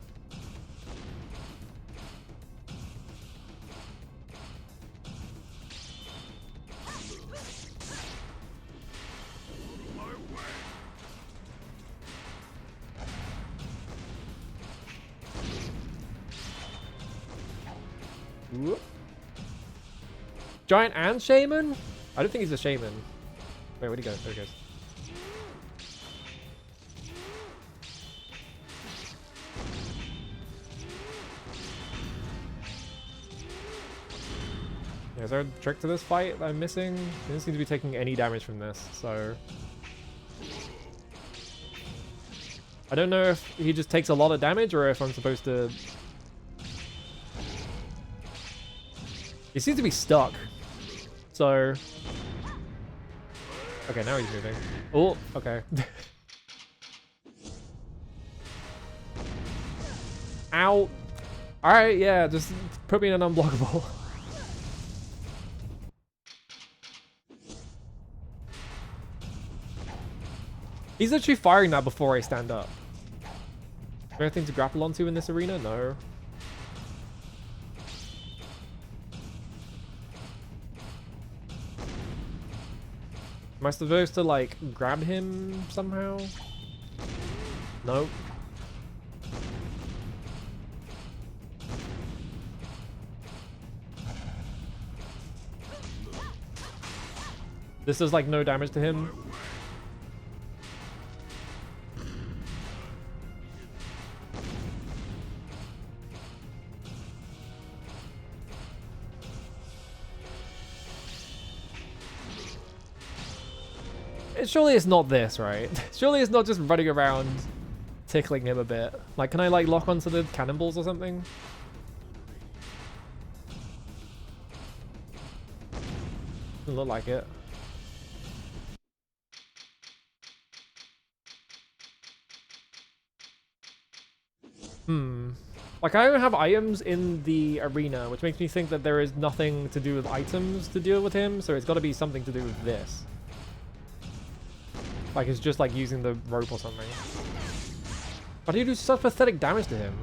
Whoop. Giant and Shaman? I don't think he's a Shaman. Wait, where'd he go? There he goes. Yeah, is there a trick to this fight that I'm missing? He doesn't seem to be taking any damage from this, so... I don't know if he just takes a lot of damage or if I'm supposed to... He seems to be stuck. So... Okay, now he's moving. Oh, okay. Ow! Alright, yeah, just put me in an unblockable. He's actually firing that before I stand up. Is there anything to grapple onto in this arena? No. Am I supposed to, like, grab him somehow? Nope. This does, like, no damage to him. Surely it's not this, right? Surely it's not just running around tickling him a bit. Like, can I, like, lock onto the cannonballs or something? Doesn't look like it. Like, I don't have items in the arena, which makes me think that there is nothing to do with items to deal with him, so it's got to be something to do with this. Like, it's just like using the rope or something. But you do such pathetic damage to him.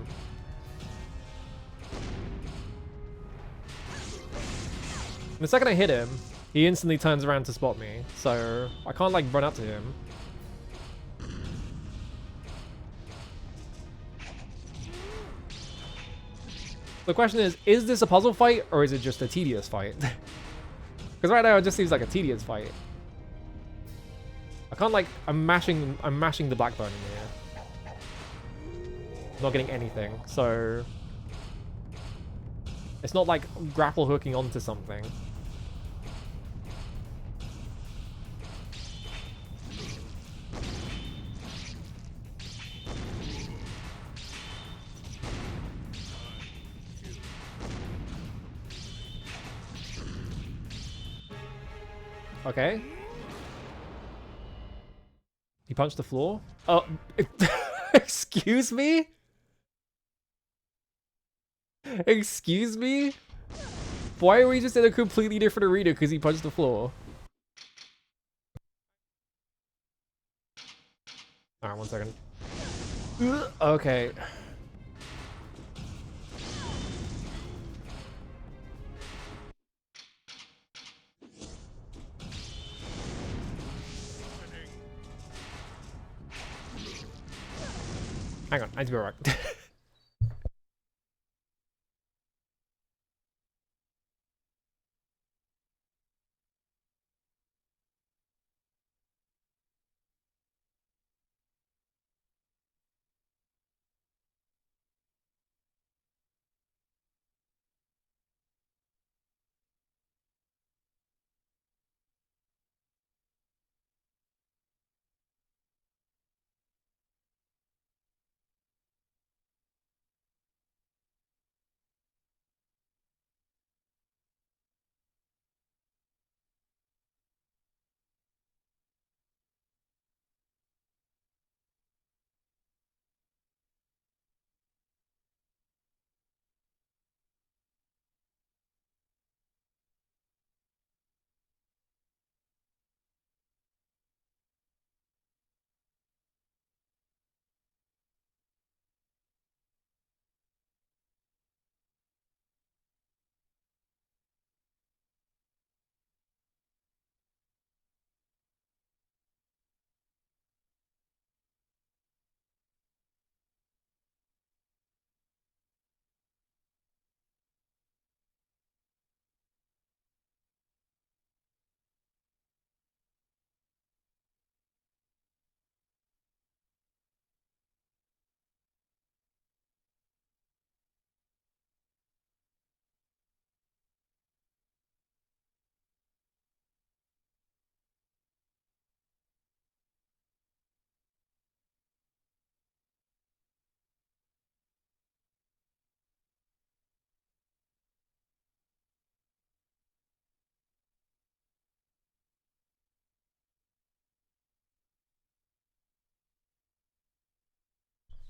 The second I hit him, he instantly turns around to spot me. So, I can't, like, run up to him. The question is this a puzzle fight, or is it just a tedious fight? Because right now it just seems like a tedious fight. I can't, like, I'm mashing the Blackburn in here. I'm not getting anything, so... It's not like grapple hooking onto something. Okay. He punched the floor? Oh, excuse me? Excuse me? Why are we just in a completely different arena because he punched the floor? Alright, 1 second. Okay. Hang on, I need to be right.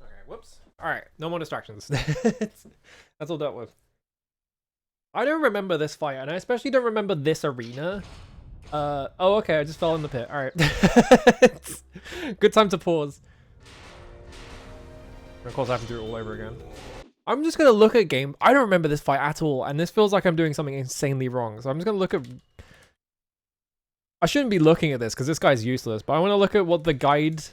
Okay, whoops. Alright, no more distractions. That's all dealt with. I don't remember this fight, and I especially don't remember this arena. Oh, okay, I just fell in the pit. Alright. Good time to pause. And of course, I have to do it all over again. I'm just gonna look at game. I don't remember this fight at all, and this feels like I'm doing something insanely wrong. So I'm just gonna look at. I shouldn't be looking at this because this guy's useless, but I want to look at what the guide,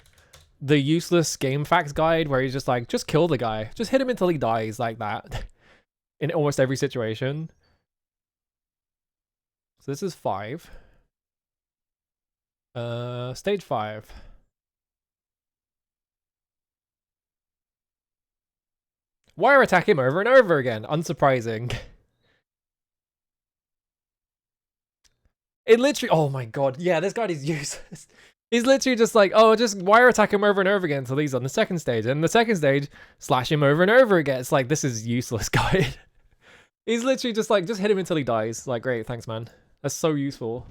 the useless game facts guide, where he's just like, just kill the guy, just hit him until he dies like that, in almost every situation. So this is 5. Stage 5. Wire attack him over and over again. Unsurprising. It literally, oh my god, yeah, this guy is useless. He's literally just like, oh, just wire attack him over and over again until he's on the second stage. And the second stage, slash him over and over again. It's like, this is useless, guy. He's literally just like, just hit him until he dies. Like, great, thanks, man. That's so useful.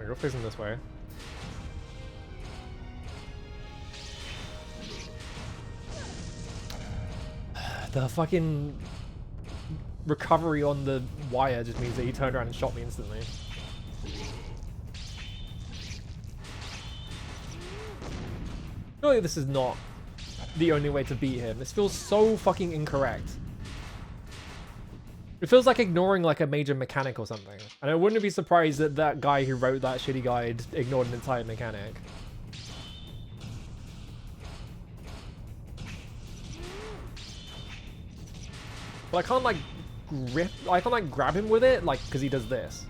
Go facing this way. The fucking recovery on the wire just means that he turned around and shot me instantly. Surely this is not the only way to beat him. This feels so fucking incorrect. It feels like ignoring like a major mechanic or something. And I wouldn't be surprised that that guy who wrote that shitty guide ignored an entire mechanic. But I can't like grab him with it, like, because he does this.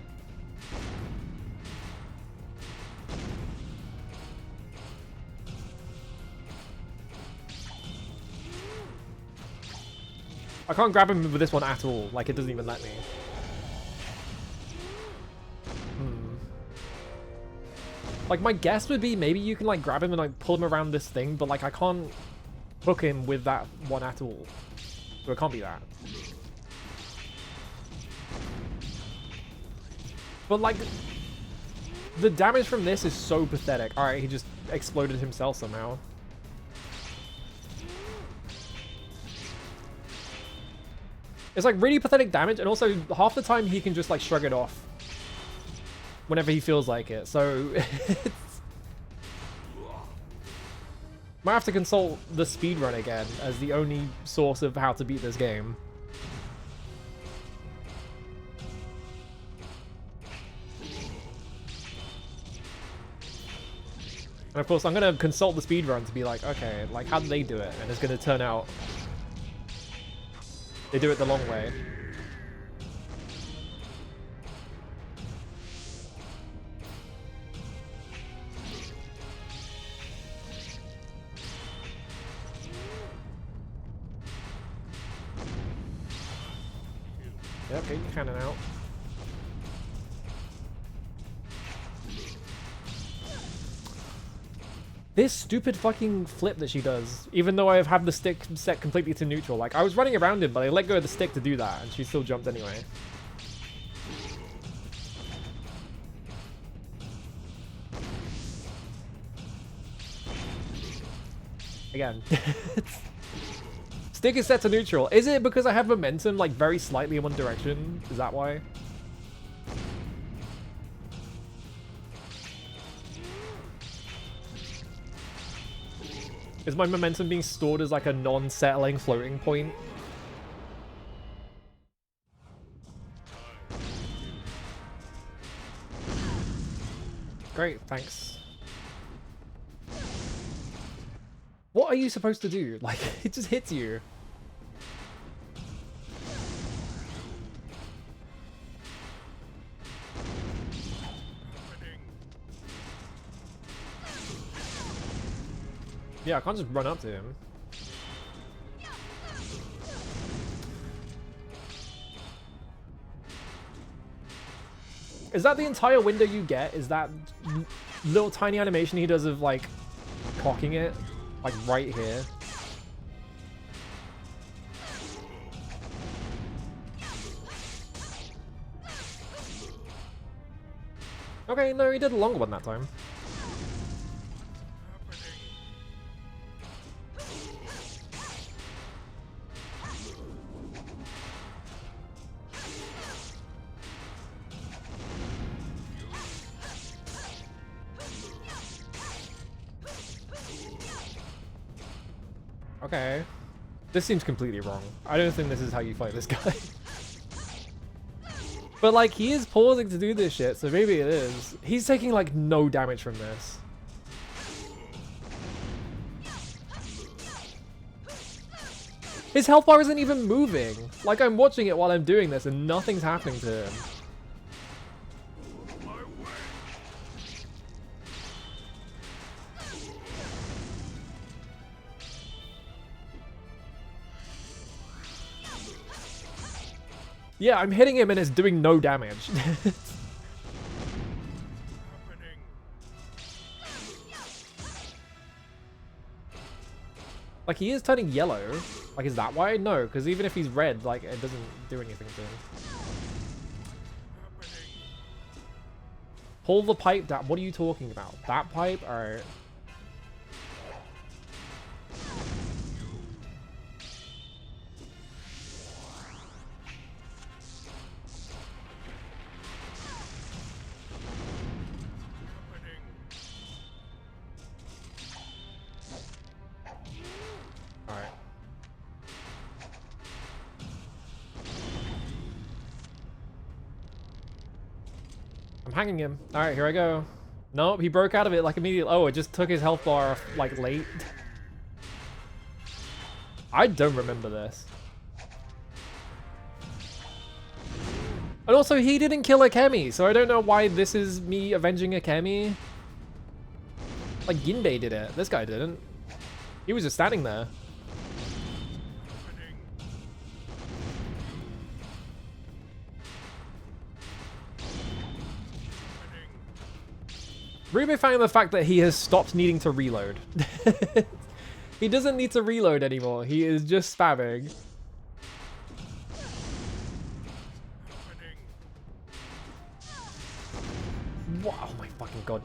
I can't grab him with this one at all. Like, it doesn't even let me. Like, my guess would be maybe you can, like, grab him and, like, pull him around this thing, but, like, I can't hook him with that one at all. So it can't be that. But, like, the damage from this is so pathetic. Alright, he just exploded himself somehow. It's like really pathetic damage, and also half the time he can just like shrug it off whenever he feels like it. So it's... might have to consult the speedrun again as the only source of how to beat this game. And of course, I'm gonna consult the speedrun to be like, okay, like how did they do it? And it's gonna turn out they do it the long way. Yep, get your cannon out. This stupid fucking flip that she does, even though I've had the stick set completely to neutral. Like, I was running around him, but I let go of the stick to do that, and she still jumped anyway. Again. Stick is set to neutral. Is it because I have momentum, like, very slightly in one direction? Is that why? Is my momentum being stored as like a non-settling floating point? Great, thanks. What are you supposed to do? Like, it just hits you. Yeah, I can't just run up to him. Is that the entire window you get? Is that little tiny animation he does of like cocking it? Like right here? Okay, no, he did a longer one that time. Okay. This seems completely wrong. I don't think this is how you fight this guy. But like, he is pausing to do this shit, so maybe it is. He's taking like no damage from this. His health bar isn't even moving. Like, I'm watching it while I'm doing this and nothing's happening to him. Yeah, I'm hitting him and it's doing no damage. Like, he is turning yellow. Like, is that why? No, because even if he's red, like, it doesn't do anything to him. Pull the pipe down. What are you talking about? That pipe? Alright. Hanging him. Alright, here I go. Nope, he broke out of it like immediately. Oh, it just took his health bar off, like late. I don't remember this. And also, he didn't kill Akemi, so I don't know why this is me avenging Akemi. Like, Ginde did it. This guy didn't. He was just standing there. Really finding the fact that he has stopped needing to reload. He doesn't need to reload anymore. He is just spamming. Wow, oh my fucking god.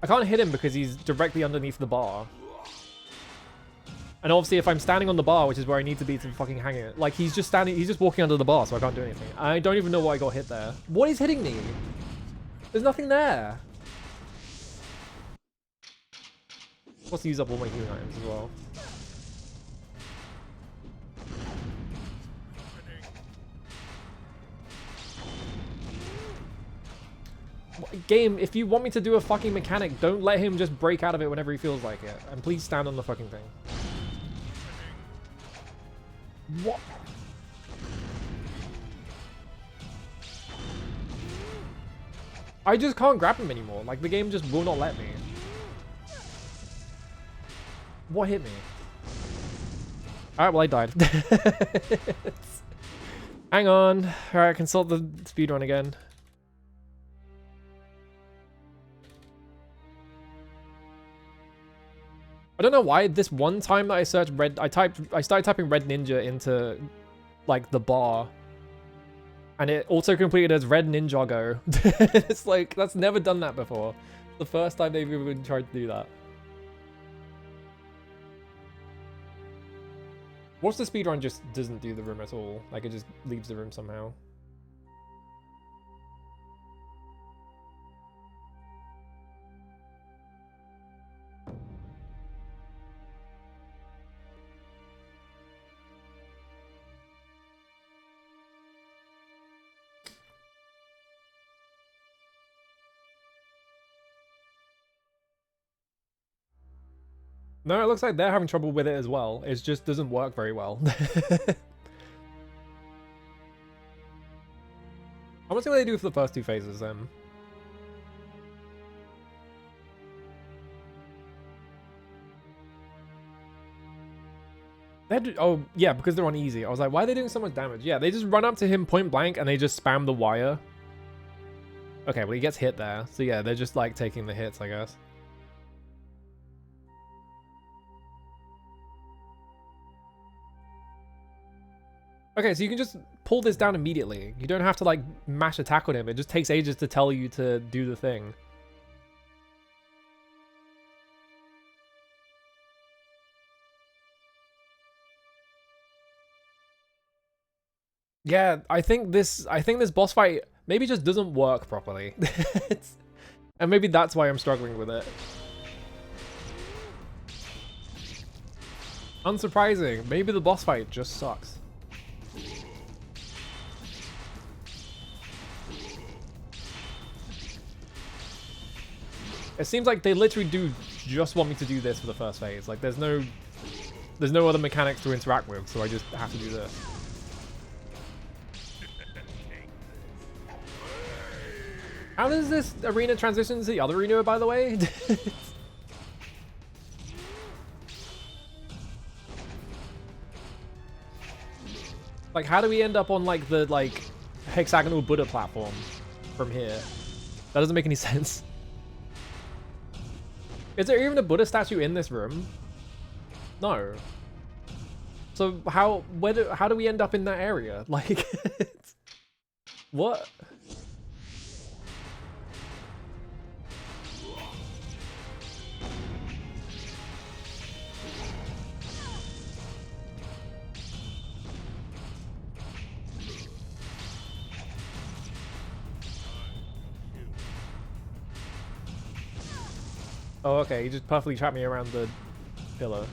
I can't hit him because he's directly underneath the bar. And obviously if I'm standing on the bar, which is where I need to be to fucking hang it, like he's just walking under the bar, so I can't do anything. I don't even know why I got hit there. What is hitting me? There's nothing there. Supposed to use up all my healing items as well. Game, if you want me to do a fucking mechanic, don't let him just break out of it whenever he feels like it. And please stand on the fucking thing. What? I just can't grab him anymore. Like, the game just will not let me. What hit me? Alright, well, I died. Hang on. Alright, consult the speedrun again. I don't know why this one time that I searched I started typing Red Ninja into like the bar and it auto completed as Red Ninjago. It's like, that's never done that before. The first time they've even tried to do that. What's the speedrun just doesn't do the room at all? Like it just leaves the room somehow. No, it looks like they're having trouble with it as well. It just doesn't work very well. I want to see what they do for the first two phases then. Oh, yeah, because they're on easy. I was like, why are they doing so much damage? Yeah, they just run up to him point blank and they just spam the wire. Okay, well, he gets hit there. So yeah, they're just like taking the hits, I guess. Okay, so you can just pull this down immediately. You don't have to like mash attack on him. It just takes ages to tell you to do the thing. Yeah, I think this boss fight maybe just doesn't work properly. And maybe that's why I'm struggling with it. Unsurprising. Maybe the boss fight just sucks. It seems like they literally do just want me to do this for the first phase. Like there's no other mechanics to interact with, so I just have to do this. How does this arena transition to the other arena, by the way? Like, how do we end up on like the hexagonal Buddha platform from here? That doesn't make any sense. Is there even a Buddha statue in this room? No. So how do we end up in that area? Like, what? Oh, okay, he just perfectly trapped me around the pillar.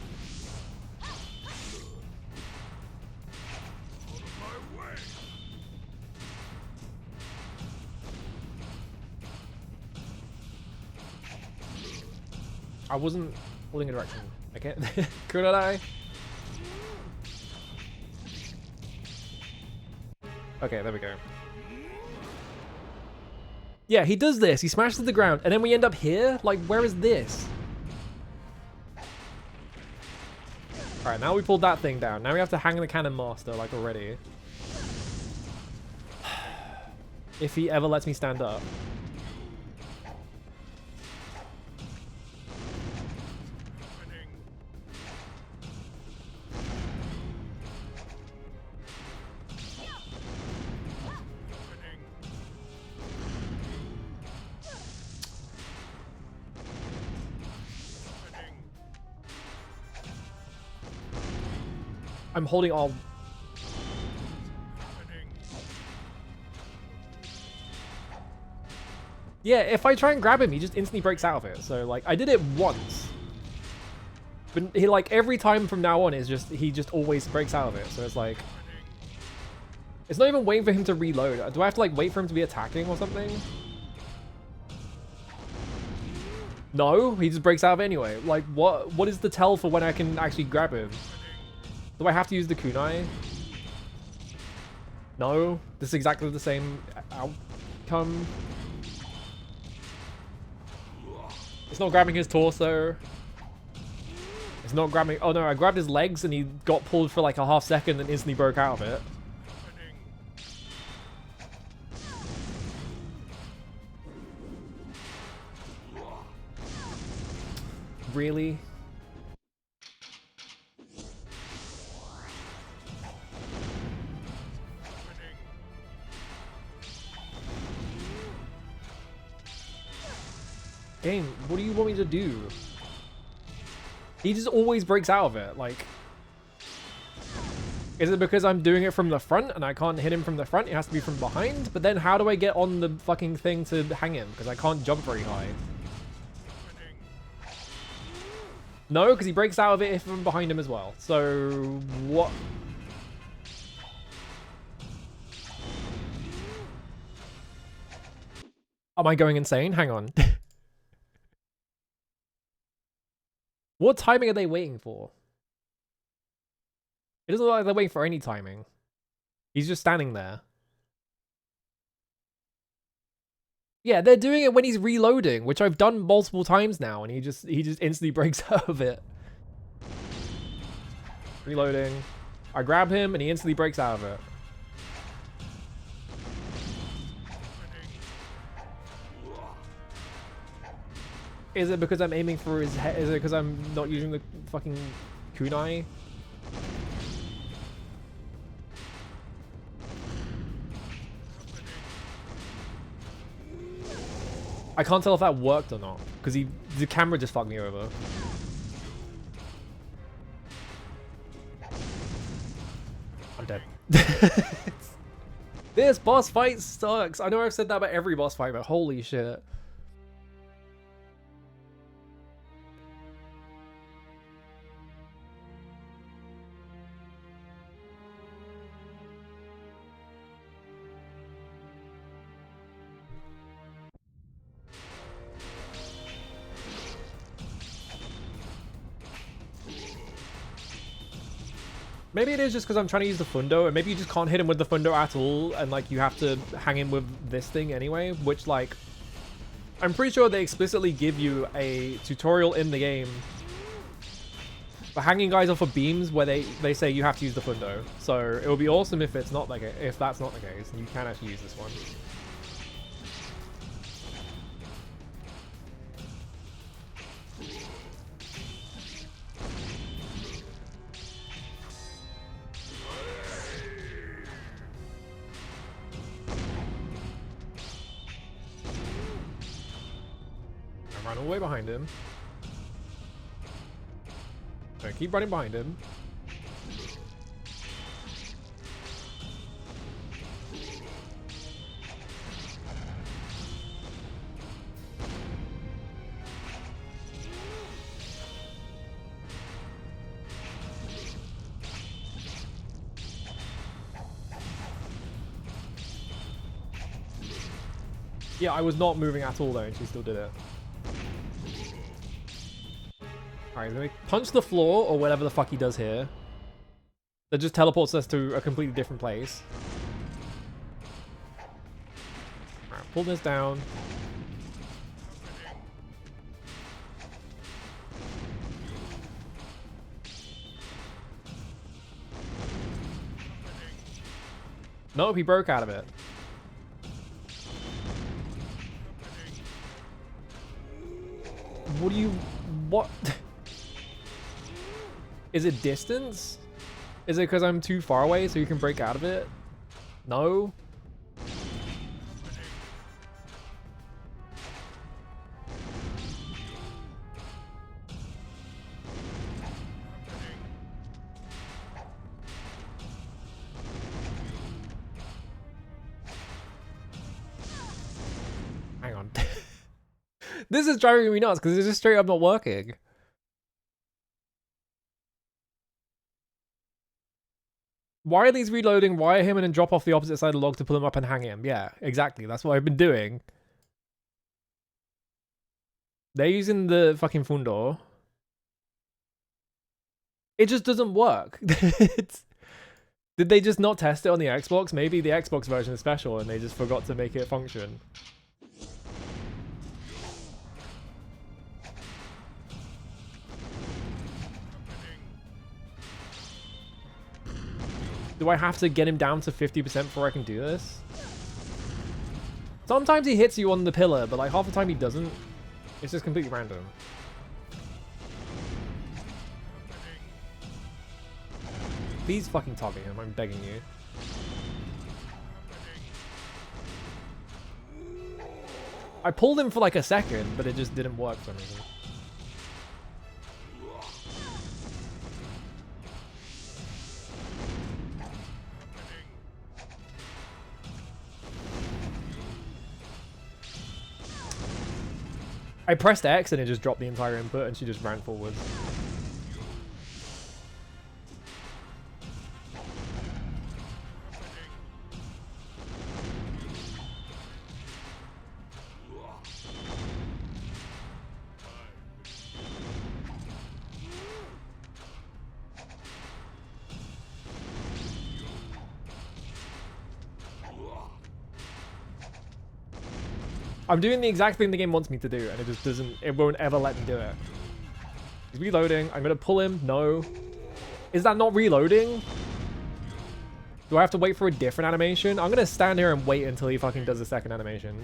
I wasn't holding a direction. I can't. Couldn't I? Okay, there we go. Yeah, he does this. He smashes the ground, and then we end up here? Like, where is this? Alright, now we pulled that thing down. Now we have to hang the Cannon Master, like, already. If he ever lets me stand up. I'm holding all. Yeah, if I try and grab him, he just instantly breaks out of it. So like, I did it once. But he like, every time from now on is just, he just always breaks out of it. So it's like, it's not even waiting for him to reload. Do I have to like wait for him to be attacking or something? No, he just breaks out of it anyway. Like, what is the tell for when I can actually grab him? Do I have to use the kunai? No, this is exactly the same outcome. It's not grabbing his torso. It's not grabbing... Oh no, I grabbed his legs and he got pulled for like a half second and instantly broke out of it. Really? Game, what do you want me to do? He just always breaks out of it, like... Is it because I'm doing it from the front and I can't hit him from the front? It has to be from behind? But then how do I get on the fucking thing to hang him? Because I can't jump very high. No, because he breaks out of it if I'm behind him as well. So, what? Am I going insane? Hang on. What timing are they waiting for? It doesn't look like they're waiting for any timing. He's just standing there. Yeah, they're doing it when he's reloading, which I've done multiple times now, and he just instantly breaks out of it. Reloading. I grab him, and he instantly breaks out of it. Is it because I'm aiming for his head? Is it because I'm not using the fucking kunai? I can't tell if that worked or not, because the camera just fucked me over. I'm dead. This boss fight sucks. I know I've said that about every boss fight, but holy shit. Maybe it is just because I'm trying to use the Fundo, and maybe you just can't hit him with the Fundo at all, and like you have to hang him with this thing anyway, which like, I'm pretty sure they explicitly give you a tutorial in the game for hanging guys off of beams where they say you have to use the Fundo. So it would be awesome if it's not like if that's not the case, and you can actually use this one. Run all the way behind him. So keep running behind him. Yeah, I was not moving at all though, and she still did it. Alright, let me punch the floor, or whatever the fuck he does here. That just teleports us to a completely different place. Alright, pull this down. Nope, he broke out of it. What do you... what? Is it distance? Is it because I'm too far away so you can break out of it? No? This is driving me nuts because it's just straight up not working. Why are these reloading? Wire him and then drop off the opposite side of the log to pull him up and hang him? Yeah, exactly. That's what I've been doing. They're using the fucking Fundor. It just doesn't work. Did they just not test it on the Xbox? Maybe the Xbox version is special and they just forgot to make it function. Do I have to get him down to 50% before I can do this? Sometimes he hits you on the pillar, but like half the time he doesn't. It's just completely random. Please fucking target him, I'm begging you. I pulled him for like a second, but it just didn't work for some reason. I pressed X and it just dropped the entire input and she just ran forward. I'm doing the exact thing the game wants me to do, and it just doesn't, it won't ever let me do it. He's reloading. I'm gonna pull him. No. Is that not reloading? Do I have to wait for a different animation? I'm gonna stand here and wait until he fucking does the second animation.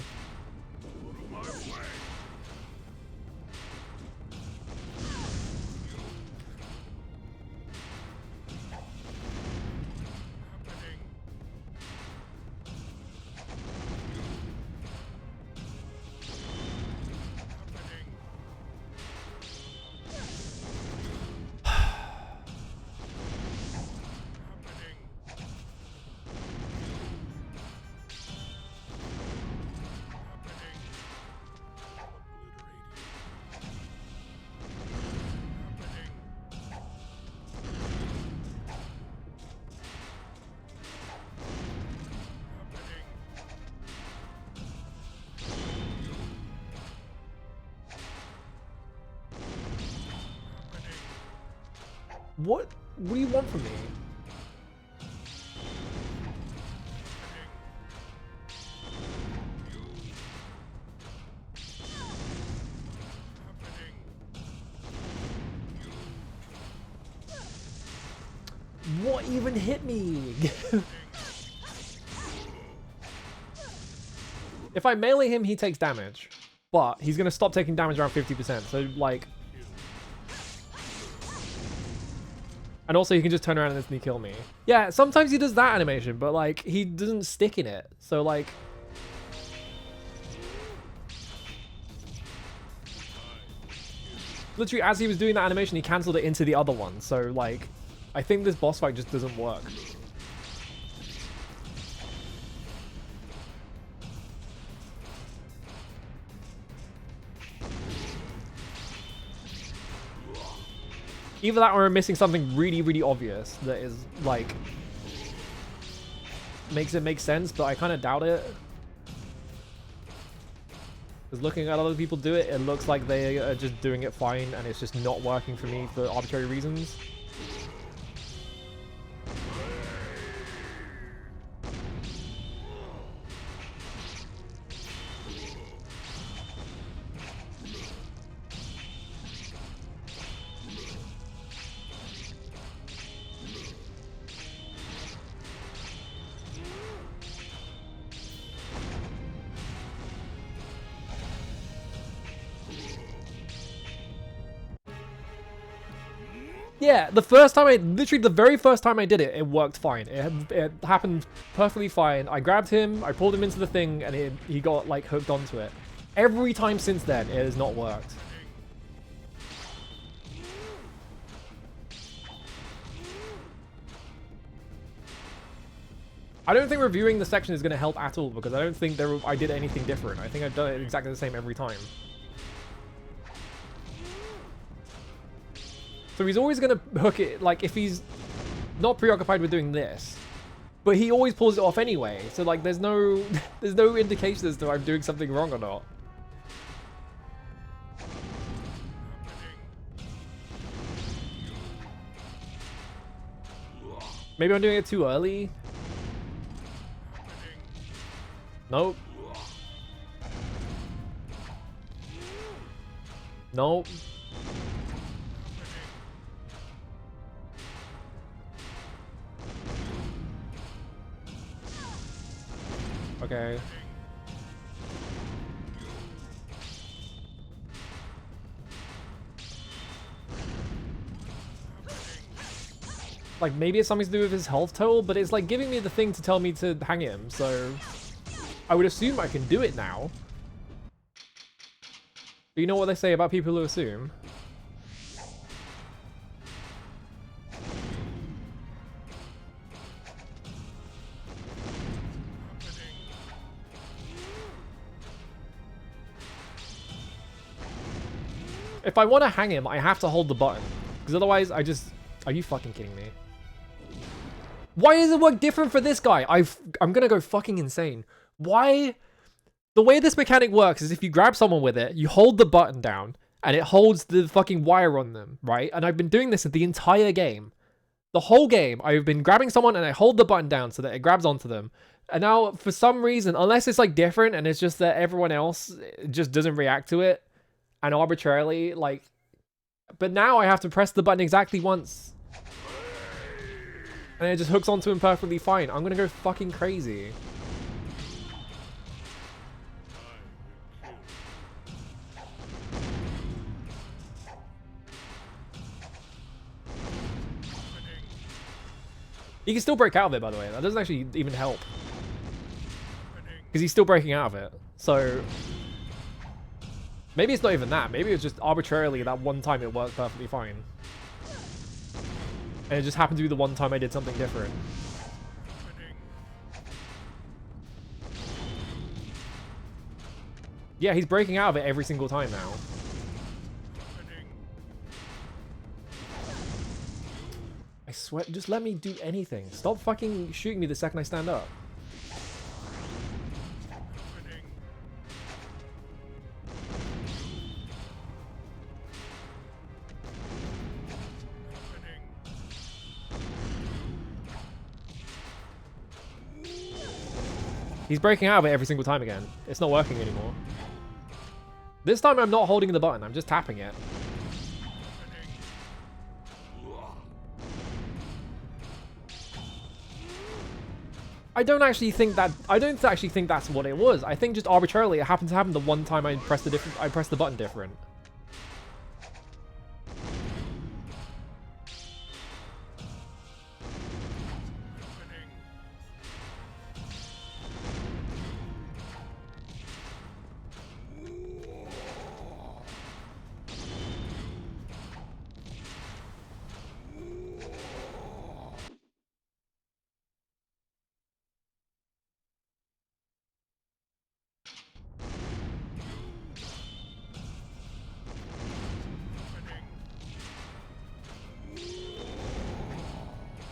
What do you want from me? What even hit me? If I melee him, he takes damage. But he's going to stop taking damage around 50%. So, like... And also, he can just turn around and instantly kill me. Yeah, sometimes he does that animation, but, like, he doesn't stick in it. So, like... Literally, as he was doing that animation, he cancelled it into the other one. So, like, I think this boss fight just doesn't work. Either that or I'm missing something really, really obvious that is, like, makes it make sense, but I kind of doubt it. Because looking at other people do it, it looks like they are just doing it fine, and it's just not working for me for arbitrary reasons. Yeah, the first time literally the very first time I did it, it worked fine. It happened perfectly fine. I grabbed him, I pulled him into the thing, and he got, like, hooked onto it. Every time since then, it has not worked. I don't think reviewing the section is going to help at all, because I don't think I did anything different. I think I've done it exactly the same every time. So he's always gonna hook it, like, if he's not preoccupied with doing this, but he always pulls it off anyway. So like, there's no indication as to I'm doing something wrong or not. Maybe I'm doing it too early. Nope. Nope. Okay. Like, maybe it's something to do with his health total, but it's like giving me the thing to tell me to hang him, so I would assume I can do it now. Do you know what they say about people who assume? If I want to hang him, I have to hold the button. Because otherwise, I just... Are you fucking kidding me? Why does it work different for this guy? I'm gonna go fucking insane. Why? The way this mechanic works is if you grab someone with it, you hold the button down, and it holds the fucking wire on them, right? And I've been doing this the entire game. The whole game, I've been grabbing someone and I hold the button down so that it grabs onto them. And now, for some reason, unless it's like different and it's just that everyone else just doesn't react to it, and arbitrarily, like... But now I have to press the button exactly once. And it just hooks onto him perfectly fine. I'm gonna go fucking crazy. He can still break out of it, by the way. That doesn't actually even help. Because he's still breaking out of it. So... Maybe it's not even that. Maybe it's just arbitrarily that one time it worked perfectly fine. And it just happened to be the one time I did something different. Yeah, he's breaking out of it every single time now. I swear, just let me do anything. Stop fucking shooting me the second I stand up. He's breaking out of it every single time again. It's not working anymore. This time I'm not holding the button, I'm just tapping it. I don't actually think that's what it was. I think just arbitrarily it happened to happen the one time I pressed the button different.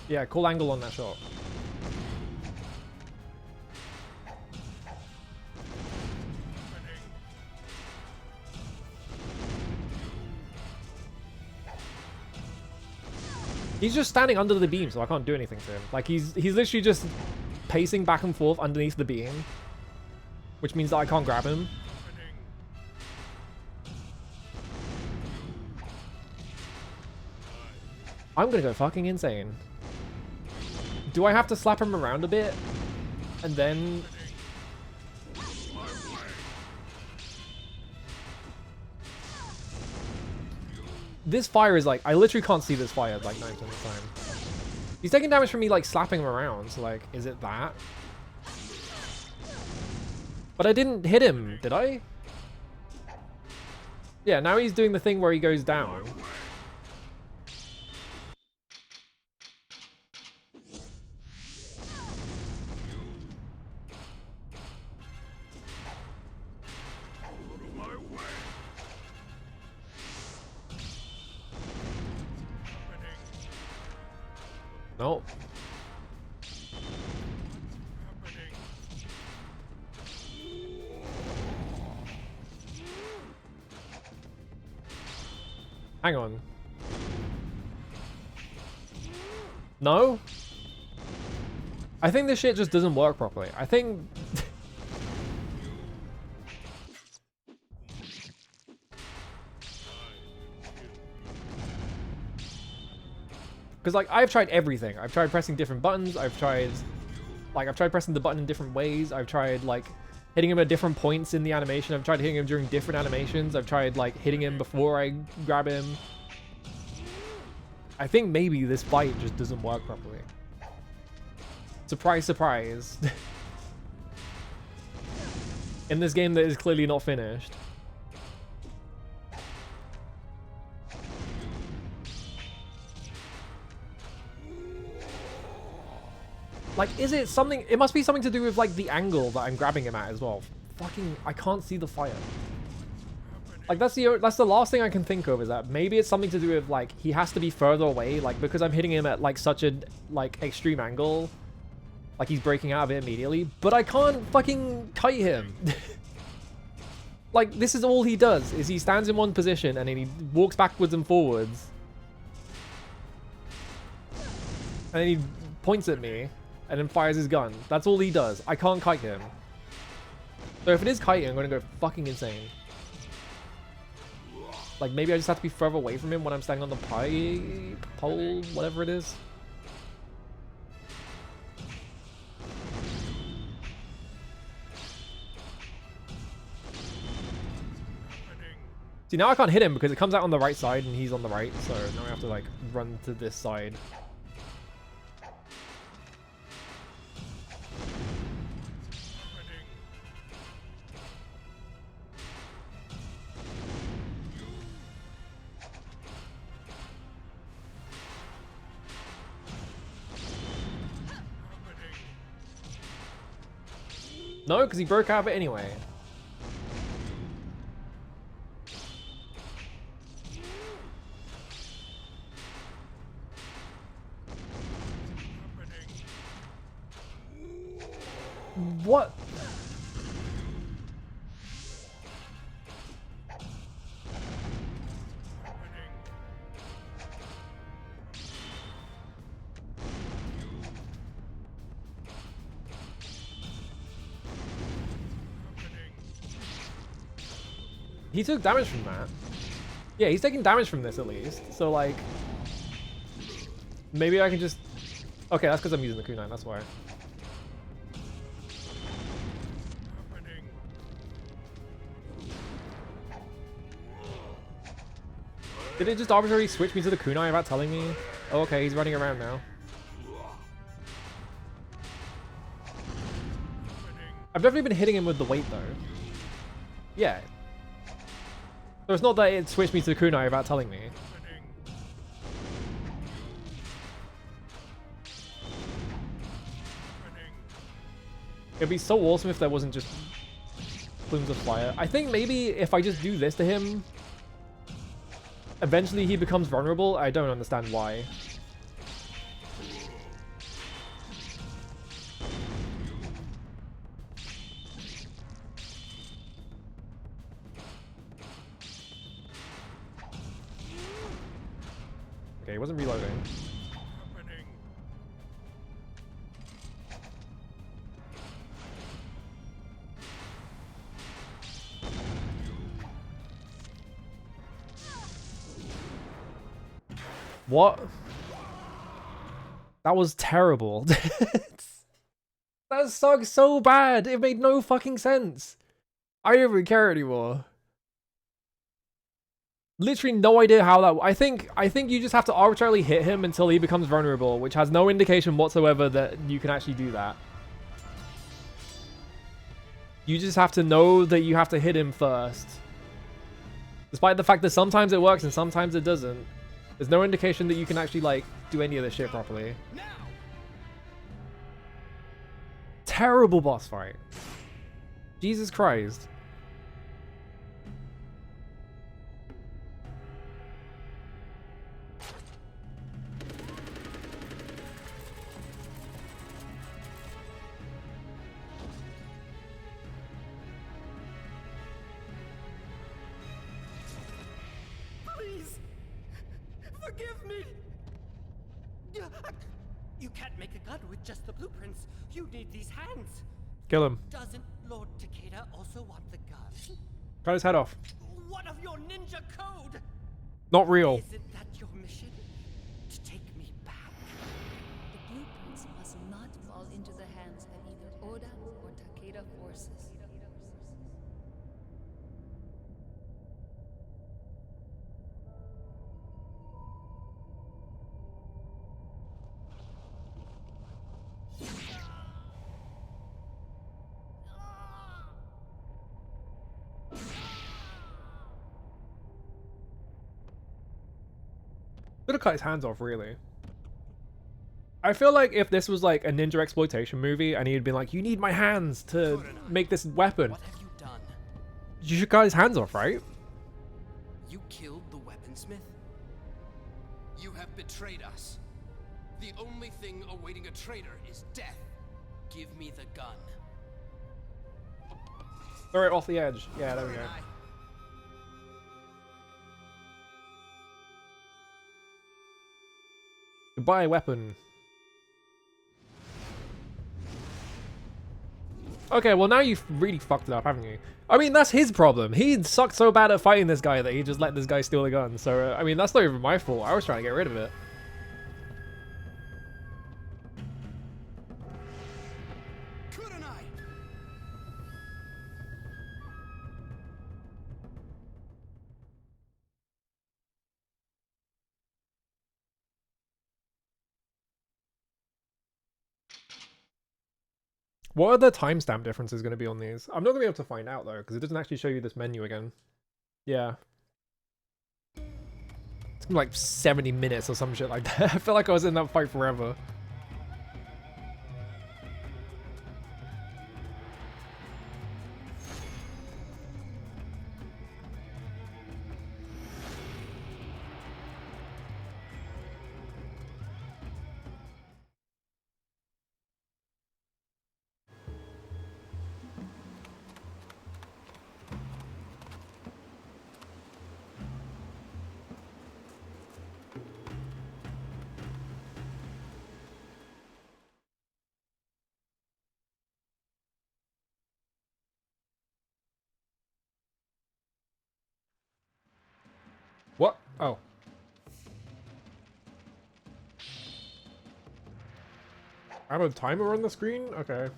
Yeah, cool angle on that shot. He's just standing under the beam, so I can't do anything to him. Like, he's literally just pacing back and forth underneath the beam, which means that I can't grab him. I'm gonna go fucking insane. Do I have to slap him around a bit? And then... This fire is like... I literally can't see this fire like 9% of the time. He's taking damage from me like slapping him around, so like, is it that? But I didn't hit him, did I? Yeah, now he's doing the thing where he goes down. Nope. Hang on. No? I think this shit just doesn't work properly. I think... Because, like, I've tried everything. I've tried pressing different buttons. I've tried pressing the button in different ways. I've tried, like, hitting him at different points in the animation. I've tried hitting him during different animations. I've tried, like, hitting him before I grab him. I think maybe this fight just doesn't work properly. Surprise, surprise. In this game that is clearly not finished. Like, is it something... It must be something to do with, like, the angle that I'm grabbing him at as well. Fucking... I can't see the fire. Like, that's the last thing I can think of, is that maybe it's something to do with, like, he has to be further away. Like, because I'm hitting him at, like, such a, like, extreme angle. Like, he's breaking out of it immediately. But I can't fucking kite him. Like, this is all he does, is he stands in one position and then he walks backwards and forwards. And then he points at me. And then fires his gun. That's all he does. I can't kite him. So if it is kiting, I'm going to go fucking insane. Like, maybe I just have to be further away from him when I'm standing on the pole, whatever it is. See, now I can't hit him because it comes out on the right side and he's on the right. So now I have to, like, run to this side. No, because he broke out of it anyway. What? He took damage from that. Yeah, he's taking damage from this at least. So, like... Maybe I can just... Okay, that's because I'm using the kunai, that's why. Did it just arbitrarily switch me to the kunai without telling me? Oh, okay, he's running around now. I've definitely been hitting him with the weight, though. Yeah. So it's not that it switched me to the kunai without telling me. It'd be so awesome if there wasn't just plumes of fire. I think maybe if I just do this to him, eventually he becomes vulnerable. I don't understand why. Okay, he wasn't reloading. What? That was terrible. That sucked so bad. It made no fucking sense. I don't even care anymore. Literally no idea how that... I think you just have to arbitrarily hit him until he becomes vulnerable, which has no indication whatsoever that you can actually do that. You just have to know that you have to hit him first. Despite the fact that sometimes it works and sometimes it doesn't. There's no indication that you can actually, like, do any of this shit properly. Terrible boss fight. Jesus Christ. Forgive me! You can't make a gun with just the blueprints. You need these hands. Kill him. Doesn't Lord Takeda also want the gun? Cut his head off. What of your ninja code? Not real. Isn't that your mission? To take me back? The blueprints must not fall into the hands of either Oda or Takeda forces. Could have cut his hands off, really. I feel like if this was like a ninja exploitation movie and he'd been like, you need my hands to make this weapon, What have you done? you should cut his hands off, right? You killed the weaponsmith? You have betrayed us. The only thing awaiting a traitor is death. Give me the gun. Alright, off the edge. Yeah, there we go. Kurenai, Goodbye, weapon. Okay, well now you've really fucked it up, haven't you? I mean, that's his problem. He sucked so bad at fighting this guy that he just let this guy steal the gun. So, I mean, that's not even my fault. I was trying to get rid of it. Kurenai! What are the timestamp differences going to be on these? I'm not going to be able to find out, though, because it doesn't actually show you this menu again. Yeah. It's gonna be like 70 minutes or some shit like that. I feel like I was in that fight forever. What? Oh. I have a timer on the screen? Okay.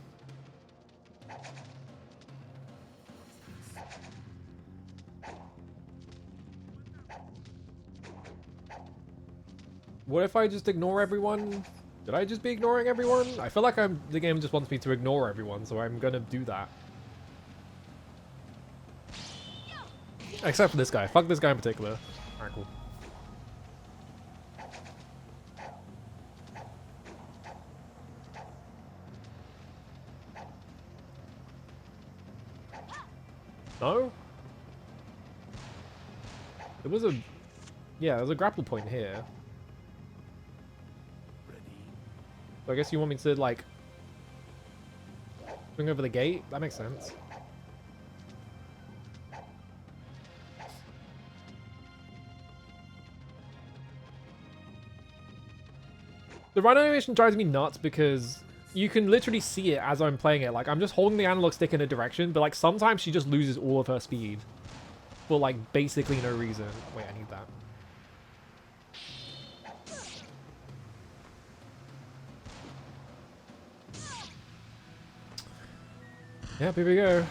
What if I just ignore everyone? Did I just be ignoring everyone? I feel like the game just wants me to ignore everyone, so I'm gonna do that. Except for this guy. Fuck this guy in particular. Alright, cool. No? There was a... Yeah, there's a grapple point here. So I guess you want me to, like... swing over the gate? That makes sense. The run animation drives me nuts because you can literally see it as I'm playing it. Like, I'm just holding the analog stick in a direction, but like sometimes she just loses all of her speed for like basically no reason. Wait, I need that. Yep, here we go.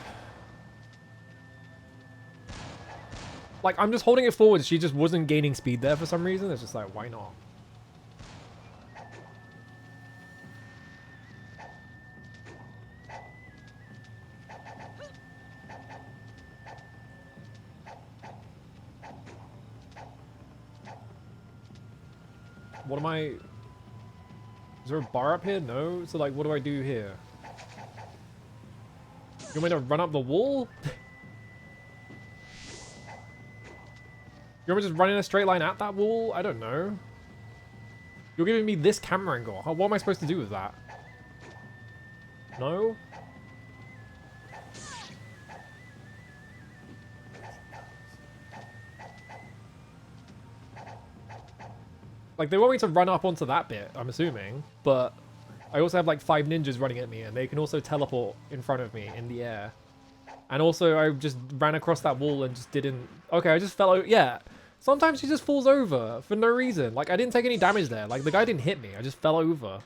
Like, I'm just holding it forward. She just wasn't gaining speed there for some reason. It's just like, why not? What am I... Is there a bar up here? No? So, like, what do I do here? You want me to run up the wall? You want me to just run in a straight line at that wall? I don't know. You're giving me this camera angle. What am I supposed to do with that? No? Like, they want me to run up onto that bit, I'm assuming. But I also have like 5 ninjas running at me, and they can also teleport in front of me in the air. And also, I just ran across that wall and just didn't... Okay, I just fell over. Yeah. Sometimes she just falls over for no reason. Like, I didn't take any damage there. Like, the guy didn't hit me. I just fell over.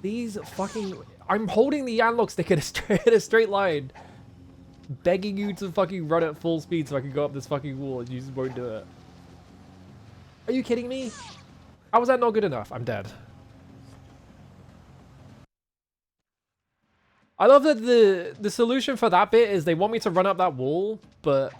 These fucking... I'm holding the analog stick in a straight line. Begging you to fucking run at full speed so I can go up this fucking wall, and you just won't do it. Are you kidding me? How was that not good enough? I'm dead. I love that the solution for that bit is they want me to run up that wall, but...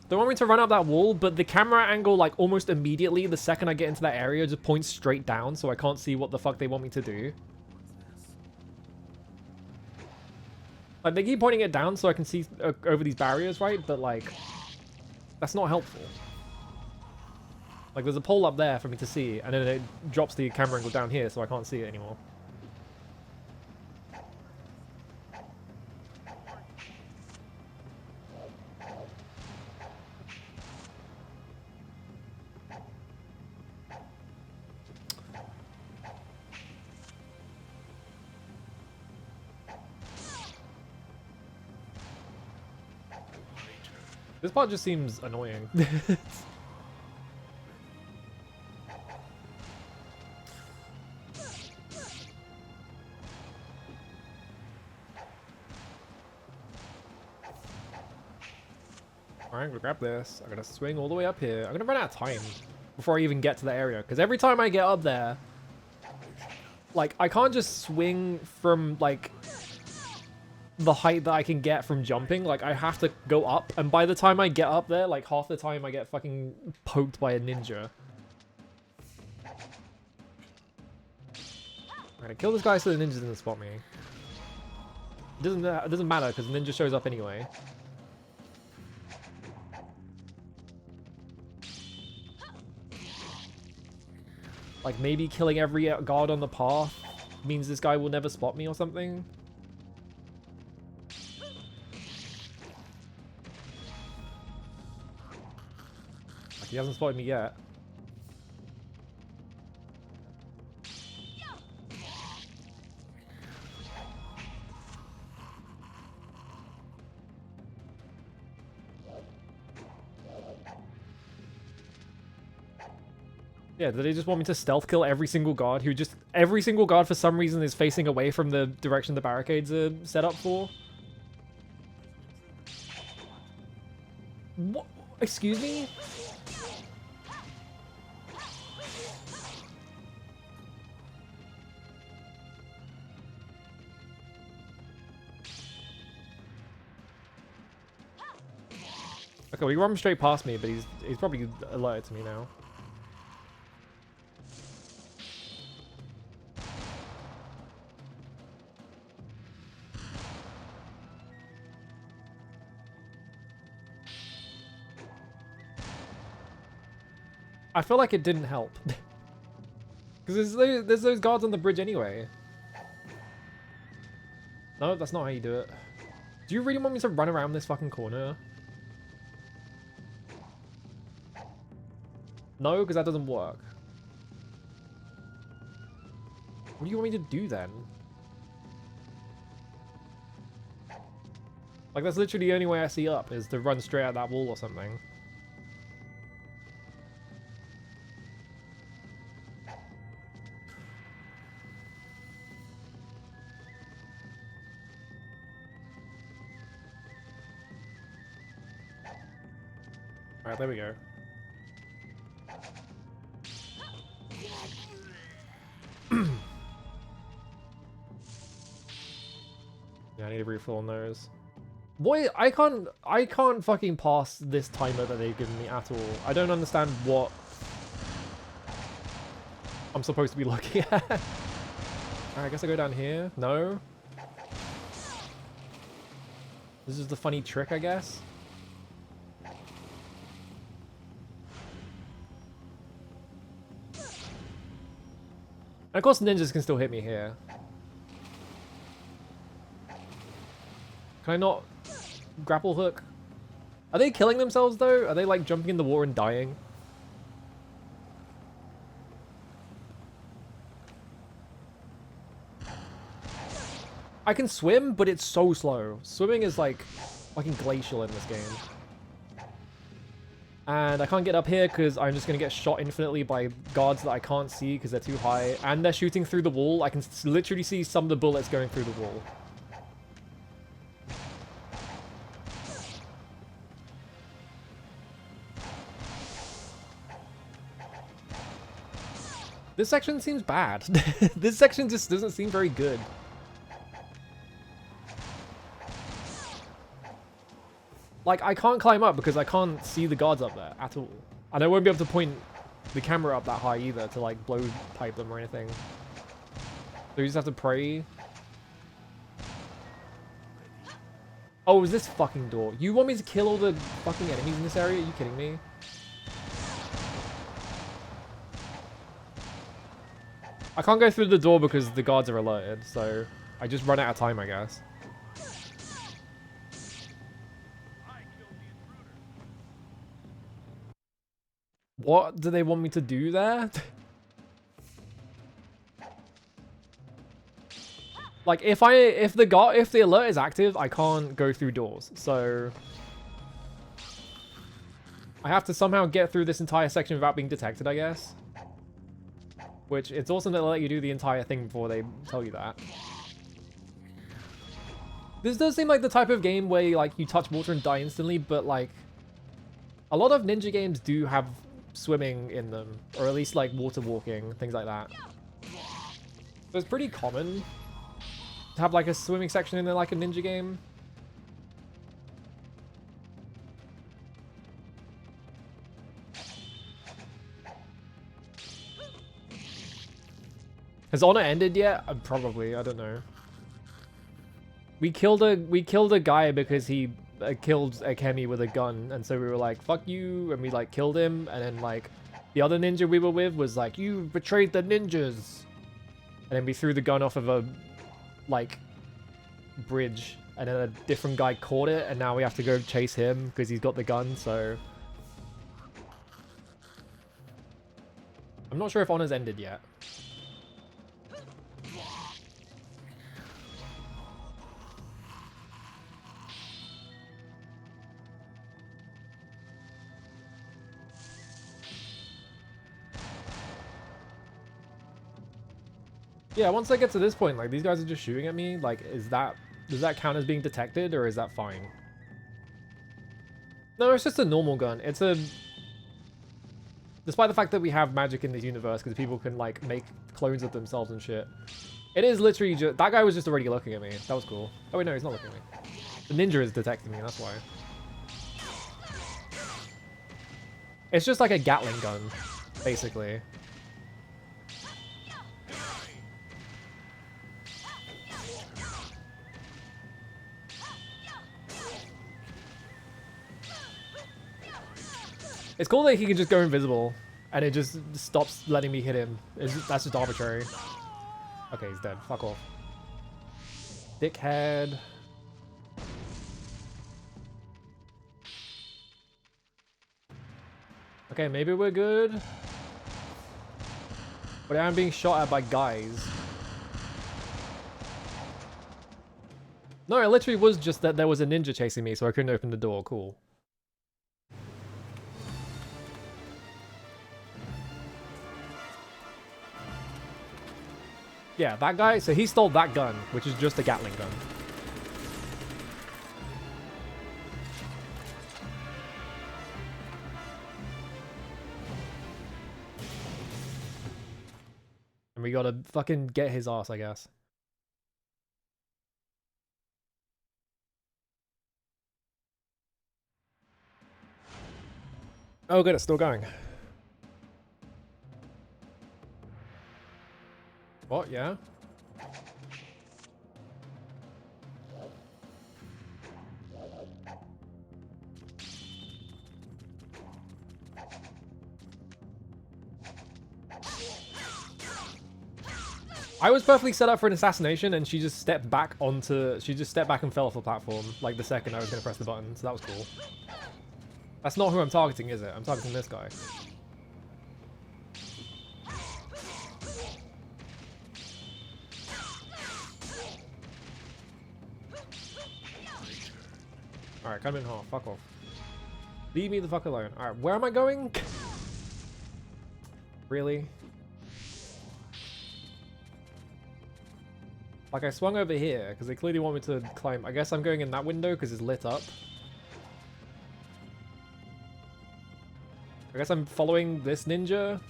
They want me to run up that wall, but the camera angle, like, almost immediately, the second I get into that area, just points straight down, so I can't see what the fuck they want me to do. Like, they keep pointing it down so I can see over these barriers, right? But, like, that's not helpful. Like, there's a pole up there for me to see, and then it drops the camera angle down here, so I can't see it anymore. This part just seems annoying. Alright, I'm gonna grab this. I'm gonna swing all the way up here. I'm gonna run out of time before I even get to the area. Because every time I get up there, like, I can't just swing from, like, the height that I can get from jumping. Like, I have to go up, and by the time I get up there, like, half the time I get fucking poked by a ninja. I'm gonna kill this guy so the ninja doesn't spot me. It doesn't matter because the ninja shows up anyway. Like, maybe killing every guard on the path means this guy will never spot me or something. He hasn't spotted me yet. Yeah, do they just want me to stealth kill every single guard who just... Every single guard for some reason is facing away from the direction the barricades are set up for? What? Excuse me? Okay, well, he run straight past me, but he's probably alerted to me now. I feel like it didn't help. Because there's those guards on the bridge anyway. No, that's not how you do it. Do you really want me to run around this fucking corner? No, because that doesn't work. What do you want me to do then? Like, that's literally the only way I see up, is to run straight at that wall or something. Alright, there we go. Yeah, I need to refill on those. Boy, I can't fucking pass this timer that they've given me at all. I don't understand what I'm supposed to be looking at. Alright, I guess I go down here. No. This is the funny trick, I guess. of course ninjas can still hit me here. Can I not grapple hook? Are they killing themselves though? Are they like jumping in the water and dying? I can swim, but it's so slow. Swimming is like fucking glacial in this game. And I can't get up here because I'm just going to get shot infinitely by guards that I can't see because they're too high. And they're shooting through the wall. I can literally see some of the bullets going through the wall. This section seems bad. This section just doesn't seem very good. Like, I can't climb up because I can't see the guards up there at all. And I won't be able to point the camera up that high either to, like, blow pipe them or anything. So you just have to pray. Oh, is this fucking door? You want me to kill all the fucking enemies in this area? Are you kidding me? I can't go through the door because the guards are alerted, so I just run out of time, I guess. What do they want me to do there? Like, if the alert is active, I can't go through doors, so I have to somehow get through this entire section without being detected, I guess. Which, it's awesome that they let you do the entire thing before they tell you that. This does seem like the type of game where, like, you touch water and die instantly, but, like, a lot of ninja games do have swimming in them, or at least, like, water walking, things like that. So it's pretty common to have, like, a swimming section in, like, a ninja game. Has Honor ended yet? Probably. I don't know. We killed a guy because he killed Akemi with a gun, and so we were like, "Fuck you," and we like killed him. And then like the other ninja we were with was like, "You betrayed the ninjas," and then we threw the gun off of a like bridge, and then a different guy caught it, and now we have to go chase him because he's got the gun. So I'm not sure if Honor's ended yet. Yeah, once I get to this point, like, these guys are just shooting at me. Like, does that count as being detected, or is that fine? No, it's just a normal gun. It's a... Despite the fact that we have magic in this universe, because people can, like, make clones of themselves and shit. It is literally just... That guy was just already looking at me. That was cool. Oh, wait, no, he's not looking at me. The ninja is detecting me, that's why. It's just like a Gatling gun, basically. It's cool that he can just go invisible, and it just stops letting me hit him. That's just arbitrary. Okay, he's dead. Fuck off. Dickhead. Okay, maybe we're good. But I'm being shot at by guys. No, it literally was just that there was a ninja chasing me, so I couldn't open the door. Cool. Yeah, that guy, so he stole that gun, which is just a Gatling gun. And we gotta fucking get his ass, I guess. Oh good, it's still going. What? Yeah? I was perfectly set up for an assassination, and she just stepped back onto... She just stepped back and fell off the platform, like the second I was going to press the button, so that was cool. That's not who I'm targeting, is it? I'm targeting this guy. Alright, cut him in half. Fuck off. Leave me the fuck alone. Alright, where am I going? Really? Like, I swung over here, because they clearly want me to climb. I guess I'm going in that window, because it's lit up. I guess I'm following this ninja.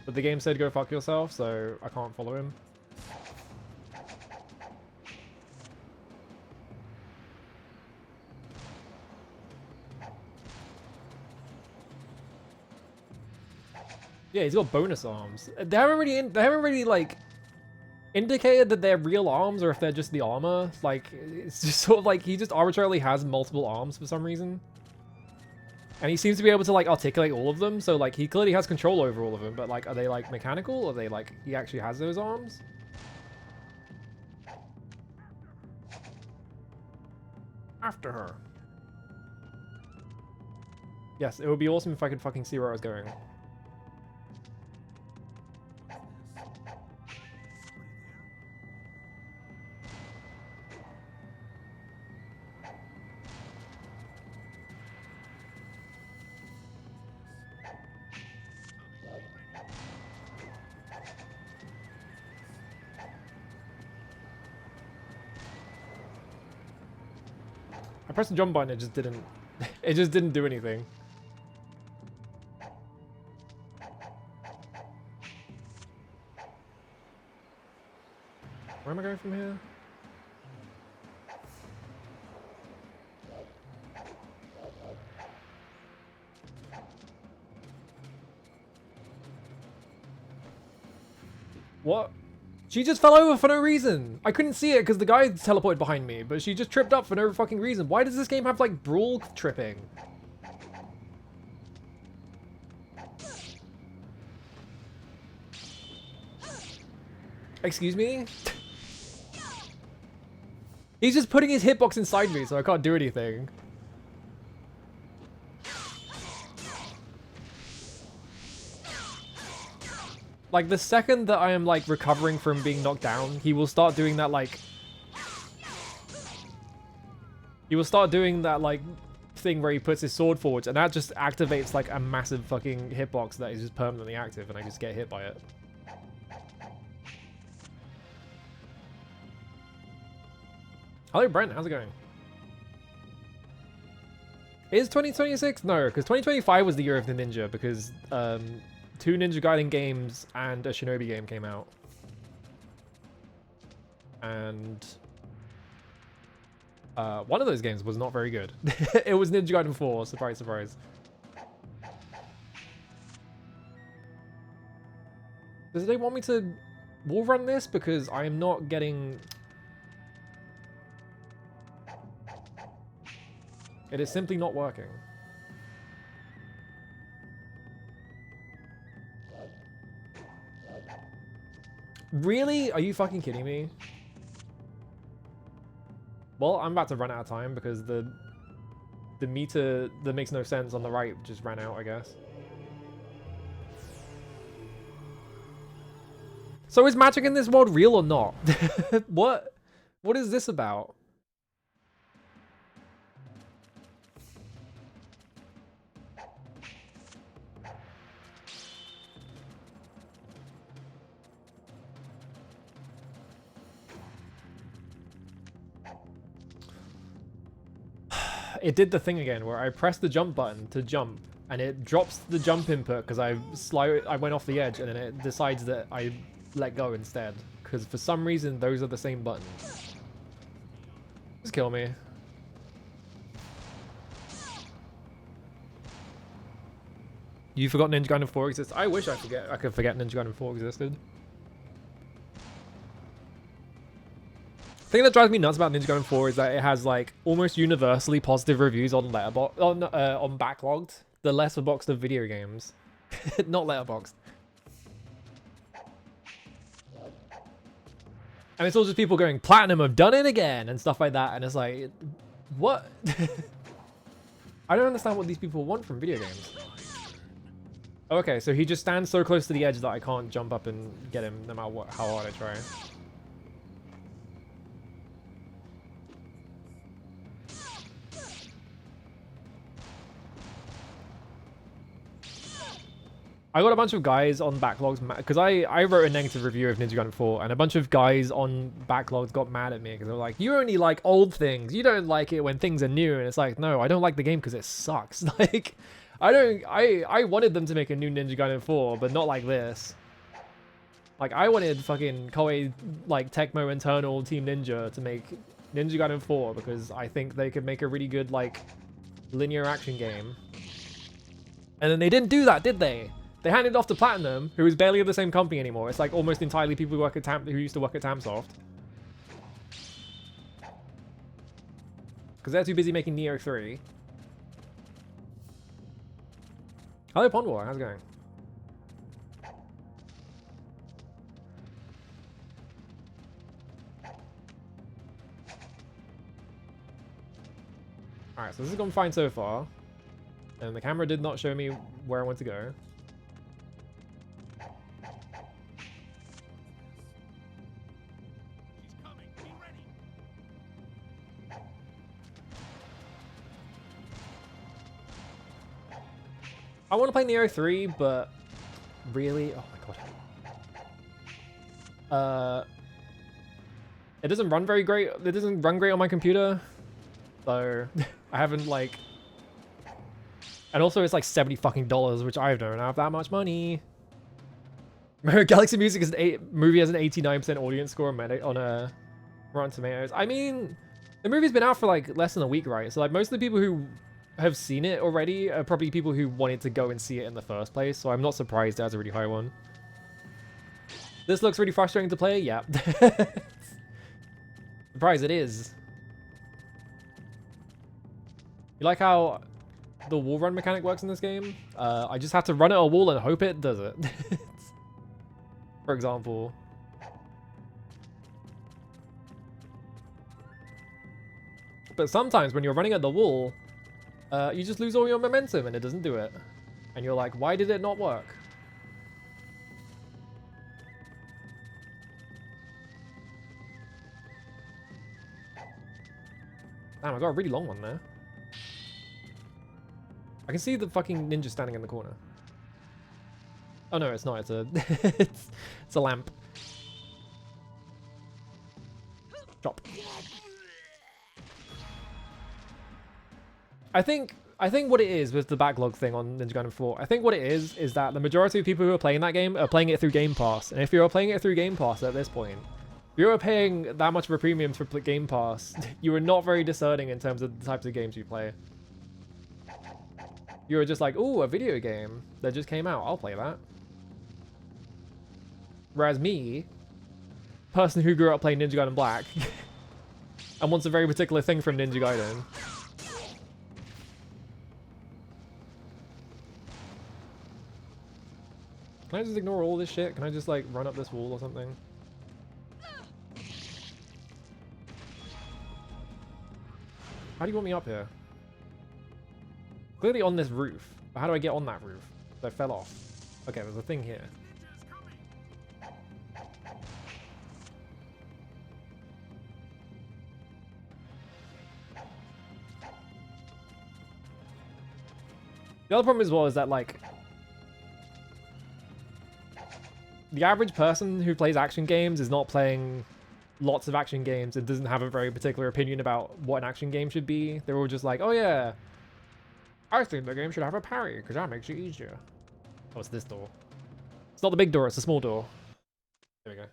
But the game said go fuck yourself, so I can't follow him. Yeah, he's got bonus arms. They haven't really like indicated that they're real arms or if they're just the armor. Like, it's just sort of like he just arbitrarily has multiple arms for some reason. And he seems to be able to like articulate all of them, so like he clearly has control over all of them, but like are they like mechanical or are they like he actually has those arms? After her. Yes, it would be awesome if I could fucking see where I was going. I pressed the jump button, it just didn't do anything. Where am I going from here? What? She just fell over for no reason. I couldn't see it because the guy teleported behind me, but she just tripped up for no fucking reason. Why does this game have like brawl tripping? Excuse me? He's just putting his hitbox inside me, so I can't do anything. Like, the second that I am, like, recovering from being knocked down, he will start doing that, like... He will start doing that, like, thing where he puts his sword forwards, and that just activates, like, a massive fucking hitbox that is just permanently active, and I just get hit by it. Hello, Brent. How's it going? Is 2026? No, because 2025 was the year of the ninja, because, 2 Ninja Gaiden games and a Shinobi game came out. And one of those games was not very good. It was Ninja Gaiden 4, surprise, surprise. Does they want me to wall run this? Because I am not getting... It is simply not working. Really? Are you fucking kidding me? Well, I'm about to run out of time because the meter that makes no sense on the right just ran out, I guess. So is magic in this world real or not? What is this about? It did the thing again where I pressed the jump button to jump and it drops the jump input because I went off the edge, and then it decides that I let go instead because for some reason those are the same buttons. Just kill me. You forgot Ninja Gaiden 4 exists? I wish I could forget Ninja Gaiden 4 existed. The thing that drives me nuts about Ninja Gaiden 4 is that it has like almost universally positive reviews on Letterboxd, on Backlogged, the lesser boxed of video games. Not Letterboxd. And it's all just people going, Platinum have done it again, and stuff like that. And it's like, what? I don't understand what these people want from video games. Okay, so he just stands so close to the edge that I can't jump up and get him no matter what, how hard I try. I got a bunch of guys on Backlogs, because I wrote a negative review of Ninja Gaiden 4, and a bunch of guys on Backlogs got mad at me because they were like, you only like old things, you don't like it when things are new. And it's like, no, I don't like the game because it sucks. Like, I wanted them to make a new Ninja Gaiden 4, but not like this. Like, I wanted fucking Koei, like, Tecmo Internal Team Ninja to make Ninja Gaiden 4 because I think they could make a really good, like, linear action game. And then they didn't do that, did they? They handed it off to Platinum, who is barely of the same company anymore. It's like almost entirely people who work at who used to work at Tamsoft. Because they're too busy making Neo 3. Hello, Pondwar. How's it going? Alright, so this has gone fine so far. And the camera did not show me where I want to go. I want to play Neo 3, but really, oh my god. It doesn't run very great. It doesn't run great on my computer. So I haven't like, and also it's like $70 fucking, which I don't have that much money. Galaxy Music is movie has an 89% audience score on Rotten Tomatoes. I mean, the movie's been out for like less than a week, right? So like most of the people who have seen it already are probably people who wanted to go and see it in the first place, so I'm not surprised it has a really high one. This looks really frustrating to play? Yeah. Surprised it is. You like how the wall run mechanic works in this game? I just have to run at a wall and hope it does it. For example. But sometimes when you're running at the wall, you just lose all your momentum and it doesn't do it. And you're like, why did it not work? Damn, I got a really long one there. I can see the fucking ninja standing in the corner. Oh no, it's not. It's a it's a lamp. Chop. I think what it is with the backlog thing on Ninja Gaiden 4, I think what it is that the majority of people who are playing that game are playing it through Game Pass. And if you're playing it through Game Pass at this point, if you're paying that much of a premium for Game Pass, you are not very discerning in terms of the types of games you play. You're just like, ooh, a video game that just came out, I'll play that. Whereas me, person who grew up playing Ninja Gaiden Black, and wants a very particular thing from Ninja Gaiden. Can I just ignore all this shit? Can I just like run up this wall or something? How do you want me up here? Clearly on this roof. But how do I get on that roof? I fell off. Okay, there's a thing here. The other problem as well is that like the average person who plays action games is not playing lots of action games and doesn't have a very particular opinion about what an action game should be. They're all just like, oh yeah, I think the game should have a parry because that makes it easier. Oh, it's this door. It's not the big door, it's the small door. There we go.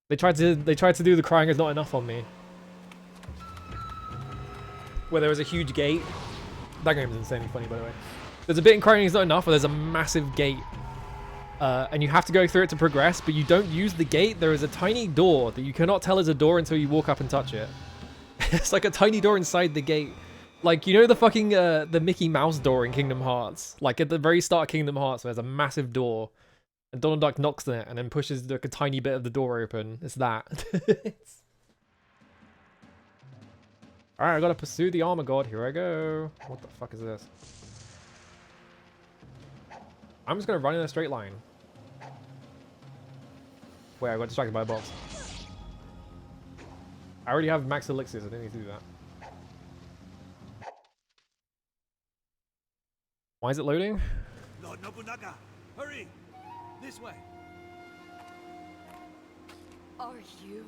They tried to do the crying is not enough on me. Where there was a huge gate. That game is insanely funny, by the way. There's a bit in Crying is Not Enough where there's a massive gate. And you have to go through it to progress, but you don't use the gate. There is a tiny door that you cannot tell is a door until you walk up and touch it. It's like a tiny door inside the gate. Like, you know the fucking, the Mickey Mouse door in Kingdom Hearts? Like, at the very start of Kingdom Hearts, there's a massive door, and Donald Duck knocks on it, and then pushes, like, a tiny bit of the door open. It's that. Alright, I gotta pursue the armor god. Here I go. What the fuck is this? I'm just gonna run in a straight line. Wait, I got distracted by a box. I already have max elixirs, I didn't need to do that. Why is it loading? Lord Nobunaga, hurry! This way. Are you?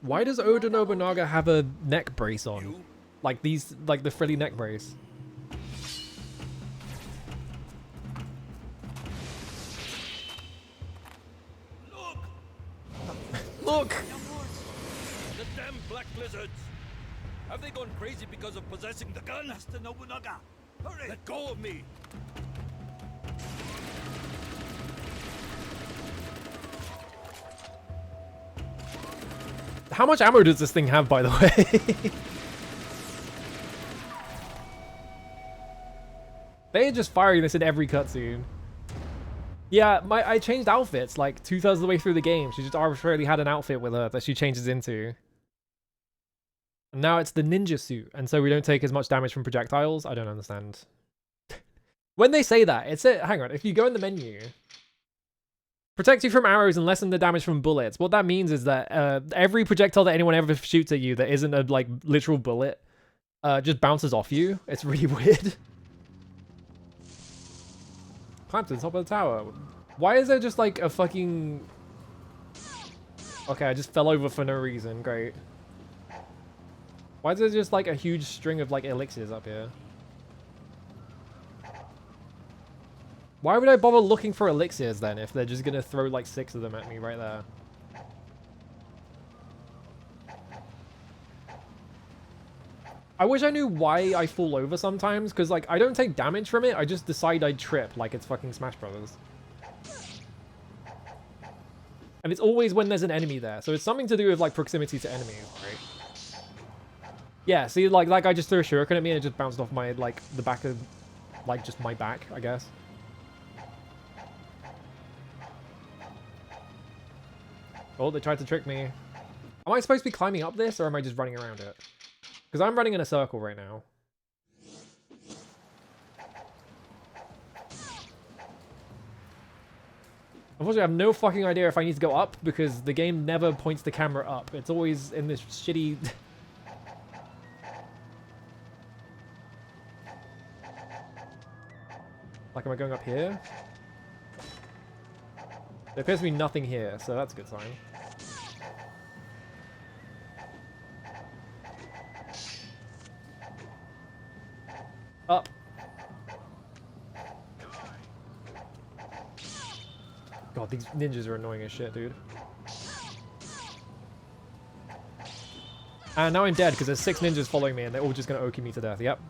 Why does Oda Nobunaga have a neck brace on? Like these, like the frilly neck brace. Look! Look! The damn black lizards! Have they gone crazy because of possessing the gun? Master Nobunaga, hurry! Let go of me! How much ammo does this thing have, by the way? They're just firing this in every cutscene. Yeah, I changed outfits like 2/3 of the way through the game. She just arbitrarily had an outfit with her that she changes into. And now it's the ninja suit, and so we don't take as much damage from projectiles. I don't understand. When they say that, it's a hang on. If you go in the menu, protect you from arrows and lessen the damage from bullets. What that means is that every projectile that anyone ever shoots at you that isn't a like literal bullet just bounces off you. It's really weird. Climb to the top of the tower. Why is there just like a fucking... Okay, I just fell over for no reason. Great. Why is there just like a huge string of like elixirs up here? Why would I bother looking for elixirs then if they're just gonna throw like 6 of them at me right there? I wish I knew why I fall over sometimes, because like I don't take damage from it, I just decide I trip like it's fucking Smash Brothers. And it's always when there's an enemy there, so it's something to do with like proximity to enemies, right? Yeah, see, like that guy just threw a shuriken at me and it just bounced off my, like, the back of, like, just my back, I guess. Oh, they tried to trick me. Am I supposed to be climbing up this, or am I just running around it? Because I'm running in a circle right now. Unfortunately, I have no fucking idea if I need to go up, because the game never points the camera up. It's always in this shitty... Like, am I going up here? There appears to be nothing here, so that's a good sign. Up. God, these ninjas are annoying as shit, dude. And now I'm dead because there's 6 ninjas following me and they're all just going to Oki me to death. Yep.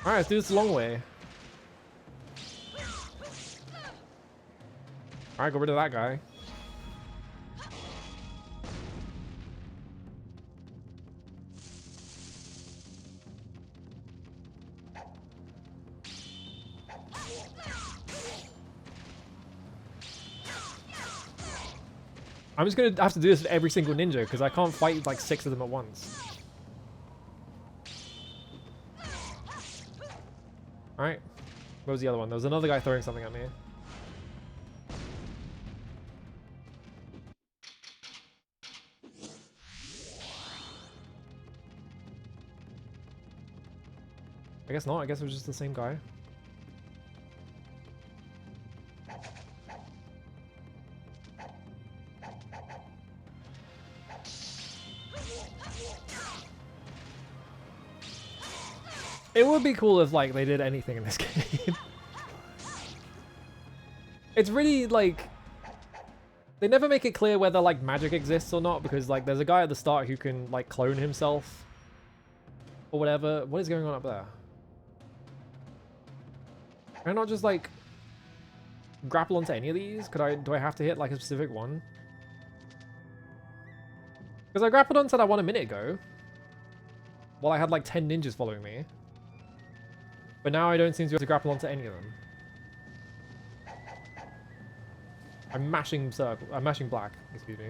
Alright, let's do this the long way. Alright, got rid of that guy. I'm just gonna have to do this with every single ninja because I can't fight like 6 of them at once. Alright. Where was the other one? There was another guy throwing something at me. I guess not. I guess it was just the same guy. It would be cool if, like, they did anything in this game. It's really, like... They never make it clear whether, like, magic exists or not, because, like, there's a guy at the start who can, like, clone himself. Or whatever. What is going on up there? Can I not just, like... grapple onto any of these? Do I have to hit like a specific one? Because I grappled onto that one a minute ago. While I had like 10 ninjas following me. But now I don't seem to be able to grapple onto any of them. I'm mashing circle. I'm mashing black, excuse me.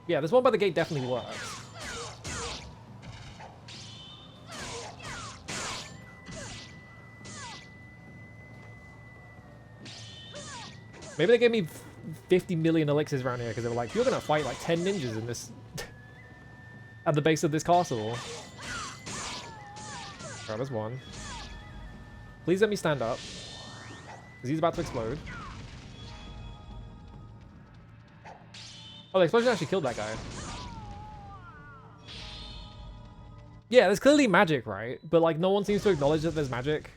Yeah, this one by the gate definitely works. Maybe they gave me 50 million elixirs around here because they were like, you're gonna fight like 10 ninjas in this at the base of this castle. Alright, there's one. Please let me stand up. Because he's about to explode. Oh, the explosion actually killed that guy. Yeah, there's clearly magic, right? But like no one seems to acknowledge that there's magic.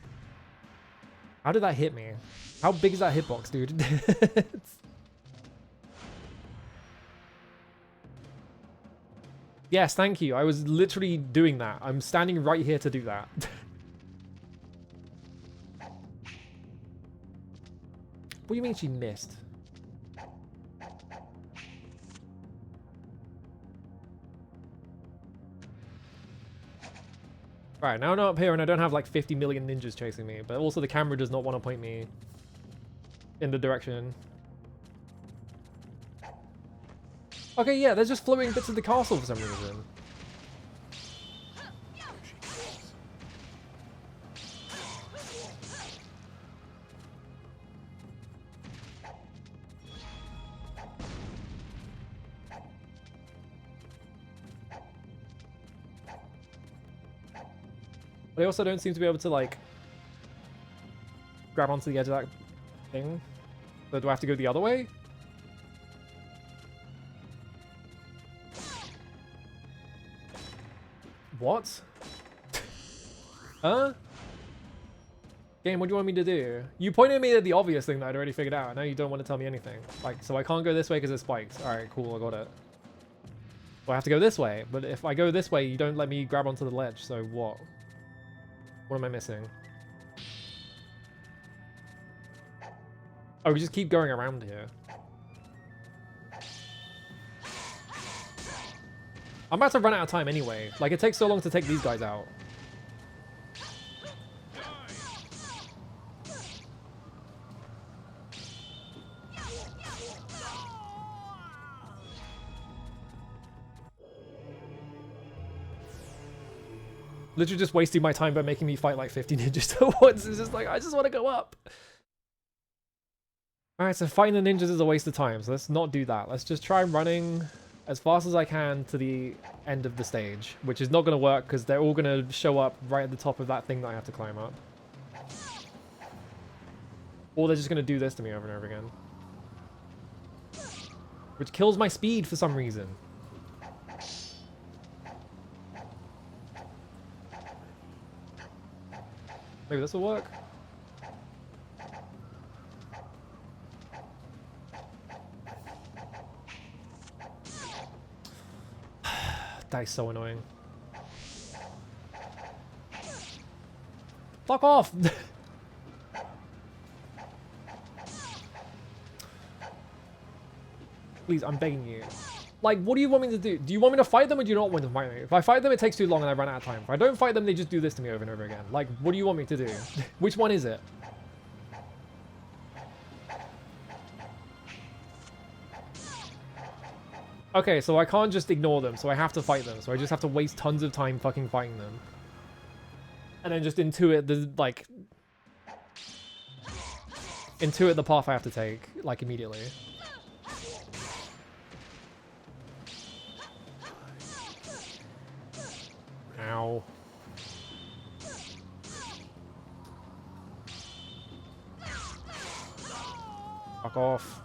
How did that hit me? How big is that hitbox, dude? Yes, thank you. I was literally doing that. I'm standing right here to do that. What do you mean she missed? Right, now I'm up here and I don't have like 50 million ninjas chasing me, but also the camera does not want to point me in the direction. Okay, yeah, there's just floating bits of the castle for some reason. But I also don't seem to be able to, like, grab onto the edge of that thing. So do I have to go the other way? What? Huh? Game, what do you want me to do? You pointed me at the obvious thing that I'd already figured out. Now you don't want to tell me anything. Like, so I can't go this way because it's spiked. Alright, cool, I got it. Well, I have to go this way. But if I go this way, you don't let me grab onto the ledge. So what? What am I missing? Oh, we just keep going around here. I'm about to run out of time anyway. Like, it takes so long to take these guys out. Literally just wasting my time by making me fight like 50 ninjas at once. It's just like, I just want to go up. Alright, so fighting the ninjas is a waste of time. So let's not do that. Let's just try running as fast as I can to the end of the stage, which is not going to work because they're all going to show up right at the top of that thing that I have to climb up. Or they're just going to do this to me over and over again. Which kills my speed for some reason. Maybe this will work. That is so annoying. Fuck off! Please, I'm begging you. Like, what do you want me to do? Do you want me to fight them or do you not want to fight me? If I fight them, it takes too long and I run out of time. If I don't fight them, they just do this to me over and over again. Like, what do you want me to do? Which one is it? Okay, so I can't just ignore them, so I have to fight them. So I just have to waste tons of time fucking fighting them. And then just intuit the, like... Intuit the path I have to take, like, immediately. Ow. Fuck off.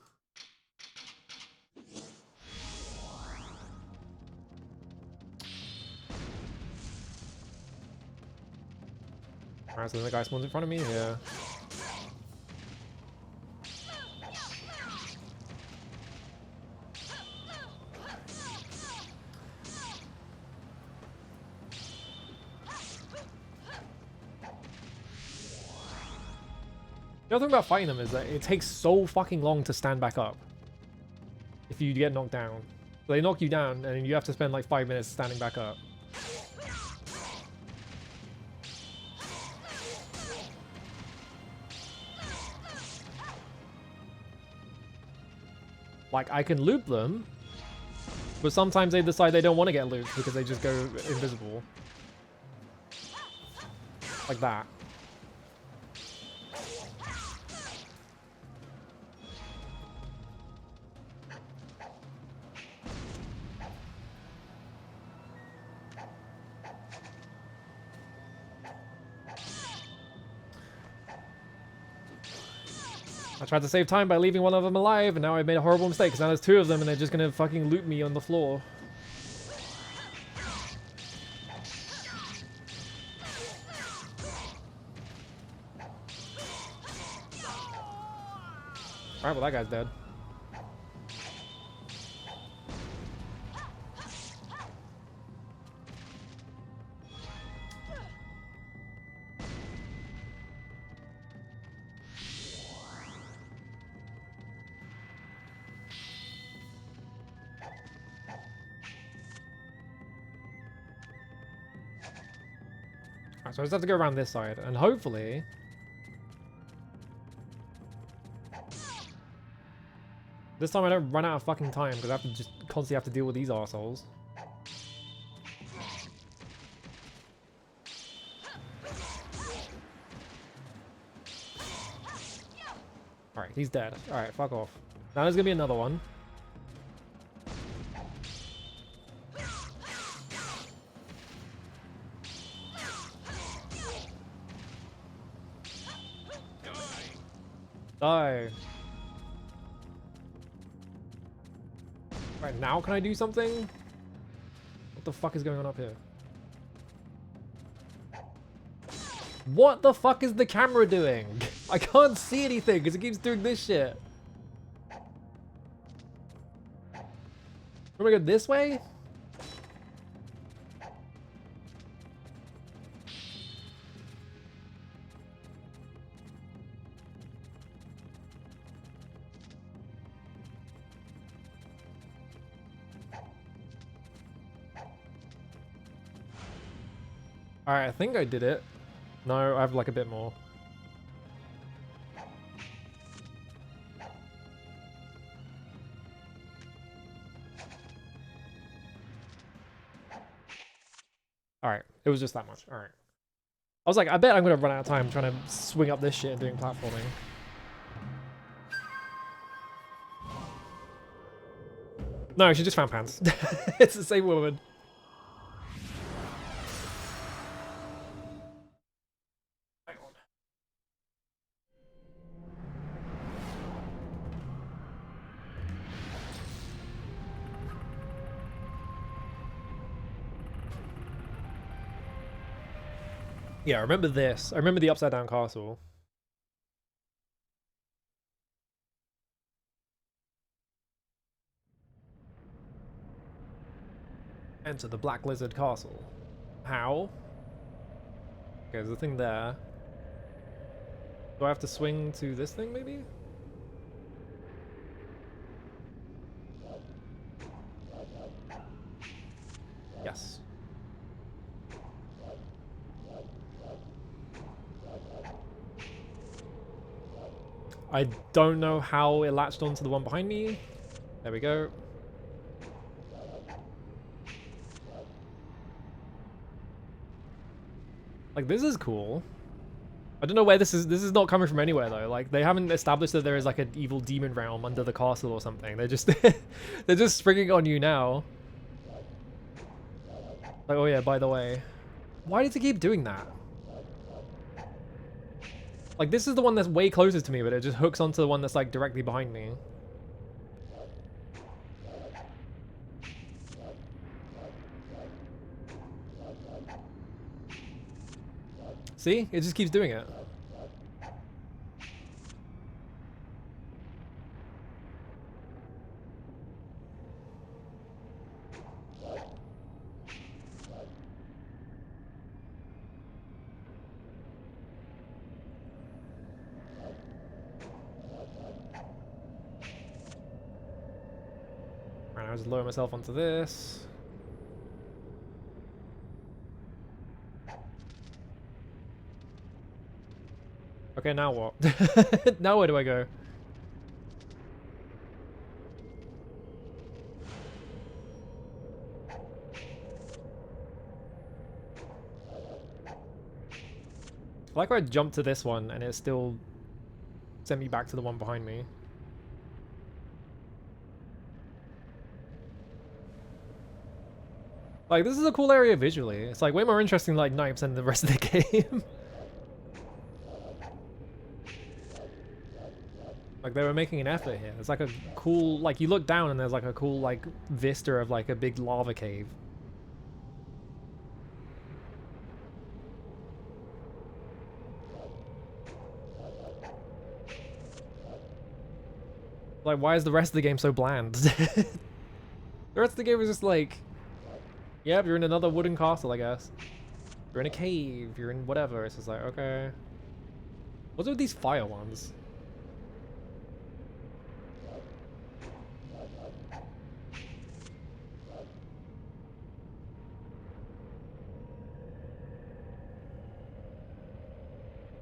Alright, so the guy spawns in front of me here. The other thing about fighting them is that it takes so fucking long to stand back up. If you get knocked down. So they knock you down and you have to spend like 5 minutes standing back up. Like, I can loop them, but sometimes they decide they don't want to get looped because they just go invisible. Like that. I tried to save time by leaving one of them alive, and now I've made a horrible mistake, because now there's 2 of them, and they're just gonna fucking loot me on the floor. Alright, well that guy's dead. So I just have to go around this side, and hopefully... this time I don't run out of fucking time, because I have to just constantly have to deal with these arseholes. Alright, he's dead. Alright, fuck off. Now there's gonna be another one. Die. Right, now can I do something? What the fuck is going on up here? What the fuck is the camera doing? I can't see anything because it keeps doing this shit. Can we go this way? Alright, I think I did it. No, I have like a bit more. Alright, it was just that much. Alright. I was like, I bet I'm gonna run out of time trying to swing up this shit and doing platforming. No, she just found pants. It's the same woman. Yeah, I remember this. I remember the upside down castle. Enter the Black Lizard Castle. How? Okay, there's a thing there. Do I have to swing to this thing, maybe? Yes. I don't know how it latched onto the one behind me. There we go. Like, this is cool. I don't know where this is not coming from anywhere though. Like, they haven't established that there is like an evil demon realm under the castle or something. They're just they're just springing on you now. Like, oh yeah, by the way, why does it keep doing that? Like, this is the one that's way closest to me, but it just hooks onto the one that's like directly behind me. See? It just keeps doing it. I'll just lower myself onto this. Okay, now what? Now where do I go? I like how I jumped to this one and it still sent me back to the one behind me. Like, this is a cool area visually. It's like way more interesting like 90% of the rest of the game. Like, they were making an effort here. It's like a cool, like, you look down and there's like a cool like vista of like a big lava cave. Like, why is the rest of the game so bland? The rest of the game is just like, yep, you're in another wooden castle, I guess. You're in a cave, you're in whatever. It's just like, okay. What's with these fire ones?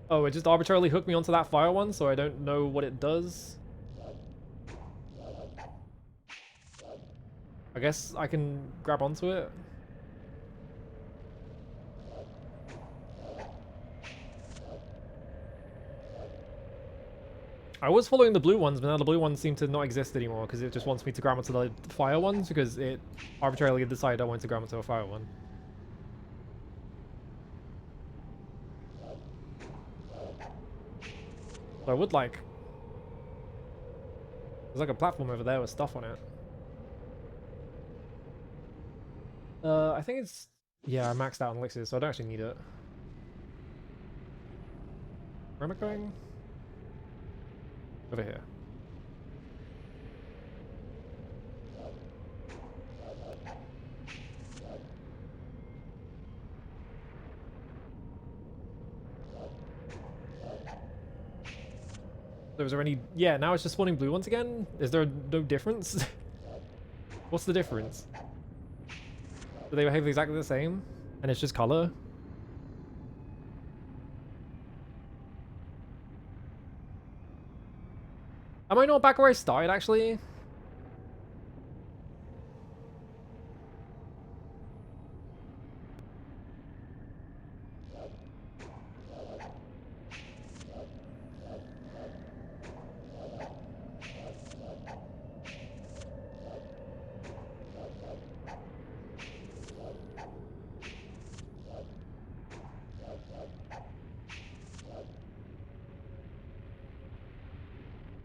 Oh, it just arbitrarily hooked me onto that fire one, so I don't know what it does. I guess I can grab onto it. I was following the blue ones, but now the blue ones seem to not exist anymore because it just wants me to grab onto the fire ones because it arbitrarily decided I wanted to grab onto a fire one. So I would like... There's like a platform over there with stuff on it. I think it's... Yeah, I maxed out on elixirs, so I don't actually need it. Where am I going? Over here. So is there any... Yeah, now it's just spawning blue ones again? Is there no difference? What's the difference? Do they behave exactly the same? And it's just color? Am I not back where I started, actually?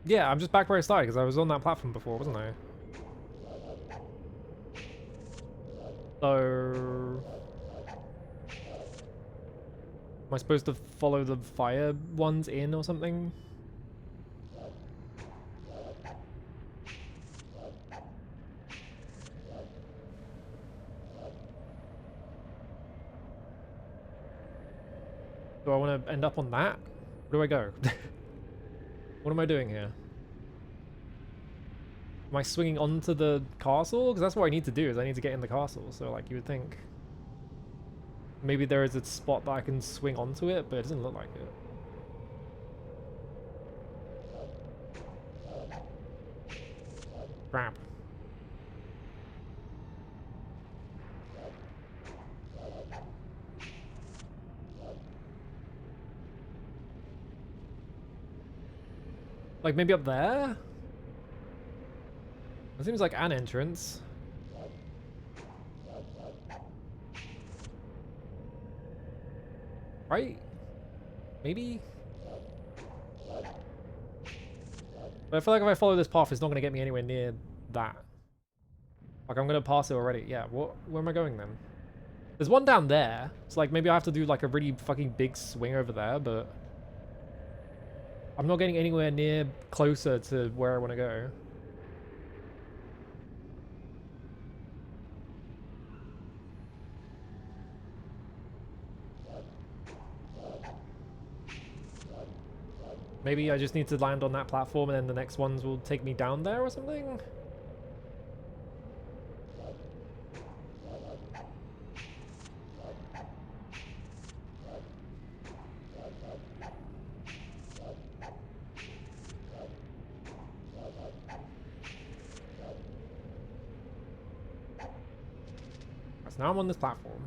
Yeah, I'm just back where I started because I was on that platform before, wasn't I? So... Am I supposed to follow the fire ones in or something? Do I want to end up on that? Where do I go? What am I doing here? Am I swinging onto the castle? Because that's what I need to do, is I need to get in the castle. So, like, you would think... Maybe there is a spot that I can swing onto it, but it doesn't look like it. Crap. Like, maybe up there? It seems like an entrance. Right? Maybe? But I feel like if I follow this path, it's not going to get me anywhere near that. Like, I'm going to pass it already. Yeah, where am I going then? There's one down there. It's like, maybe I have to do, like, a really fucking big swing over there, but... I'm not getting anywhere near closer to where I want to go. Maybe I just need to land on that platform and then the next ones will take me down there or something? now I'm on this platform.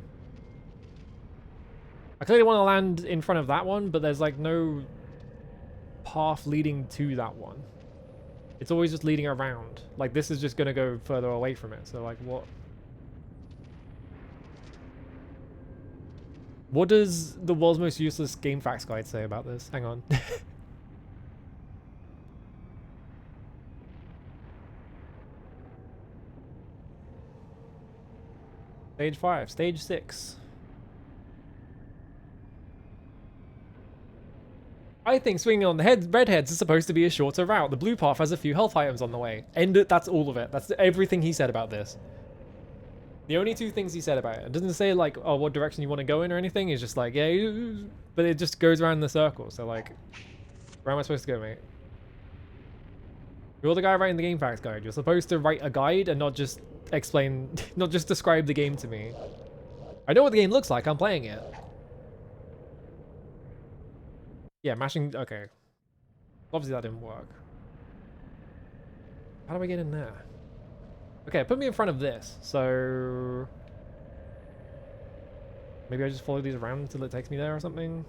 I clearly want to land in front of that one, but there's like no path leading to that one. It's always just leading around. Like this is just gonna go further away from it. So like what? What does the world's most useless game facts guide say about this? Hang on. Stage 5, stage 6. I think swinging on the redheads is supposed to be a shorter route. The blue path has a few health items on the way. And that's all of it. That's everything he said about this. The only two things he said about it. It doesn't say like, oh, what direction you want to go in or anything. It's just like, yeah, but it just goes around in the circle. So like, where am I supposed to go, mate? You're the guy writing the game facts guide. You're supposed to write a guide and not just explain, not just describe the game to me. I know what the game looks like. I'm playing it. Yeah, mashing, okay. Obviously that didn't work. How do I get in there? Okay, put me in front of this, so... Maybe I just follow these around until it takes me there or something?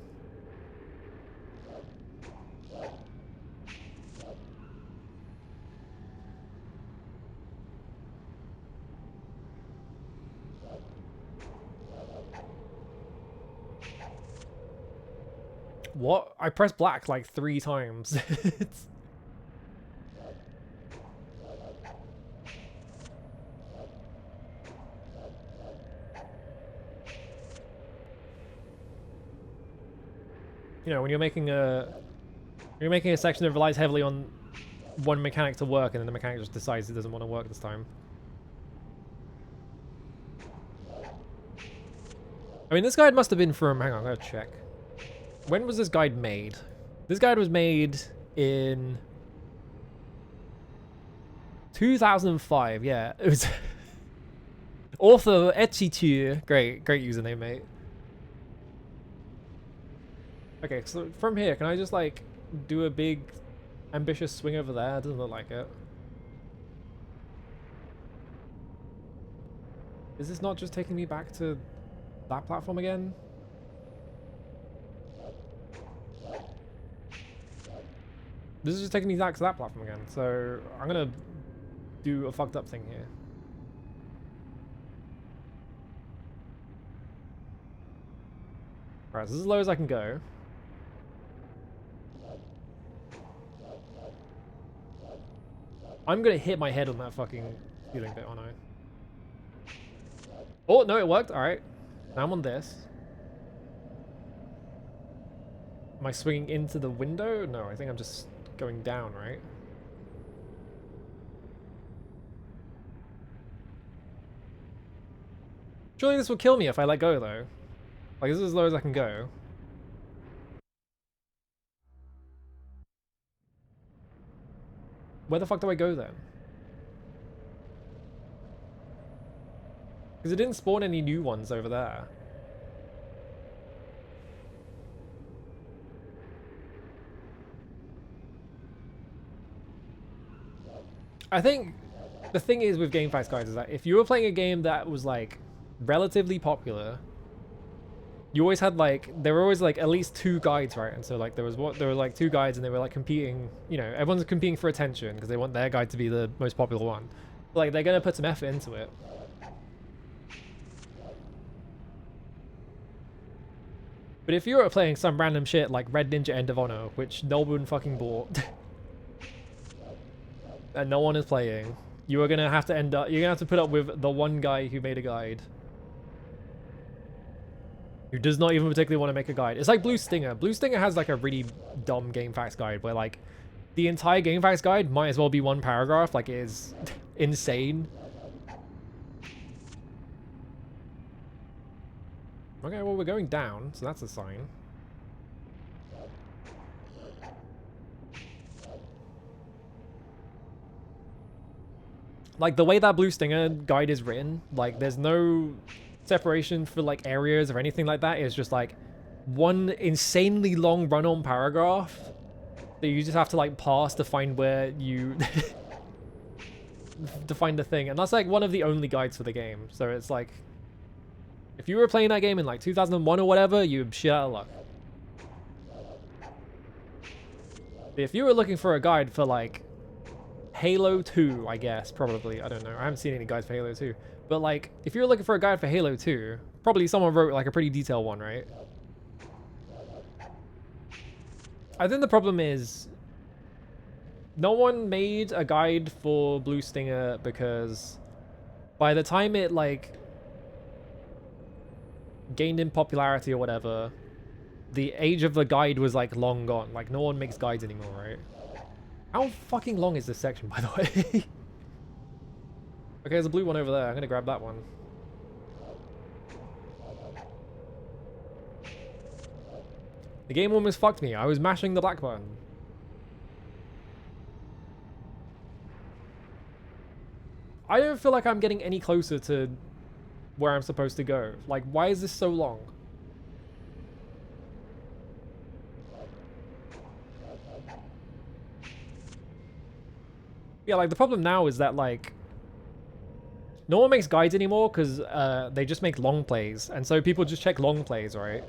What? I pressed black like 3 times. It's... You know, when you're making a section that relies heavily on one mechanic to work, and then the mechanic just decides it doesn't want to work this time. I mean, this guide must have been from... Hang on, I'm gonna check. When was this guide made? This guide was made in 2005. Yeah, it was author Etchitu. Great username, mate. Okay, so from here, can I just like do a big ambitious swing over there? It doesn't look like it. Is this not just taking me back to that platform again? This is just taking me back to that platform again, so I'm gonna do a fucked up thing here. Alright, so this is as low as I can go. I'm gonna hit my head on that fucking ceiling bit, aren't I? Oh, no, it worked. Alright. Now I'm on this. Am I swinging into the window? No, I think I'm just going down, right? Surely this will kill me if I let go, though. Like, this is as low as I can go. Where the fuck do I go then? Because it didn't spawn any new ones over there. I think the thing is with GameFAQs guides is that if you were playing a game that was like relatively popular, you always had like, there were always like at least 2 guides, right? And so like there were like 2 guides and they were like competing, you know, everyone's competing for attention because they want their guide to be the most popular one. Like they're gonna put some effort into it. But if you were playing some random shit like Red Ninja End of Honor, which no one fucking bought, and no one is playing, you are gonna have to you're gonna have to put up with the one guy who made a guide. Who does not even particularly want to make a guide. It's like Blue Stinger. Blue Stinger has like a really dumb GameFAQs guide where like the entire GameFAQs guide might as well be 1 paragraph. Like it is insane. Okay, well we're going down, so that's a sign. Like the way that Blue Stinger guide is written, like there's no separation for like areas or anything like that. It's just like one insanely long run-on paragraph that you just have to like pass to find where you to find the thing, and that's like one of the only guides for the game. So it's like If you were playing that game in like 2001 or whatever, you'd shit out of luck. If you were looking for a guide for like Halo 2, I guess, probably, I don't know, I haven't seen any guides for Halo 2, but like, if you were looking for a guide for Halo 2, probably someone wrote like a pretty detailed one, right? I think the problem is no one made a guide for Blue Stinger because by the time it like gained in popularity or whatever, the age of the guide was like long gone. Like no one makes guides anymore, right? How fucking long is this section, by the way? Okay, there's a blue one over there. I'm gonna grab that one. The game almost fucked me. I was mashing the black button. I don't feel like I'm getting any closer to where I'm supposed to go. Like, why is this so long? Yeah, like, the problem now is that, like, no one makes guides anymore because they just make long plays. And so people just check long plays, right?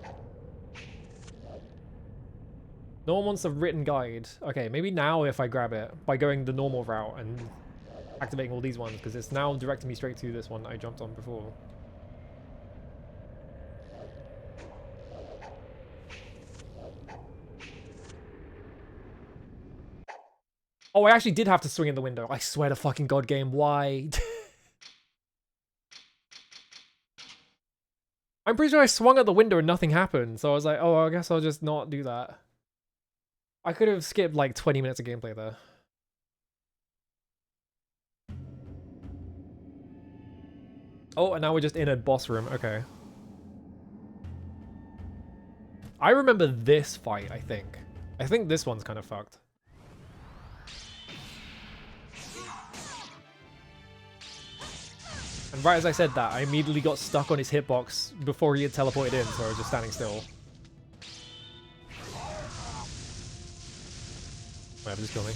No one wants a written guide. Okay, maybe now if I grab it by going the normal route and activating all these ones, because it's now directing me straight to this one that I jumped on before. Oh, I actually did have to swing in the window. I swear to fucking God, game, why? I'm pretty sure I swung at the window and nothing happened, so I was like, oh, I guess I'll just not do that. I could have skipped like 20 minutes of gameplay there. Oh, and now we're just in a boss room. Okay. I remember this fight, I think. I think this one's kind of fucked. And right as I said that, I immediately got stuck on his hitbox before he had teleported in, so I was just standing still. Whatever, just kill me.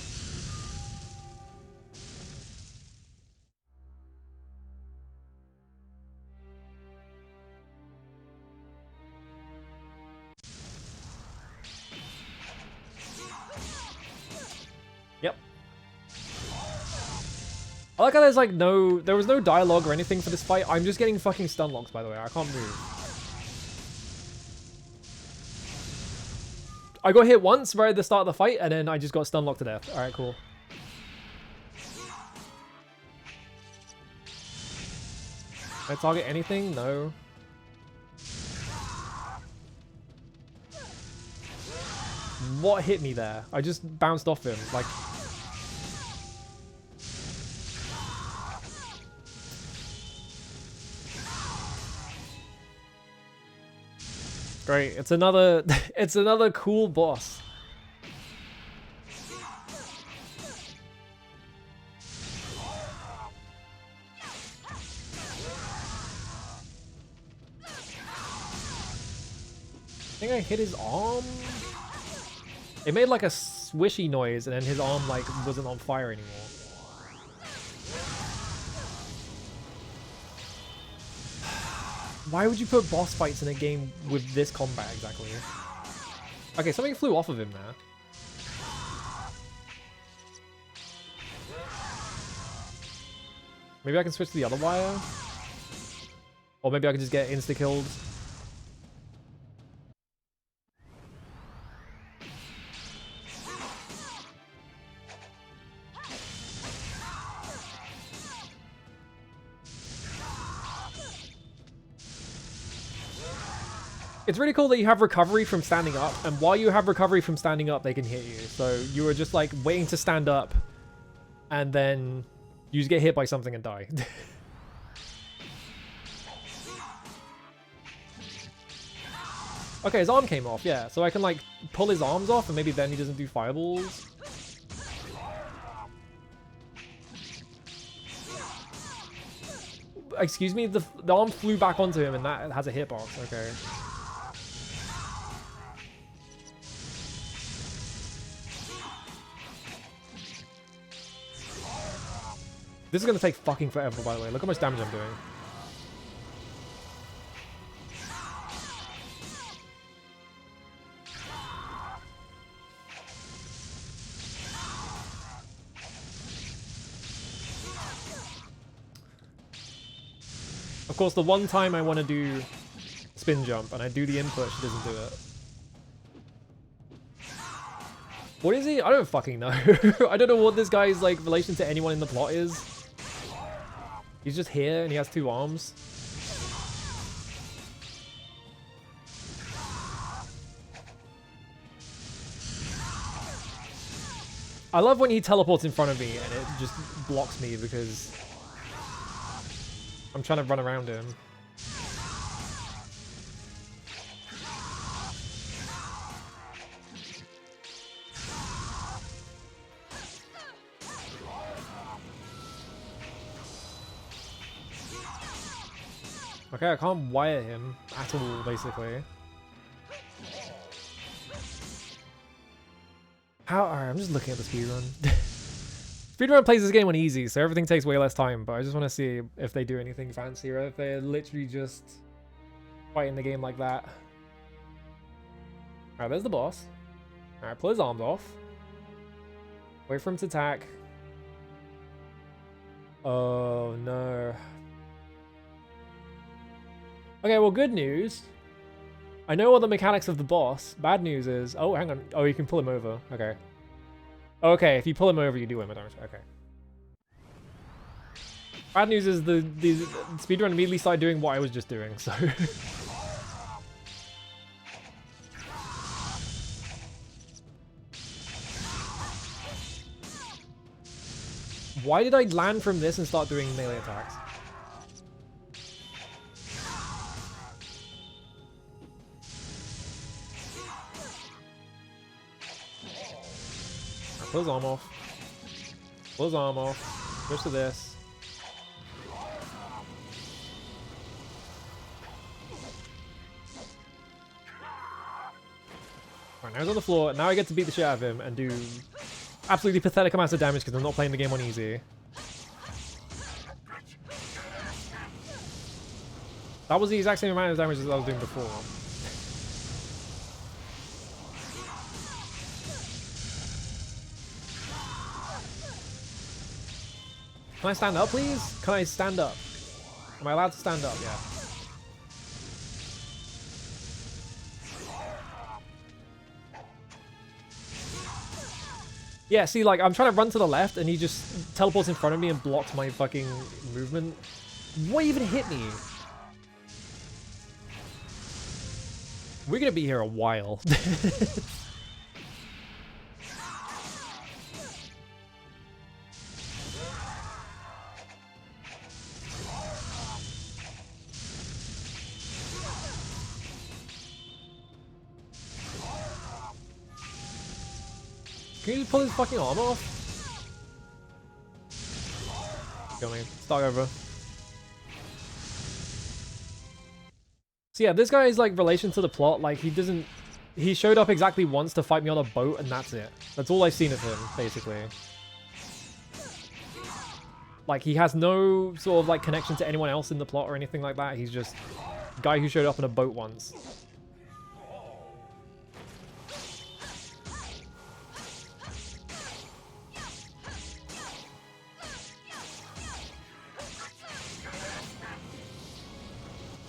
Yep. I like how there's like there was no dialogue or anything for this fight. I'm just getting fucking stun locks, by the way. I can't move. I got hit once right at the start of the fight, and then I just got stun locked to death. Alright, cool. Can I target anything? No. What hit me there? I just bounced off him. Like... Great, it's another it's another cool boss. I think I hit his arm. It made like a swishy noise and then his arm like wasn't on fire anymore. Why would you put boss fights in a game with this combat exactly? Okay, something flew off of him there. Maybe I can switch to the other wire? Or maybe I can just get insta-killed. It's really cool that you have recovery from standing up, and while you have recovery from standing up, they can hit you. So you were just like waiting to stand up, and then you just get hit by something and die. Okay, his arm came off, yeah. So I can like pull his arms off, and maybe then he doesn't do fireballs. Excuse me, the arm flew back onto him, and that has a hitbox. Okay. This is going to take fucking forever, by the way. Look how much damage I'm doing. course, the one time I want to do spin jump and I do the input, she doesn't do it. What is he? I don't fucking know. I don't know what this guy's like relation to anyone in the plot is. He's just here and he has 2 arms. I love when he teleports in front of me and it just blocks me because I'm trying to run around him. Okay, I can't wire him at all, basically. Alright, I'm just looking at the speedrun. Speedrun plays this game on easy, so everything takes way less time, but I just want to see if they do anything fancy, or if they're literally just fighting the game like that. Alright, there's the boss. Alright, pull his arms off. Wait for him to attack. Oh, no. Okay, well, good news. I know all the mechanics of the boss. Bad news is... Oh, hang on. Oh, you can pull him over. Okay. Okay, if you pull him over, you do him a damage. Okay. Bad news is the speedrun immediately started doing what I was just doing, so... Why did I land from this and start doing melee attacks? Pull his arm off. Pull his arm off. Switch to this. Alright, now he's on the floor. Now I get to beat the shit out of him and do absolutely pathetic amounts of damage because I'm not playing the game on easy. That was the exact same amount of damage as I was doing before. Can I stand up, please? Can I stand up? Am I allowed to stand up? Yeah. Yeah, see, like, I'm trying to run to the left, and he just teleports in front of me and blocks my fucking movement. What even hit me? We're gonna be here a while. Can you just pull his fucking arm off? Kill me. Start over. So yeah, this guy is like relation to the plot. Like he showed up exactly once to fight me on a boat and that's it. That's all I've seen of him, basically. Like he has no sort of like connection to anyone else in the plot or anything like that. He's just a guy who showed up on a boat once.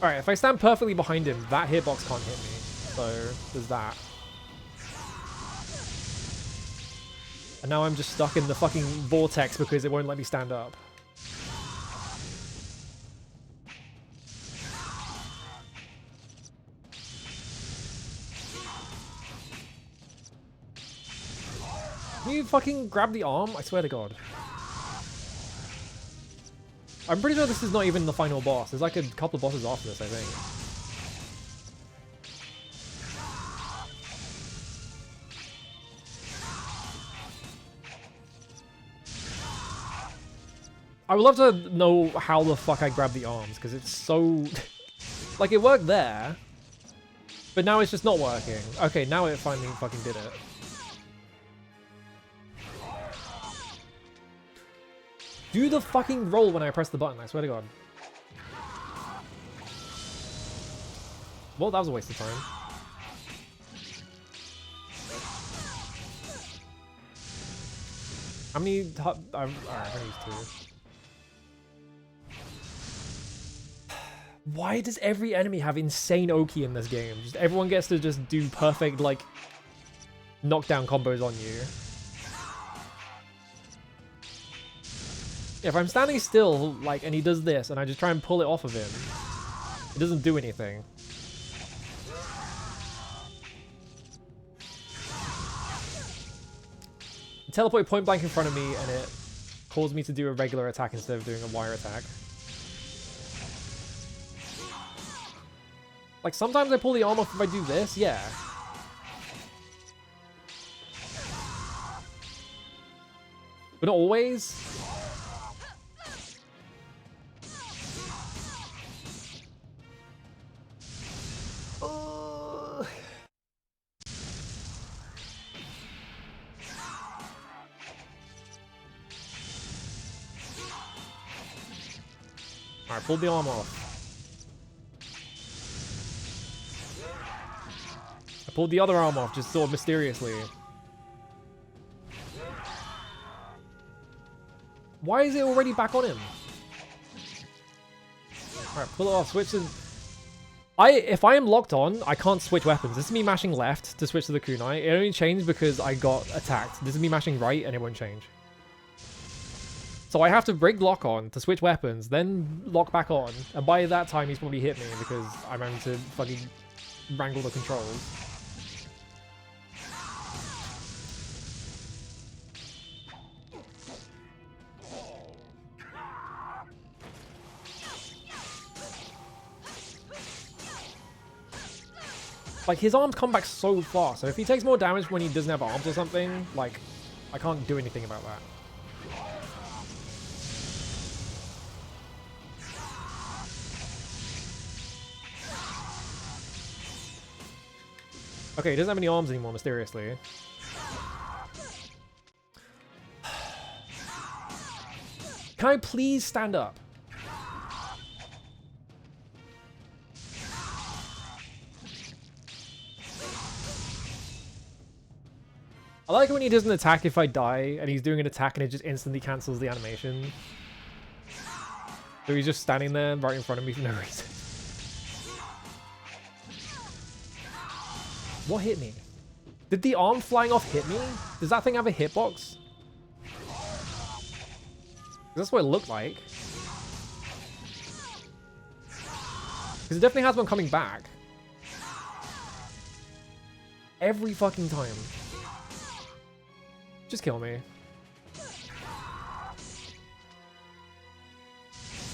Alright, if I stand perfectly behind him, that hitbox can't hit me. So, there's that. And now I'm just stuck in the fucking vortex because it won't let me stand up. Can you fucking grab the arm? I swear to God. I'm pretty sure this is not even the final boss. There's like a couple of bosses after this, I think. I would love to know how the fuck I grab the arms, because it's so... like, it worked there, but now it's just not working. Okay, now it finally fucking did it. Do the fucking roll when I press the button, I swear to God. Well, that was a waste of time. How many... Alright, I'm gonna use 2. Why does every enemy have insane Oki in this game? Just everyone gets to just do perfect, like, knockdown combos on you. If I'm standing still, like, and he does this, and I just try and pull it off of him, it doesn't do anything. He teleported point blank in front of me, and it caused me to do a regular attack instead of doing a wire attack. Like, sometimes I pull the arm off if I do this, yeah. But not always. Alright, pull the arm off. I pulled the other arm off, just sort of mysteriously. Why is it already back on him? Alright, pull it off, switch to... If I am locked on, I can't switch weapons. This is me mashing left to switch to the kunai. It only changed because I got attacked. This is me mashing right and it won't change. So I have to break lock on to switch weapons, then lock back on. And by that time, he's probably hit me because I'm having to fucking wrangle the controls. Like, his arms come back so fast, so if he takes more damage when he doesn't have arms or something, like, I can't do anything about that. Okay, he doesn't have any arms anymore, mysteriously. Can I please stand up? I like it when he doesn't attack if I die, and he's doing an attack and it just instantly cancels the animation. So he's just standing there right in front of me for no reason. What hit me? Did the arm flying off hit me? Does that thing have a hitbox? That's what it looked like. Because it definitely has one coming back. Every fucking time. Just kill me.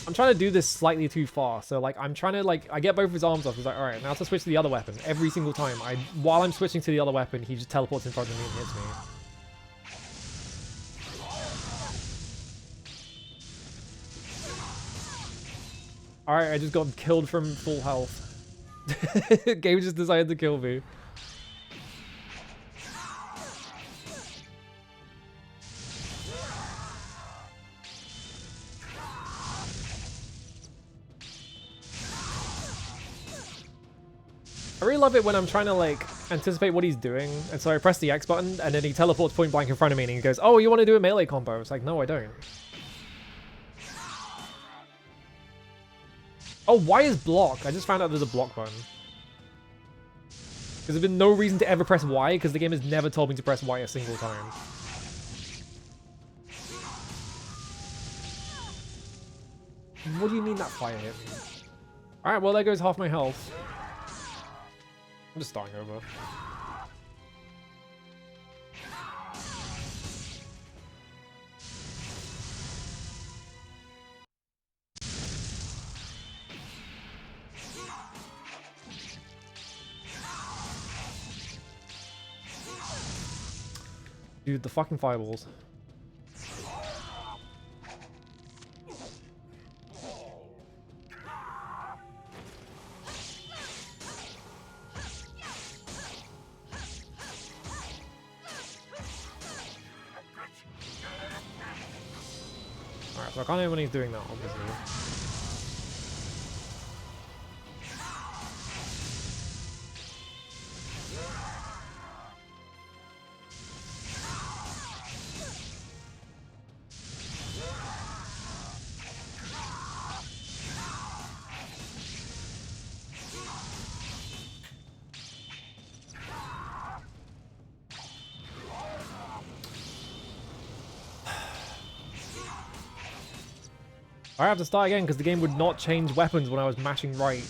I'm trying to do this slightly too far, so like I'm trying to like I get both of his arms off. He's like, all right, now to switch to the other weapon. Every single time, while I'm switching to the other weapon, he just teleports in front of me and hits me. All right, I just got killed from full health. Game just decided to kill me. I really love it when I'm trying to like anticipate what he's doing, and so I press the X button and then he teleports point blank in front of me and he goes, oh, you want to do a melee combo? It's like, no, I don't. Oh, why is block? I just found out there's a block button. Because there's been no reason to ever press Y because the game has never told me to press Y a single time. What do you mean that fire hit me? Alright, well there goes half my health. I'm just starting over. Dude, the fucking fireballs. Alright, so I can't hear when he's doing that, obviously. I have to start again because the game would not change weapons when I was mashing right.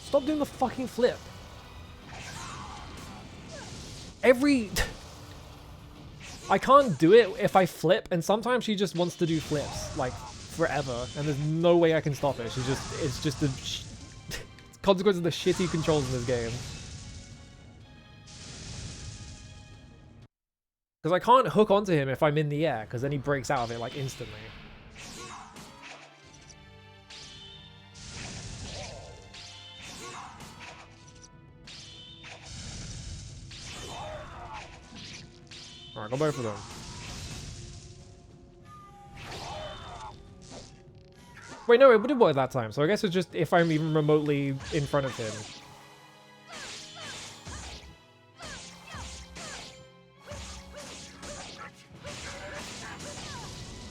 Stop doing the fucking flip. I can't do it if I flip, and sometimes she just wants to do flips, like, forever, and there's no way I can stop it. It's just the consequence of the shitty controls in this game. Because I can't hook onto him if I'm in the air, because then he breaks out of it, like, instantly. Alright, got both of them. Wait, no, it did work that time, so I guess it's just if I'm even remotely in front of him.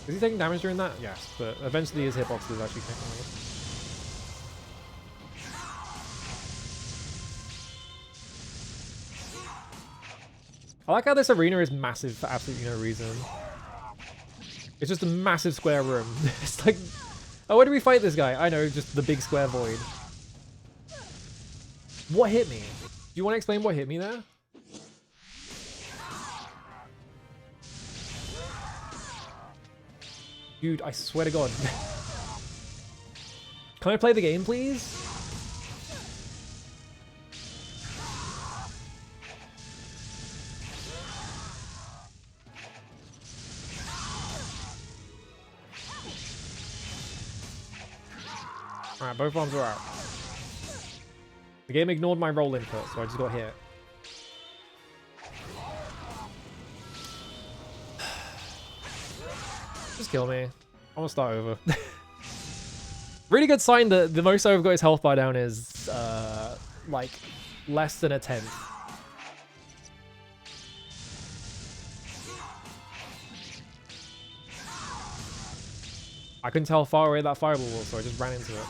Is he taking damage during that? Yes, but eventually his hitbox is actually taking me. I like how this arena is massive for absolutely no reason. It's just a massive square room. It's like, oh, where do we fight this guy? I know, just the big square void. What hit me? Do you want to explain what hit me there? Dude, I swear to God. Can I play the game, please? Alright, both bombs are out. The game ignored my roll input, so I just got hit. Just kill me. I want to start over. Really good sign that the most I've got his health bar down is, like, less than a 10th. I couldn't tell how far away that fireball was, so I just ran into it.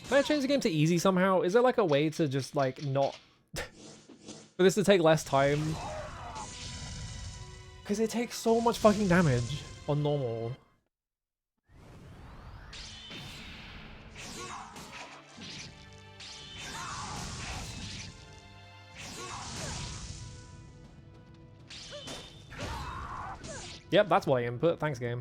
Can I change the game to easy somehow? Is there like a way to just like not... for this to take less time? Because it takes so much fucking damage on normal. Yep, that's why I input. Thanks, game.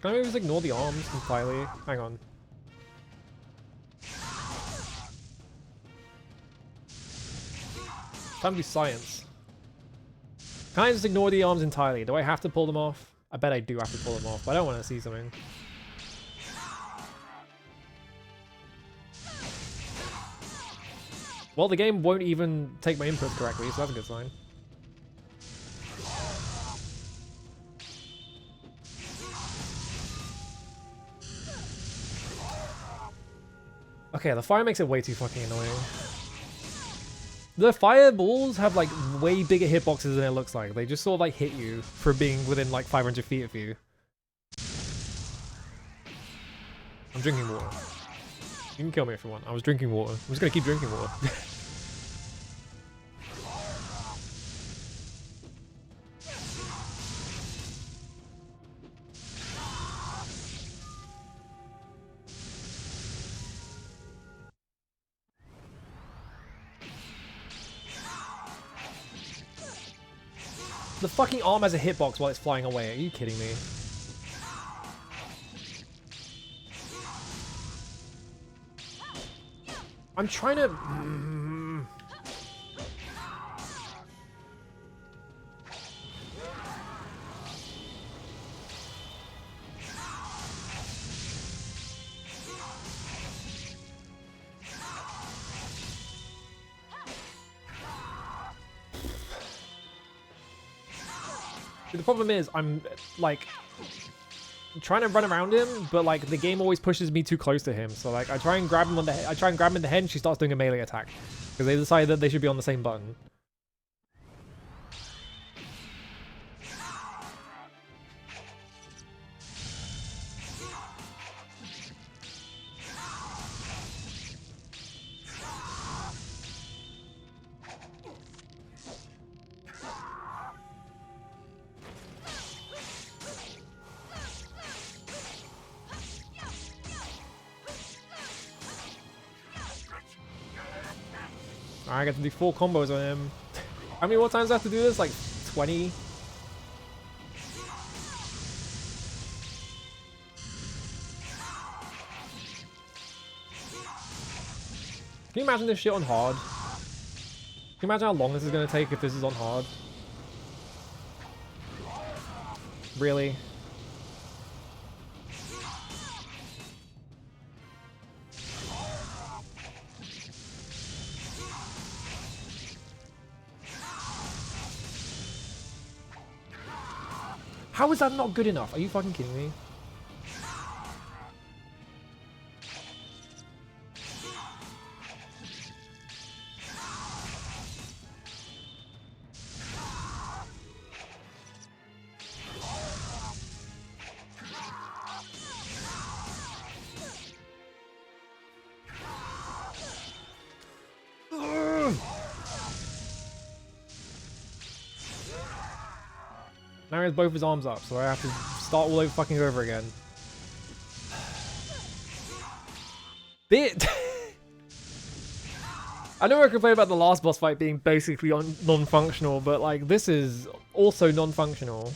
Can I maybe just ignore the arms entirely? Hang on. Time to do science. Can I just ignore the arms entirely? Do I have to pull them off? I bet I do have to pull them off, but I don't want to see something. Well, the game won't even take my inputs correctly, so that's a good sign. Okay, the fire makes it way too fucking annoying. The fireballs have like way bigger hitboxes than it looks like. They just sort of like hit you for being within like 500 feet of you. I'm drinking water. You can kill me if you want. I was drinking water. I'm just gonna keep drinking water. The fucking arm has a hitbox while it's flying away. Are you kidding me? I'm trying to... The problem is, I'm, like, trying to run around him, but, like, the game always pushes me too close to him. So, like, I try and grab him on the head, I try and grab him in the head, and she starts doing a melee attack. Because they decided that they should be on the same button. I get to do 4 combos on him. How many more times do I have to do this? Like 20? Can you imagine this shit on hard? Can you imagine how long this is going to take if this is on hard? Really? How is that not good enough? Are you fucking kidding me? Now he has both his arms up, so I have to start all over fucking over again. Bit. I know I complained about the last boss fight being basically non-functional, but like this is also non-functional.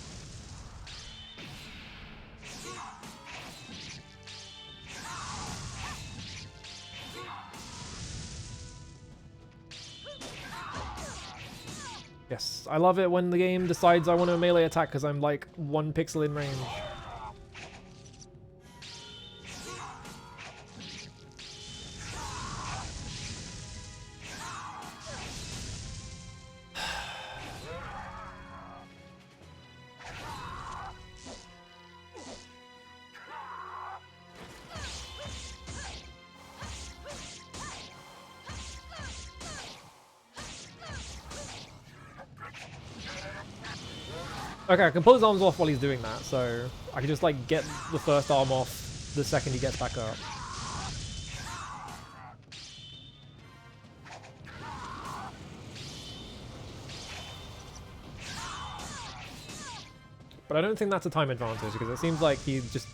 Yes, I love it when the game decides I want to melee attack because I'm like 1 pixel in range. Okay, I can pull his arms off while he's doing that, so I can just like get the first arm off the second he gets back up. But I don't think that's a time advantage because it seems like he just...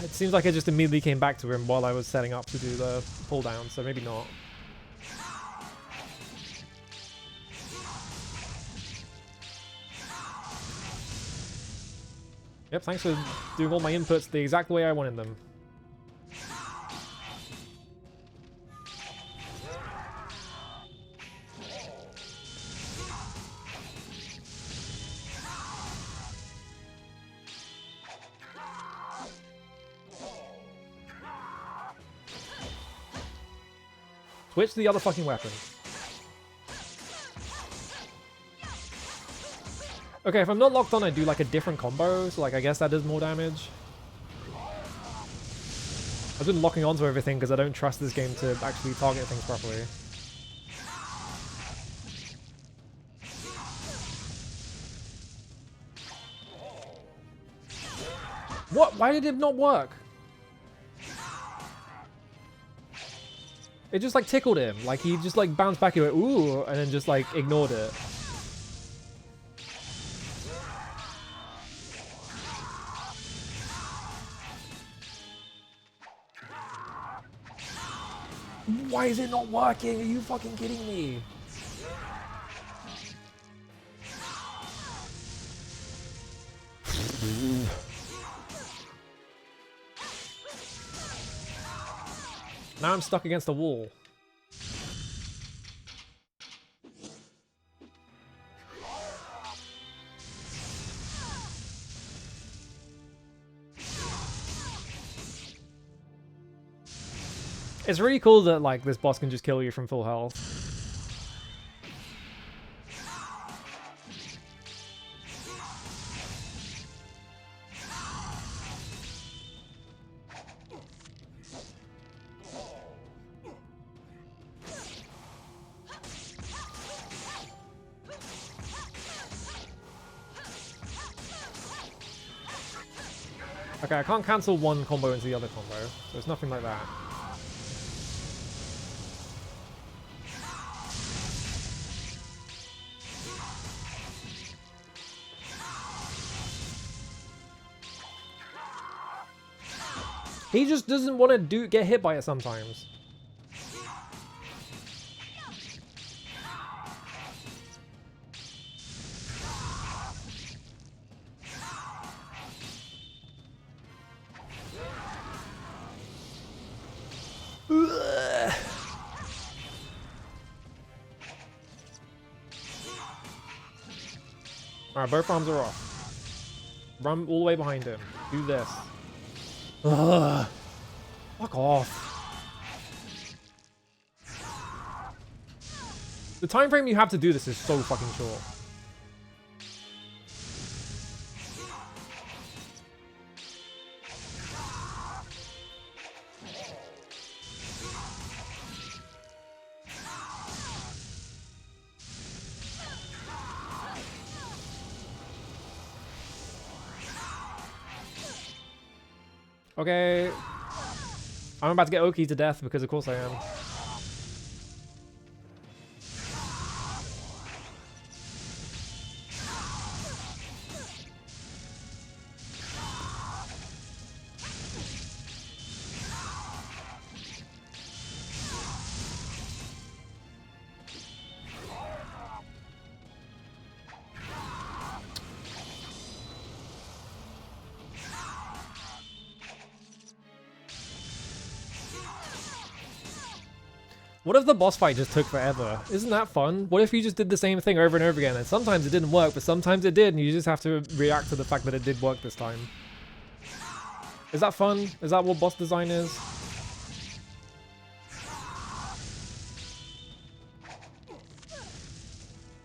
It seems like it just immediately came back to him while I was setting up to do the pull down, so maybe not. Yep, thanks for doing all my inputs the exact way I wanted them. Switch to the other fucking weapon. Okay, if I'm not locked on, I do like a different combo, so like I guess that does more damage. I've been locking onto everything because I don't trust this game to actually target things properly. What? Why did it not work? It just like tickled him. Like he just like bounced back and went, ooh, and then just like ignored it. Why is it not working? Are you fucking kidding me? Now I'm stuck against the wall. It's really cool that like this boss can just kill you from full health. Okay, I can't cancel one combo into the other combo, so it's nothing like that. He just doesn't want to get hit by it sometimes. Alright, both arms are off. Run all the way behind him. Do this. Ugh. Fuck off. The time frame you have to do this is so fucking short. Okay. I'm about to get Oki to death because of course I am. What if the boss fight just took forever? Isn't that fun? What if you just did the same thing over and over again and sometimes it didn't work, but sometimes it did and you just have to react to the fact that it did work this time? Is that fun? Is that what boss design is?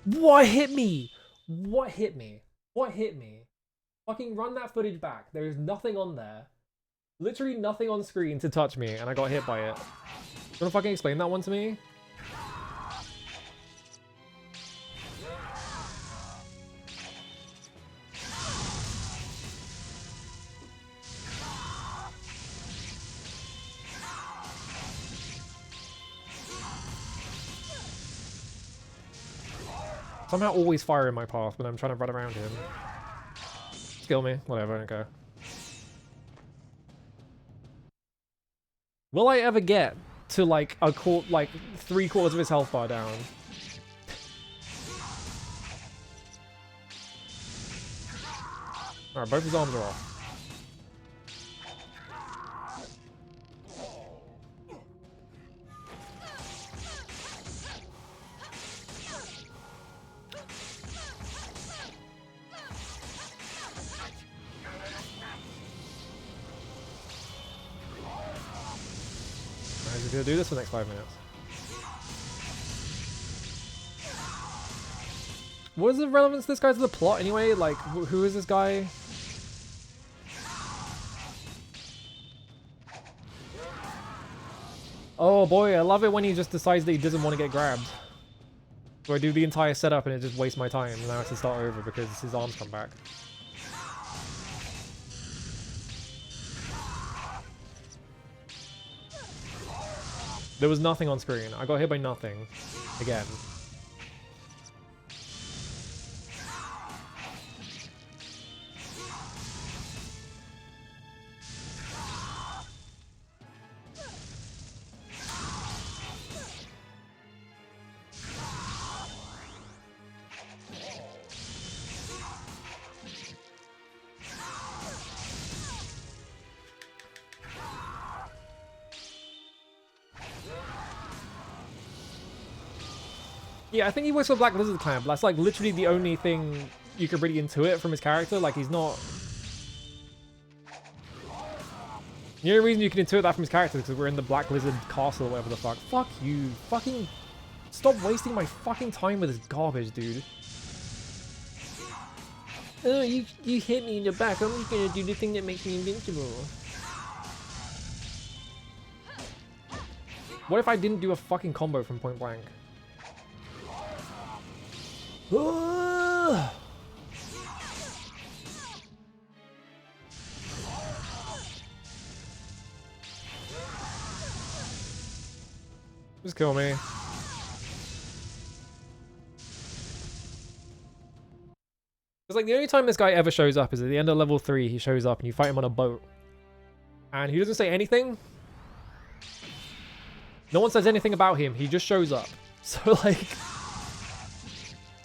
What hit me? What hit me? What hit me? Fucking run that footage back. There is nothing on there. Literally nothing on screen to touch me and I got hit by it. You wanna fucking explain that one to me? Somehow always fire in my path when I'm trying to run around him. Kill me, whatever, I don't care. Will I ever get to like a like 3/4 of his health bar down? Alright, both his arms are off. I'm just gonna do this for the next 5 minutes. What is the relevance of this guy to the plot anyway? Like, who is this guy? Oh boy, I love it when he just decides that he doesn't want to get grabbed. So I do the entire setup and it just wastes my time and now I have to start over because his arms come back. There was nothing on screen. I got hit by nothing. Again. Yeah, I think he works for Black Lizard Clan, but that's like literally the only thing you could really intuit from his character. Like, he's not... The only reason you can intuit that from his character is because we're in the Black Lizard castle or whatever the fuck. Fuck you. Fucking... Stop wasting my fucking time with this garbage, dude. Oh, you hit me in the back. I'm just gonna do the thing that makes me invincible. What if I didn't do a fucking combo from point blank? Just kill me. It's like the only time this guy ever shows up is at the end of level 3. He shows up and you fight him on a boat. And he doesn't say anything. No one says anything about him. He just shows up. So like...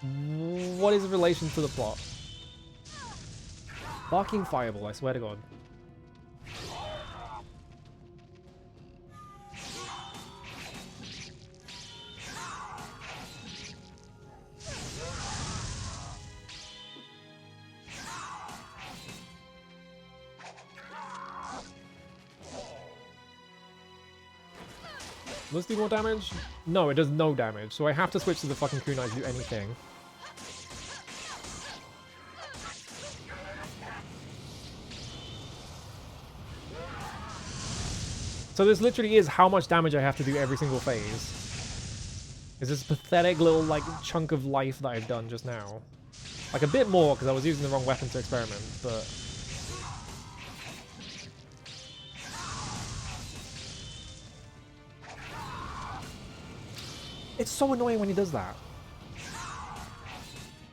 What is the relation to the plot? Fucking fireball, I swear to God. Does this do more damage? No, it does no damage. So I have to switch to the fucking kunai to do anything. So this literally is how much damage I have to do every single phase. Is this pathetic little like chunk of life that I've done just now. Like a bit more because I was using the wrong weapon to experiment, but... It's so annoying when he does that.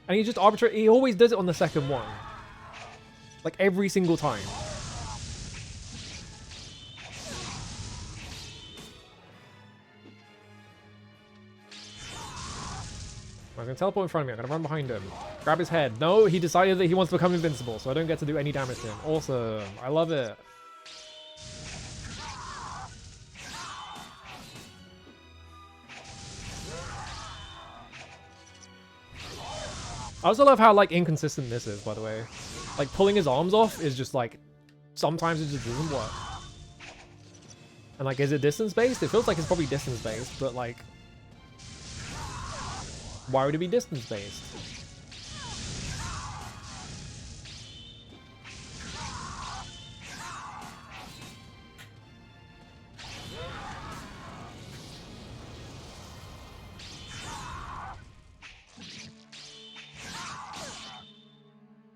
And he just he always does it on the second one. Like every single time. I'm gonna teleport in front of me, I'm gonna run behind him. Grab his head. No, he decided that he wants to become invincible, so I don't get to do any damage to him. Awesome. I love it. I also love how, like, inconsistent this is, by the way. Like, pulling his arms off is just, like, sometimes it just doesn't work. And, like, is it distance-based? It feels like it's probably distance-based, but, like... Why would it be distance-based?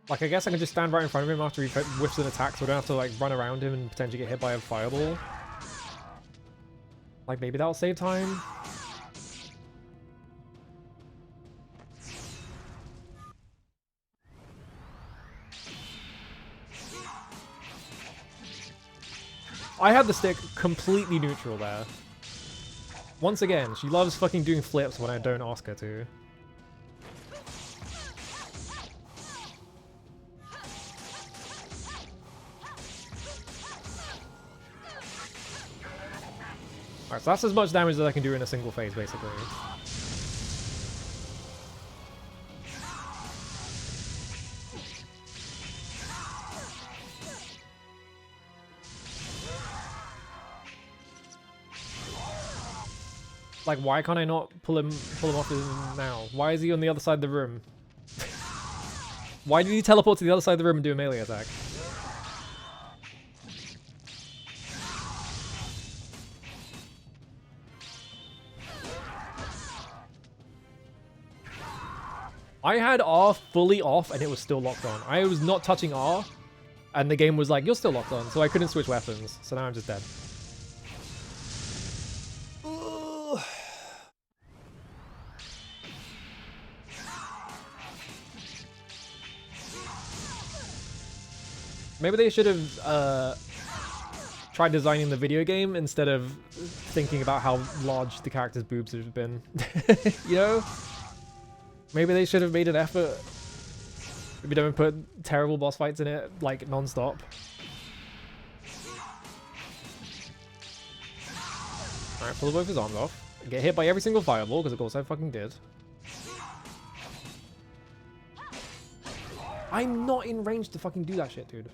Like, I guess I can just stand right in front of him after he whiffs an attack so I don't have to, like, run around him and potentially get hit by a fireball. Like, maybe that'll save time? I had the stick completely neutral there. Once again, she loves fucking doing flips when I don't ask her to. Alright, so that's as much damage as I can do in a single phase, basically. Like, why can't I not pull him off now? Why is he on the other side of the room? Why did he teleport to the other side of the room and do a melee attack? I had R fully off and it was still locked on. I was not touching R and the game was like, you're still locked on, so I couldn't switch weapons. So now I'm just dead. Maybe they should have tried designing the video game instead of thinking about how large the character's boobs have been. You know? Maybe they should have made an effort. Maybe don't put terrible boss fights in it, like, non-stop. Alright, pull both his arms off. Get hit by every single fireball, because of course I fucking did. I'm not in range to fucking do that shit, dude.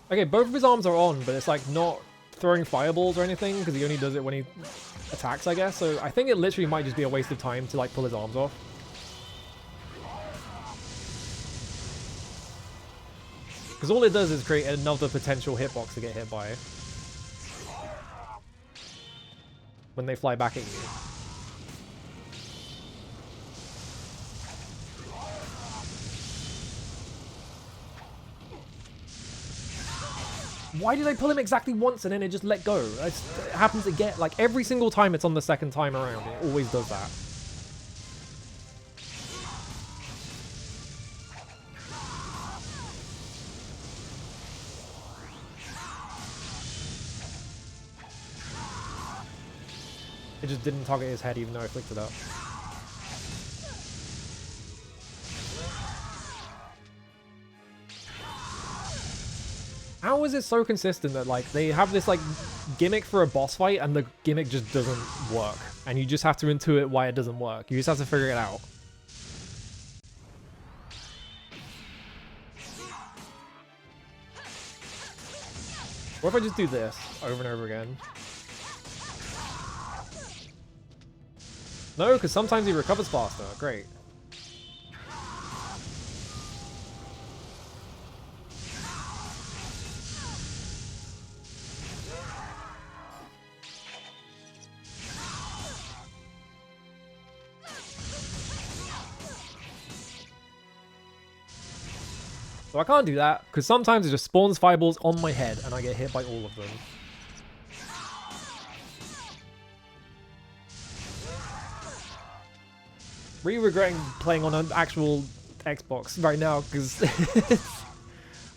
Okay, both of his arms are on, but it's like not throwing fireballs or anything because he only does it when he attacks, I guess. So I think it literally might just be a waste of time to like pull his arms off. Because all it does is create another potential hitbox to get hit by when they fly back at you. Why did I pull him exactly once and then it just let go? It happens again, like every single time it's on the second time around. It always does that. It just didn't target his head even though I flicked it up. How is it so consistent that like they have this like gimmick for a boss fight and the gimmick just doesn't work and you just have to intuit why it doesn't work. You just have to figure it out. What if I just do this over and over again? No, because sometimes he recovers faster. Great. So I can't do that, because sometimes it just spawns fireballs on my head and I get hit by all of them. Really regretting playing on an actual Xbox right now, because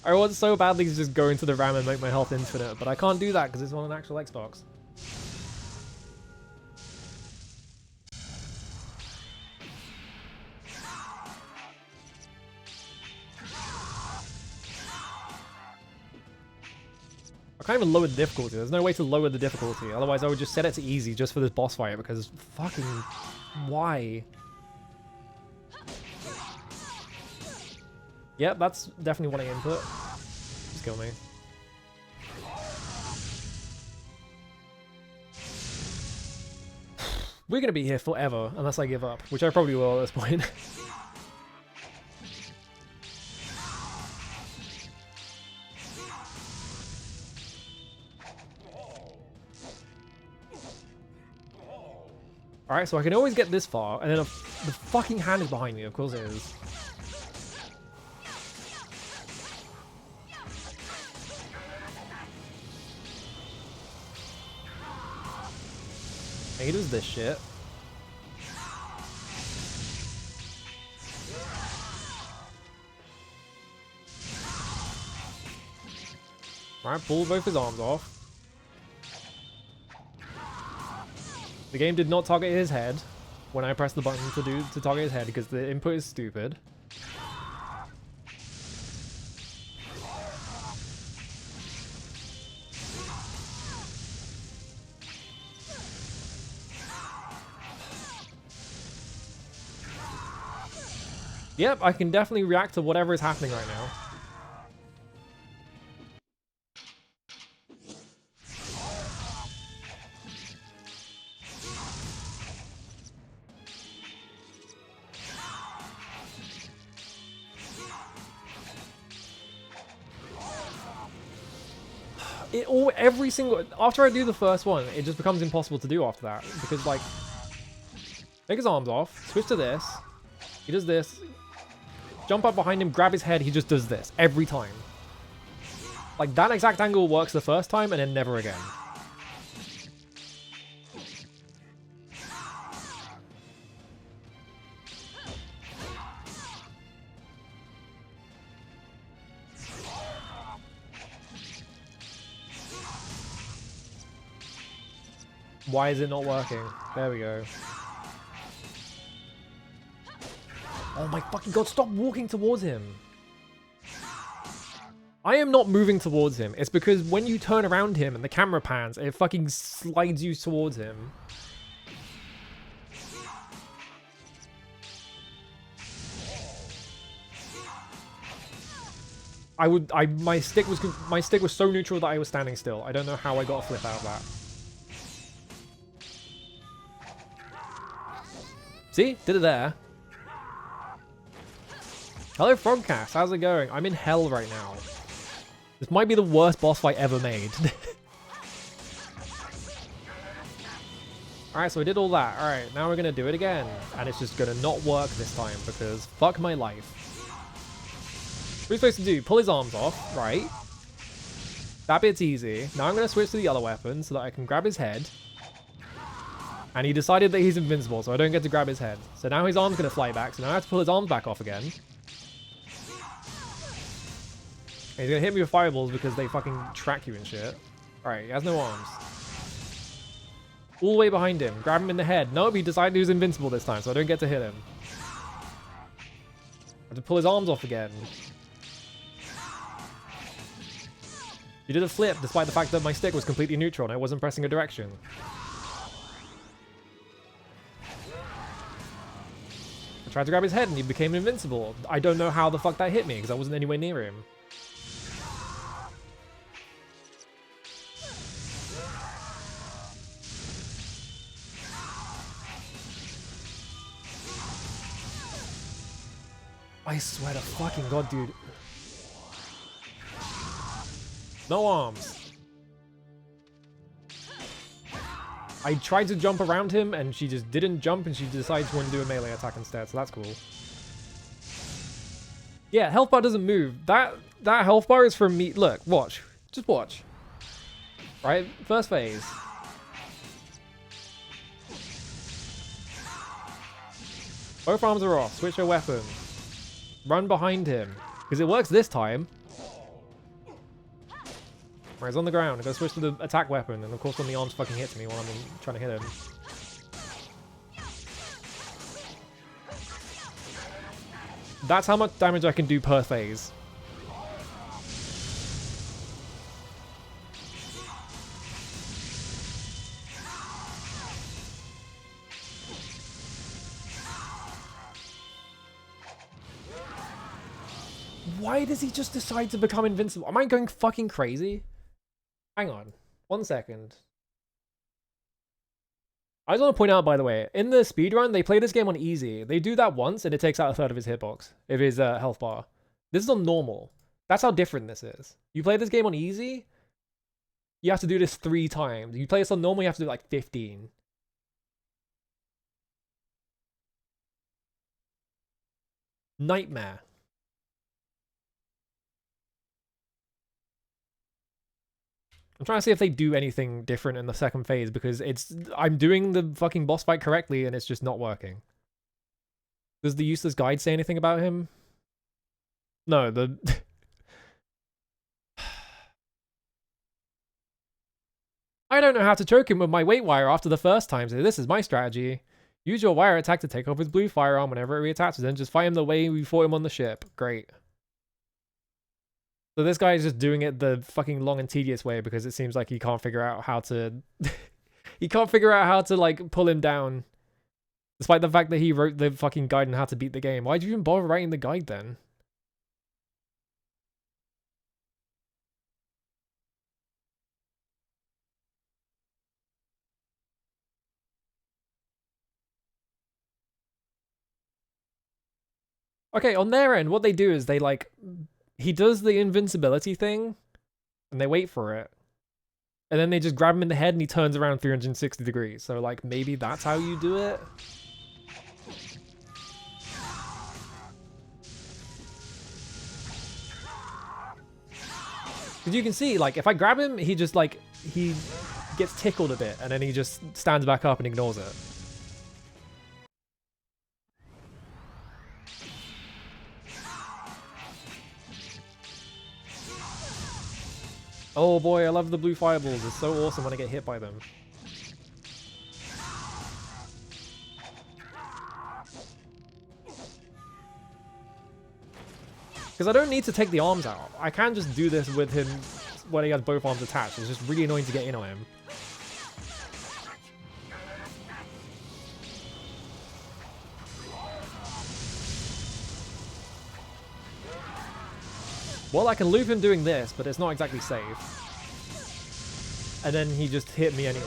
I want so badly to just go into the RAM and make my health infinite, but I can't do that because it's on an actual Xbox. I can't even lower the difficulty. There's no way to lower the difficulty. Otherwise, I would just set it to easy just for this boss fight because fucking why? Yep, that's definitely what I input. Just kill me. We're gonna be here forever unless I give up, which I probably will at this point. Alright, so I can always get this far, and then the fucking hand is behind me, of course it is. He does this shit. Alright, pull both his arms off. The game did not target his head when I pressed the button to target his head because the input is stupid. Yep, I can definitely react to whatever is happening right now. Every single after I do the first one, it just becomes impossible to do after that because like take his arms off, switch to this, he does this, jump up behind him, grab his head, he just does this every time. Like that exact angle works the first time and then never again. Why is it not working? There we go. Oh my fucking god, stop walking towards him. I am not moving towards him. It's because when you turn around him and the camera pans, it fucking slides you towards him. my stick was so neutral that I was standing still. I don't know how I got a flip out of that. See? Did it there. Hello, Frogcast. How's it going? I'm in hell right now. This might be the worst boss fight ever made. Alright, so we did all that. Alright, now we're going to do it again. And it's just going to not work this time because fuck my life. What are we supposed to do? Pull his arms off, right? That bit's easy. Now I'm going to switch to the other weapon so that I can grab his head. And he decided that he's invincible, so I don't get to grab his head. So now his arm's going to fly back, so now I have to pull his arms back off again. And he's going to hit me with fireballs because they fucking track you and shit. Alright, he has no arms. All the way behind him. Grab him in the head. Nope, he decided he was invincible this time, so I don't get to hit him. I have to pull his arms off again. He did a flip, despite the fact that my stick was completely neutral and I wasn't pressing a direction. I tried to grab his head and he became invincible. I don't know how the fuck that hit me, because I wasn't anywhere near him. I swear to fucking god, dude. No arms. I tried to jump around him and she just didn't jump and she decided to want to do a melee attack instead, so that's cool. Yeah, health bar doesn't move. That health bar is from me. Look, watch. Just watch. Right? First phase. Both arms are off. Switch your weapon. Run behind him. Because it works this time. Right, he's on the ground. I gotta switch to the attack weapon. And of course when the arms fucking hits me while I'm trying to hit him. That's how much damage I can do per phase. Why does he just decide to become invincible? Am I going fucking crazy? Hang on. 1 second. I just want to point out, by the way, in the speedrun, they play this game on easy. They do that once, and it takes out a third of his hitbox, of his health bar. This is on normal. That's how different this is. You play this game on easy, you have to do this 3 times. You play this on normal, you have to do like 15. Nightmare. I'm trying to see if they do anything different in the second phase, because I'm doing the fucking boss fight correctly and it's just not working. Does the useless guide say anything about him? No, I don't know how to choke him with my weight wire after the first time, so this is my strategy. Use your wire attack to take off his blue firearm whenever it reattaches, and just fight him the way we fought him on the ship. Great. So this guy is just doing it the fucking long and tedious way because it seems like he can't figure out how to... he can't figure out how to, like, pull him down. Despite the fact that he wrote the fucking guide on how to beat the game. Why'd you even bother writing the guide then? Okay, on their end, what they do is they, like... He does the invincibility thing, and they wait for it. And then they just grab him in the head and he turns around 360 degrees. So, like, maybe that's how you do it? Because you can see, like, if I grab him, he just, like, he gets tickled a bit, and then he just stands back up and ignores it. Oh boy, I love the blue fireballs. It's so awesome when I get hit by them. Because I don't need to take the arms out. I can just do this with him when he has both arms attached. It's just really annoying to get in on him. Well, I can loop him doing this, but it's not exactly safe. And then he just hit me anyway.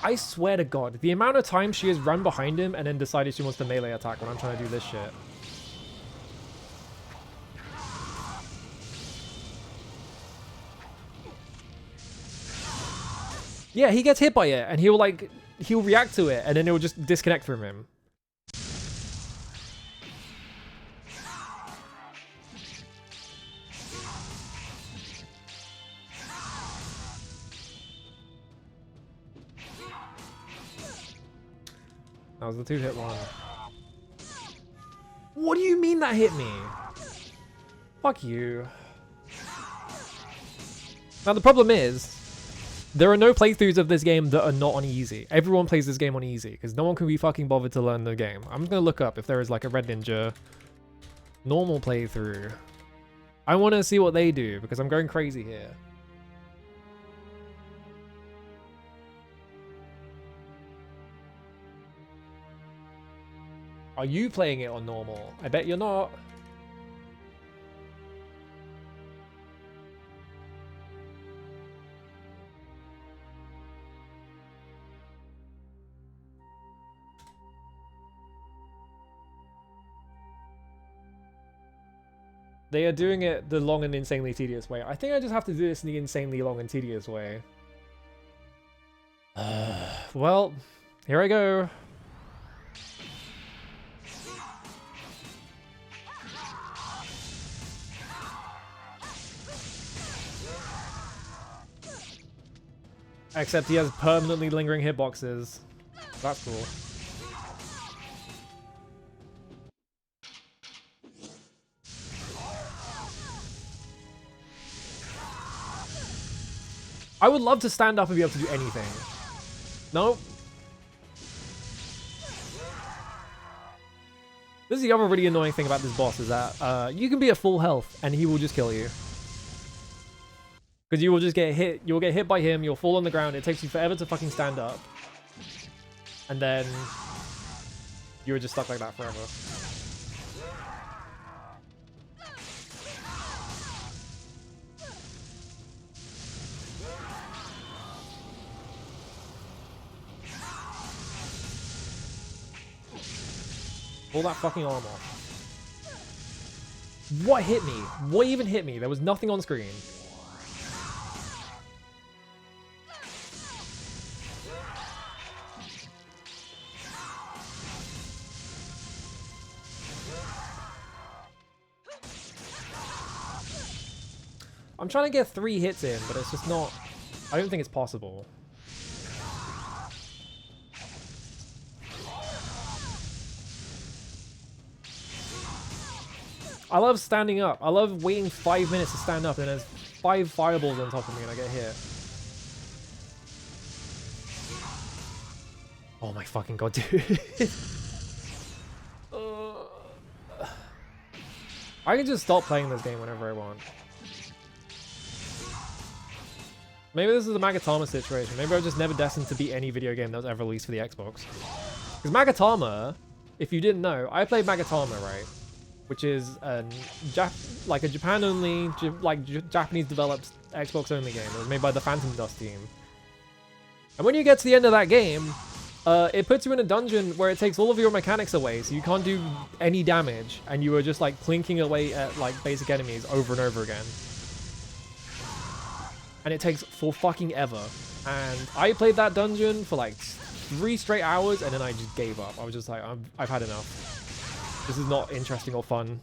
I swear to God, the amount of time she has run behind him and then decided she wants to melee attack when I'm trying to do this shit. Yeah, he gets hit by it and he'll react to it and then it will just disconnect from him. That was the 2-hit one. What do you mean that hit me? Fuck you. Now the problem is, there are no playthroughs of this game that are not on easy. Everyone plays this game on easy, because no one can be fucking bothered to learn the game. I'm just gonna look up if there is like a Red Ninja normal playthrough. I want to see what they do, because I'm going crazy here. Are you playing it on normal? I bet you're not. They are doing it the long and insanely tedious way. I think I just have to do this in the insanely long and tedious way. Well, here I go. Except he has permanently lingering hitboxes. That's cool. I would love to stand up and be able to do anything. Nope. This is the other really annoying thing about this boss is that you can be at full health and he will just kill you. Because you will just get hit, you'll get hit by him, you'll fall on the ground, it takes you forever to fucking stand up. And then you're just stuck like that forever. Pull that fucking arm off. What hit me? What even hit me? There was nothing on screen. I'm trying to get 3 hits in, but it's just not... I don't think it's possible. I love standing up. I love waiting 5 minutes to stand up and there's 5 fireballs on top of me and I get hit. Oh my fucking god, dude. I can just stop playing this game whenever I want. Maybe this is a Magatama situation. Maybe I was just never destined to beat any video game that was ever released for the Xbox. Because Magatama, if you didn't know, I played Magatama, right? Which is a Japan-only, Japanese-developed Xbox-only game. It was made by the Phantom Dust team. And when you get to the end of that game, it puts you in a dungeon where it takes all of your mechanics away, so you can't do any damage, and you are just like plinking away at like basic enemies over and over again. And it takes for fucking ever. And I played that dungeon for like 3 straight hours, and then I just gave up. I was just like, I've had enough. This is not interesting or fun.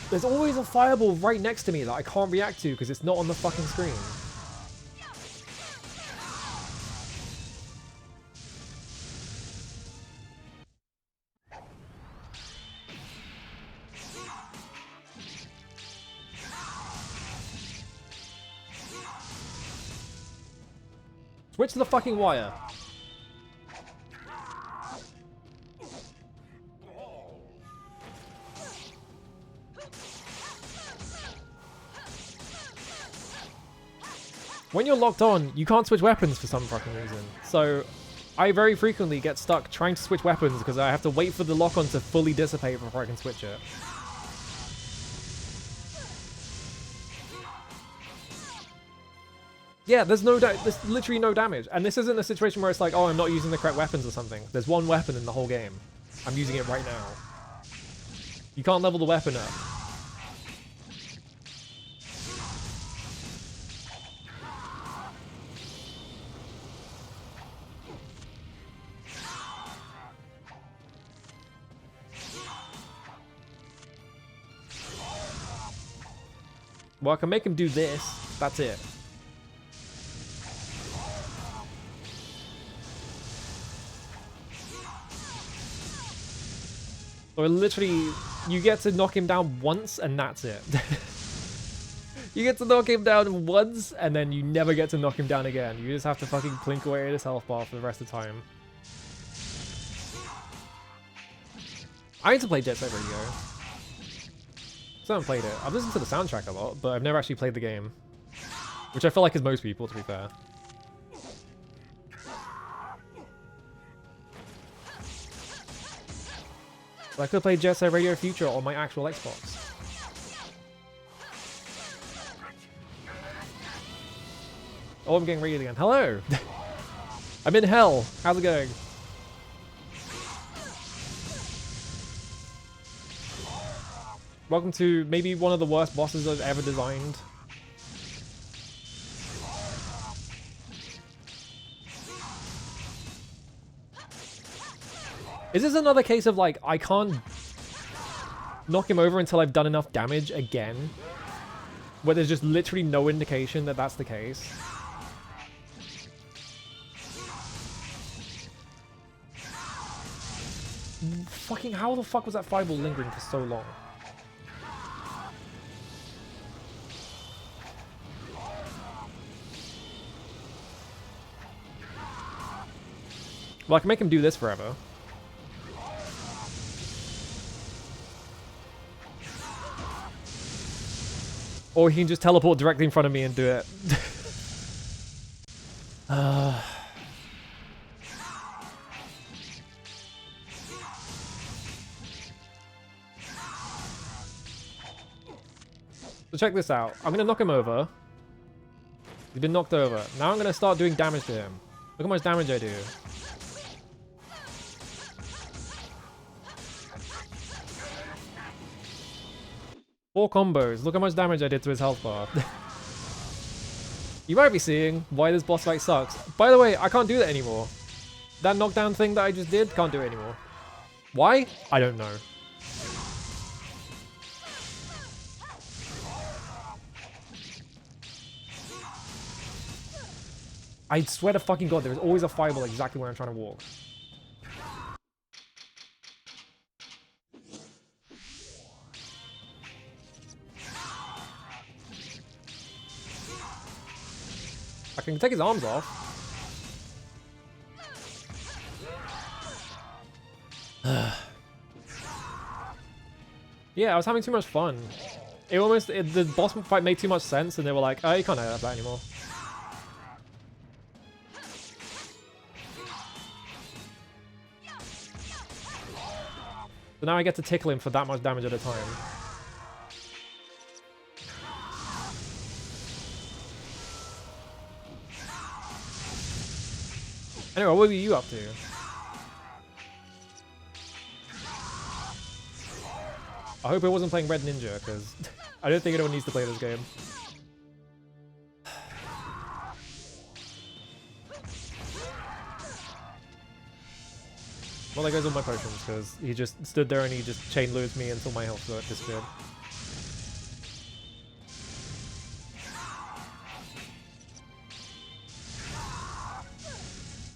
There's always a fireball right next to me that I can't react to because it's not on the fucking screen. Switch to the fucking wire. When you're locked on, you can't switch weapons for some fucking reason. So I very frequently get stuck trying to switch weapons because I have to wait for the lock-on to fully dissipate before I can switch it. Yeah, there's literally no damage. And this isn't a situation where it's like, oh, I'm not using the correct weapons or something. There's one weapon in the whole game. I'm using it right now. You can't level the weapon up. Well, I can make him do this. That's it. So literally, you get to knock him down once and that's it. You get to knock him down once and then you never get to knock him down again. You just have to fucking plink away at his health bar for the rest of the time. I need to play Jet Set Radio. I haven't played it. I've listened to the soundtrack a lot, but I've never actually played the game. Which I feel like is most people, to be fair. But I could play Jet Set Radio Future on my actual Xbox. Oh, I'm getting ready again. Hello! I'm in hell. How's it going? Welcome to maybe one of the worst bosses I've ever designed. Is this another case of like, I can't knock him over until I've done enough damage again? Where there's just literally no indication that that's the case? Fucking how the fuck was that fireball lingering for so long? Well, I can make him do this forever. Or he can just teleport directly in front of me and do it. So check this out. I'm going to knock him over. He's been knocked over. Now I'm going to start doing damage to him. Look how much damage I do. Four combos. Look how much damage I did to his health bar. You might be seeing why this boss fight sucks. By the way, I can't do that anymore. That knockdown thing that I just did, can't do it anymore. Why? I don't know. I swear to fucking god, there's always a fireball exactly where I'm trying to walk. I can take his arms off. Yeah, I was having too much fun. The boss fight made too much sense and they were like, oh, you can't have that anymore. So now I get to tickle him for that much damage at a time. Anyway, what were you up to? I hope it wasn't playing Red Ninja, because I don't think anyone needs to play this game. Well, there goes all my potions, because he just stood there and he just chain lured me until my health disappeared.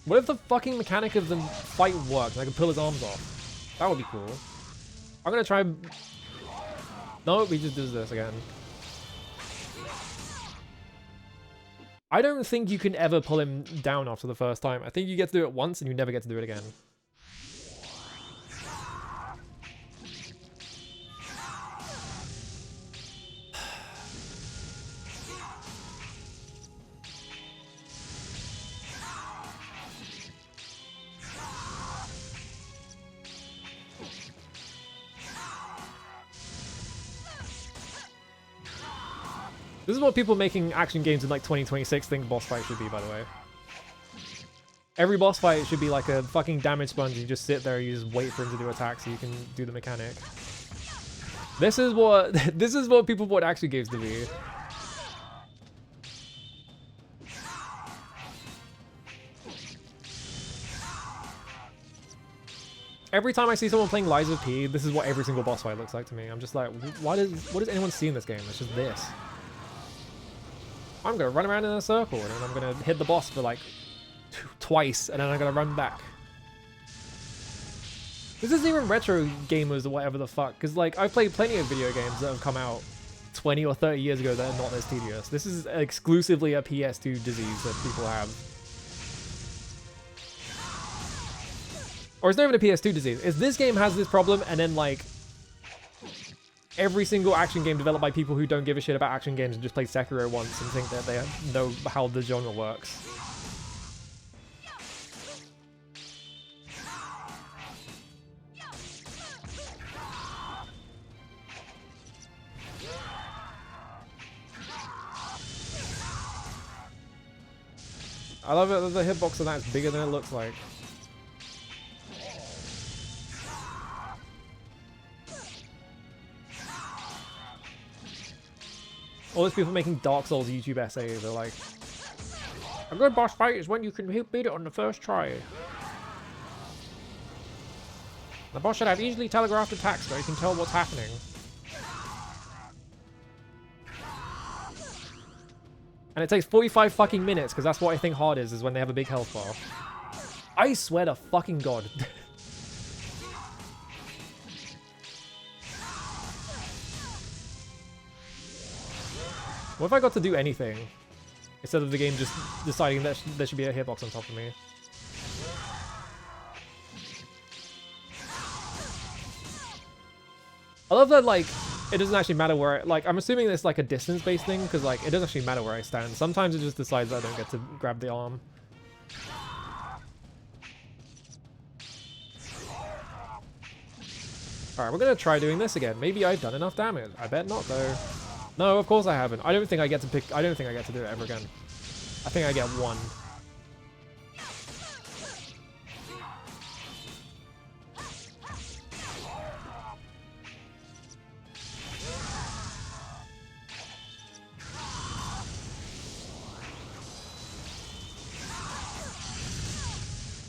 What if the fucking mechanic of the fight worked and I could pull his arms off? That would be cool. I'm gonna try... No, he just does this again. I don't think you can ever pull him down after the first time. I think you get to do it once and you never get to do it again. This is what people making action games in like 2026 think boss fight should be, by the way. Every boss fight should be like a fucking damage sponge. You just sit there, you just wait for him to do attacks so you can do the mechanic. This is what people want action games to be. Every time I see someone playing Lies of P, this is what every single boss fight looks like to me. I'm just like, what does anyone see in this game? It's just this. I'm gonna run around in a circle and then I'm gonna hit the boss for like twice and then I'm gonna run back. This isn't even retro gamers or whatever the fuck, because like I've played plenty of video games that have come out 20 or 30 years ago that are not this tedious. This is exclusively a PS2 disease that people have. Or it's not even a PS2 disease. It's this game has this problem, and then like every single action game developed by people who don't give a shit about action games and just play Sekiro once and think that they know how the genre works. I love it that the hitbox on that is bigger than it looks like. All those people making Dark Souls YouTube essays are like, a good boss fight is when you can beat it on the first try. The boss should have easily telegraphed attacks so you can tell what's happening. And it takes 45 fucking minutes, because that's what I think hard is when they have a big health bar. I swear to fucking God. What if I got to do anything instead of the game just deciding that there should be a hitbox on top of me? I love that, like, it doesn't actually matter where like, I'm assuming it's like a distance-based thing, because like, it doesn't actually matter where I stand. Sometimes it just decides that I don't get to grab the arm. Alright, we're gonna try doing this again. Maybe I've done enough damage. I bet not, though. No, of course I haven't. I don't think I get to pick... I don't think I get to do it ever again. I think I get one.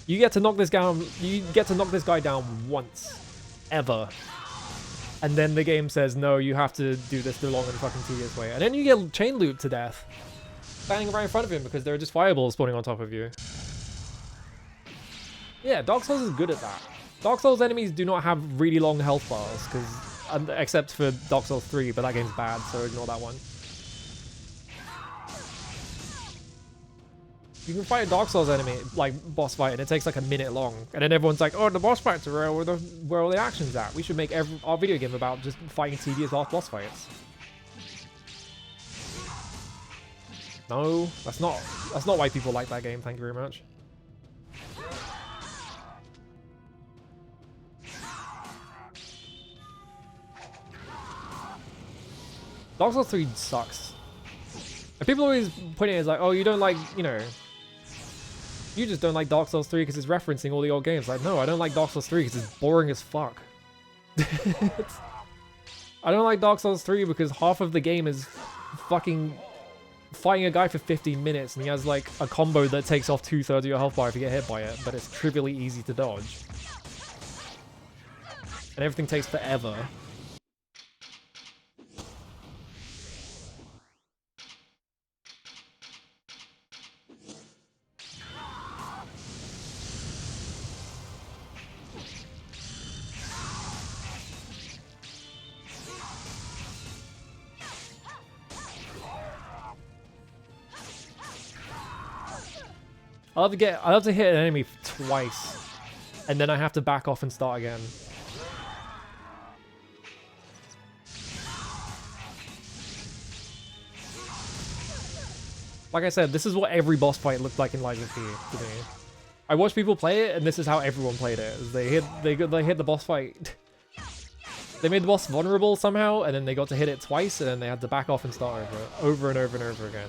You get to knock this down. You get to knock this guy down once, ever, and then the game says no. You have to do this the long and fucking tedious way, and then you get chain looped to death, standing right in front of him because there are just fireballs spawning on top of you. Yeah, Dark Souls is good at that. Dark Souls enemies do not have really long health bars, because except for Dark Souls 3, but that game's bad, so ignore that one. You can fight a Dark Souls enemy, like, boss fight, and it takes like a minute long. And then everyone's like, oh, the boss fights are where all the action's at. We should make our video game about just fighting tedious boss fights. No, that's not why people like that game, thank you very much. Dark Souls 3 sucks. And people always point it as like, oh, you don't like, you know... You just don't like Dark Souls 3 because it's referencing all the old games. Like, no, I don't like Dark Souls 3 because it's boring as fuck. I don't like Dark Souls 3 because half of the game is fucking fighting a guy for 15 minutes and he has like a combo that takes off 2/3 of your health bar if you get hit by it, but it's trivially easy to dodge. And everything takes forever. I love to hit an enemy twice, and then I have to back off and start again. Like I said, this is what every boss fight looked like in Lies of P to me. I watched people play it, and this is how everyone played it. Is they hit the boss fight They made the boss vulnerable somehow, and then they got to hit it twice, and then they had to back off and start over and over and over again.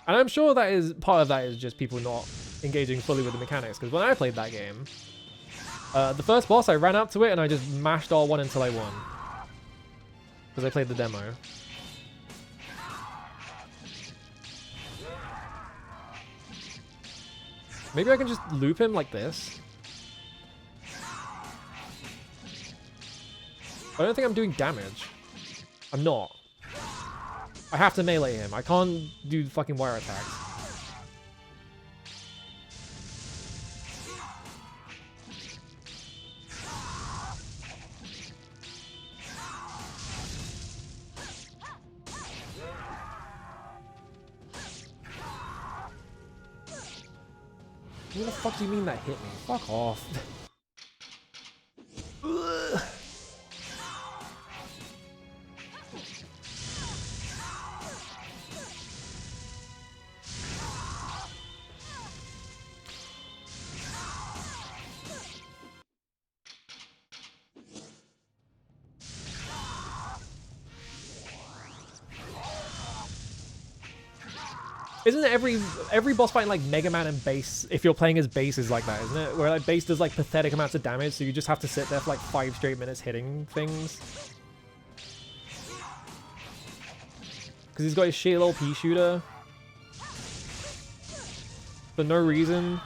And I'm sure that is part of that is just people not engaging fully with the mechanics, because when I played that game, the first boss, I ran up to it and I just mashed R1 until I won. Because I played the demo. Maybe I can just loop him like this. I don't think I'm doing damage. I'm not. I have to melee him. I can't do fucking wire attacks. What the fuck do you mean that hit me? Fuck off. Isn't every boss fight in like Mega Man and Base, if you're playing as Base, is like that, isn't it? Where like Base does like pathetic amounts of damage, so you just have to sit there for like 5 straight minutes hitting things. Because he's got his shitty little pea shooter. For no reason.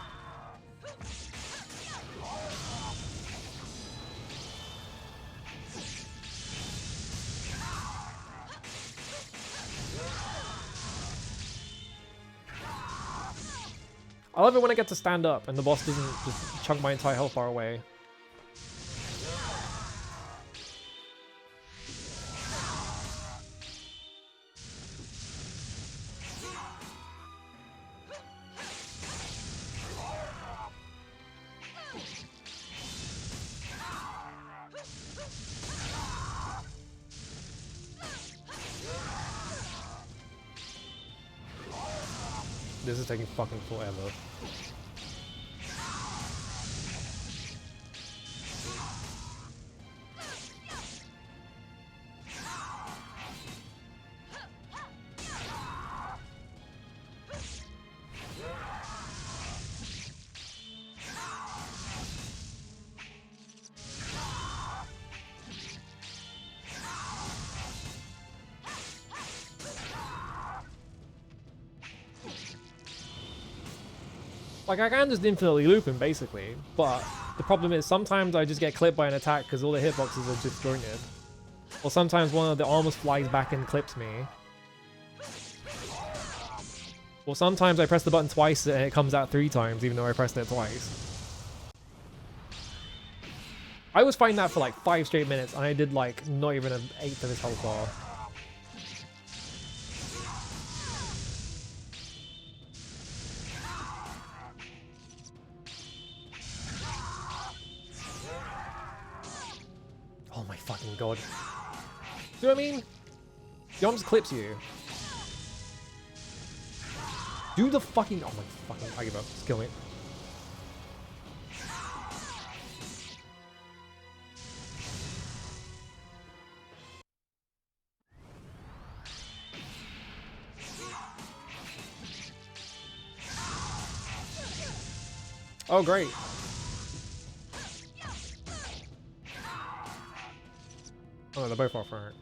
I love it when I get to stand up and the boss doesn't just chunk my entire health bar away. This is taking fucking forever. Like, I can just infinitely loop him, basically, but the problem is sometimes I just get clipped by an attack because all the hitboxes are disjointed. Or sometimes one of the armors flies back and clips me. Or sometimes I press the button twice and it comes out 3 times, even though I pressed it twice. I was fighting that for like 5 straight minutes, and I did like not even an 1/8 of his health bar. Oh my fucking god. Do you know what I mean? The arm just clips you. Do the fucking... Oh my fucking... I give up. Just kill me. Oh, great. Oh, they're both off right.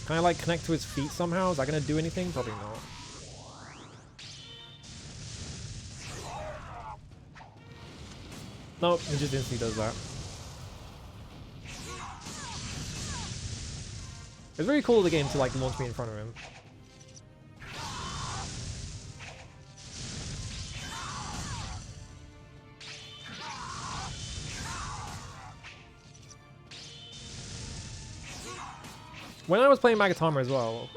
Can I like connect to his feet somehow? Is that gonna do anything? Probably not. Nope, it just instantly does that. It's really cool of the game to like launch me in front of him. when I was playing Magatama as well,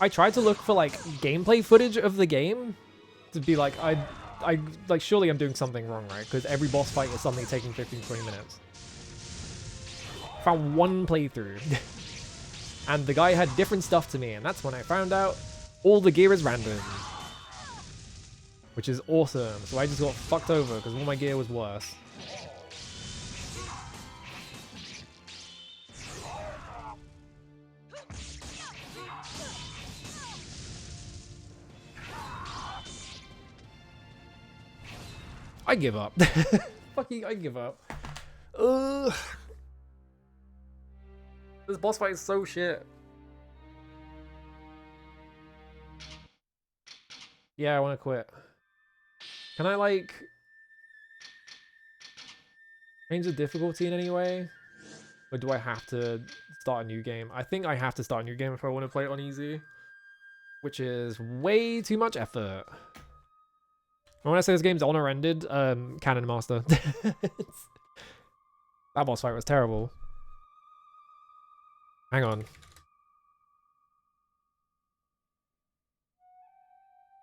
I tried to look for like gameplay footage of the game to be like, I like, surely I'm doing something wrong, right? Because every boss fight is suddenly taking 15-20 minutes. Found one playthrough, and the guy had different stuff to me, and that's when I found out all the gear is random, which is awesome. So I just got fucked over because all my gear was worse. I give up. Fucking, I give up. Ugh. This boss fight is so shit. Yeah, I want to quit. Can I, like, change the difficulty in any way? Or do I have to start a new game? I think I have to start a new game if I want to play it on easy. Which is way too much effort. When I say this game's honor-ended, Cannon Master. That boss fight was terrible. Hang on.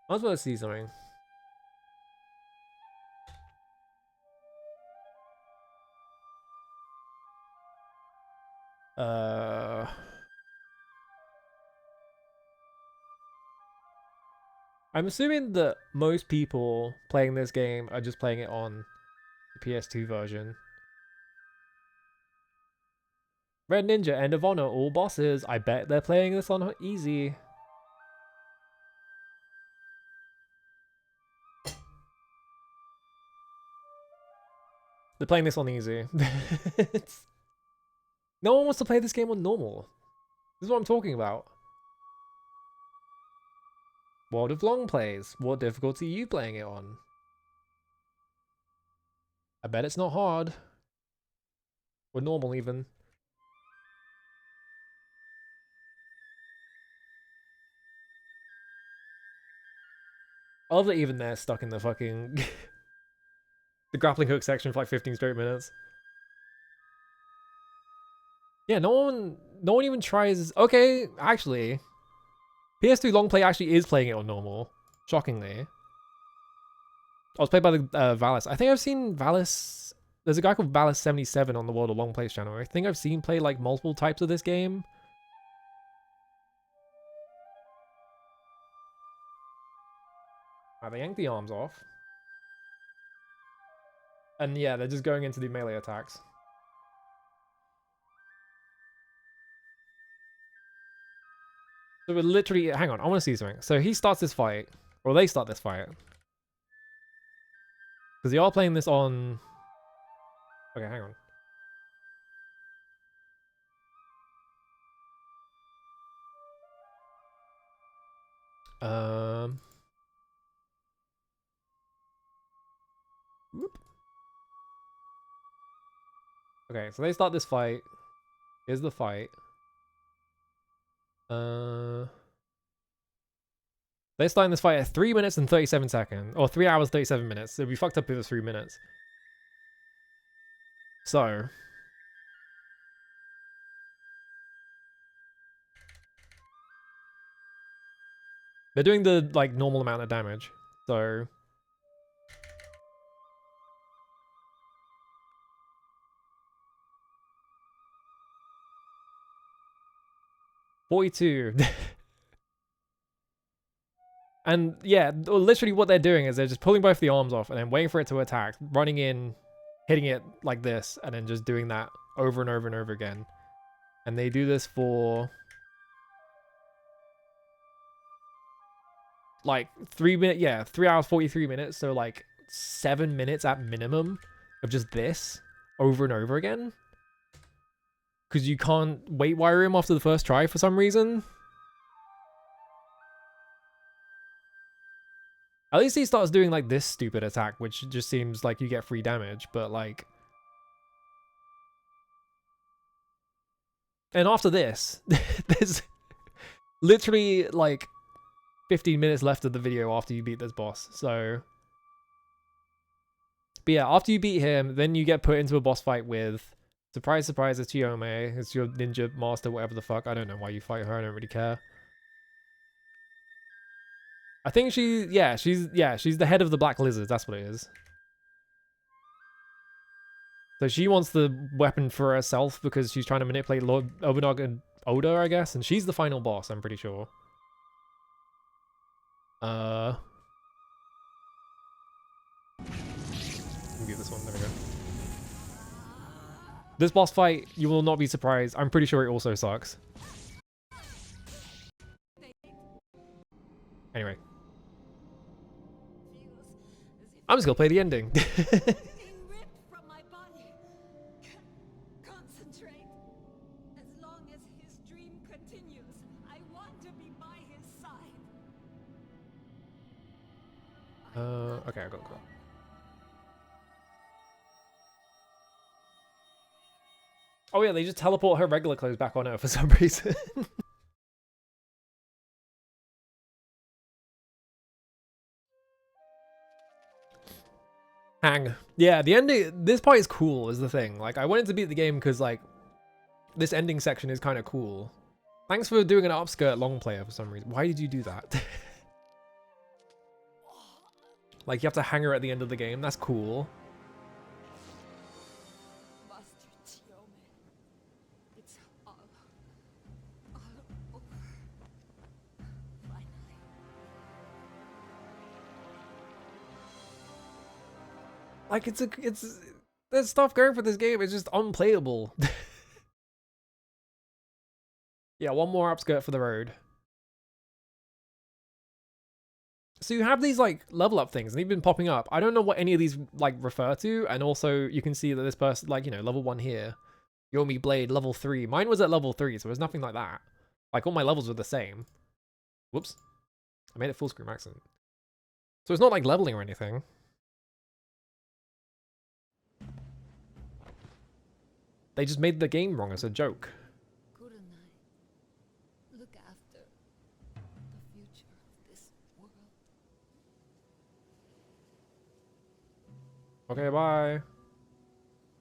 I was about to see something. I'm assuming that most people playing this game are just playing it on the PS2 version. Red Ninja, End of Honor, all bosses. I bet they're playing this on easy. They're playing this on easy. No one wants to play this game on normal. This is what I'm talking about. World of Long plays. What difficulty are you playing it on? I bet it's not hard. Or normal even. I love that even they're stuck in the fucking the grappling hook section for like 15 straight minutes. Yeah, no one even tries. Okay, actually, PS2 long play actually is playing it on normal. Shockingly. I was played by the Valis. I think I've seen Valis. There's a guy called Valis77 on the World of Long Plays channel. I think I've seen play like multiple types of this game. They yank the arms off. And yeah, they're just going into the melee attacks. So we're literally... Hang on, I want to see something. So he starts this fight. Or they start this fight. Because they are playing this on... Okay, hang on. Whoop. Okay, so they start this fight. Here's the fight. They're starting this fight at 3 minutes and 37 seconds. Or 3 hours, 37 minutes. So we fucked up if it was 3 minutes. So. They're doing the, like, normal amount of damage. So. $42. And yeah, literally what they're doing is they're just pulling both the arms off and then waiting for it to attack, running in, hitting it like this, and then just doing that over and over and over again. And they do this for like 3 minutes, yeah, 3 hours, 43 minutes. So like 7 minutes at minimum of just this over and over again. Because you can't wait wire him after the first try for some reason. At least he starts doing like this stupid attack, which just seems like you get free damage, but like... And after this, there's literally like 15 minutes left of the video after you beat this boss, so... But yeah, after you beat him, then you get put into a boss fight with Surprise, surprise, it's Chiome. It's your ninja master, whatever the fuck. I don't know why you fight her. I don't really care. I think she's the head of the Black Lizards. That's what it is. So she wants the weapon for herself because she's trying to manipulate Lord Obunog and Oda, I guess. And she's the final boss, I'm pretty sure. Give this one. There we go. This boss fight, you will not be surprised. I'm pretty sure it also sucks. Anyway. I'm just gonna play the ending. Being ripped from my body. Concentrate. As long as his dream continues, I want to be by his side. Okay, I got it. Oh yeah, they just teleport her regular clothes back on her for some reason. Hang. Yeah, the ending, this part is cool is the thing. Like, I wanted to beat the game because, like, this ending section is kind of cool. Thanks for doing an upskirt long player for some reason. Why did you do that? Like, you have to hang her at the end of the game. That's cool. Master Chiome. It's all over. Finally. Like, there's stuff going for this game. It's just unplayable. Yeah, one more upskirt for the road. So you have these, like, level up things, and they've been popping up. I don't know what any of these, like, refer to, and also you can see that this person, like, you know, level 1 here. Yomi Blade, level 3. Mine was at level 3, so it was nothing like that. Like, all my levels were the same. Whoops. I made it full screen accent. So it's not, like, leveling or anything. They just made the game wrong as a joke. Kurenai, look after the future of this world. Okay, bye.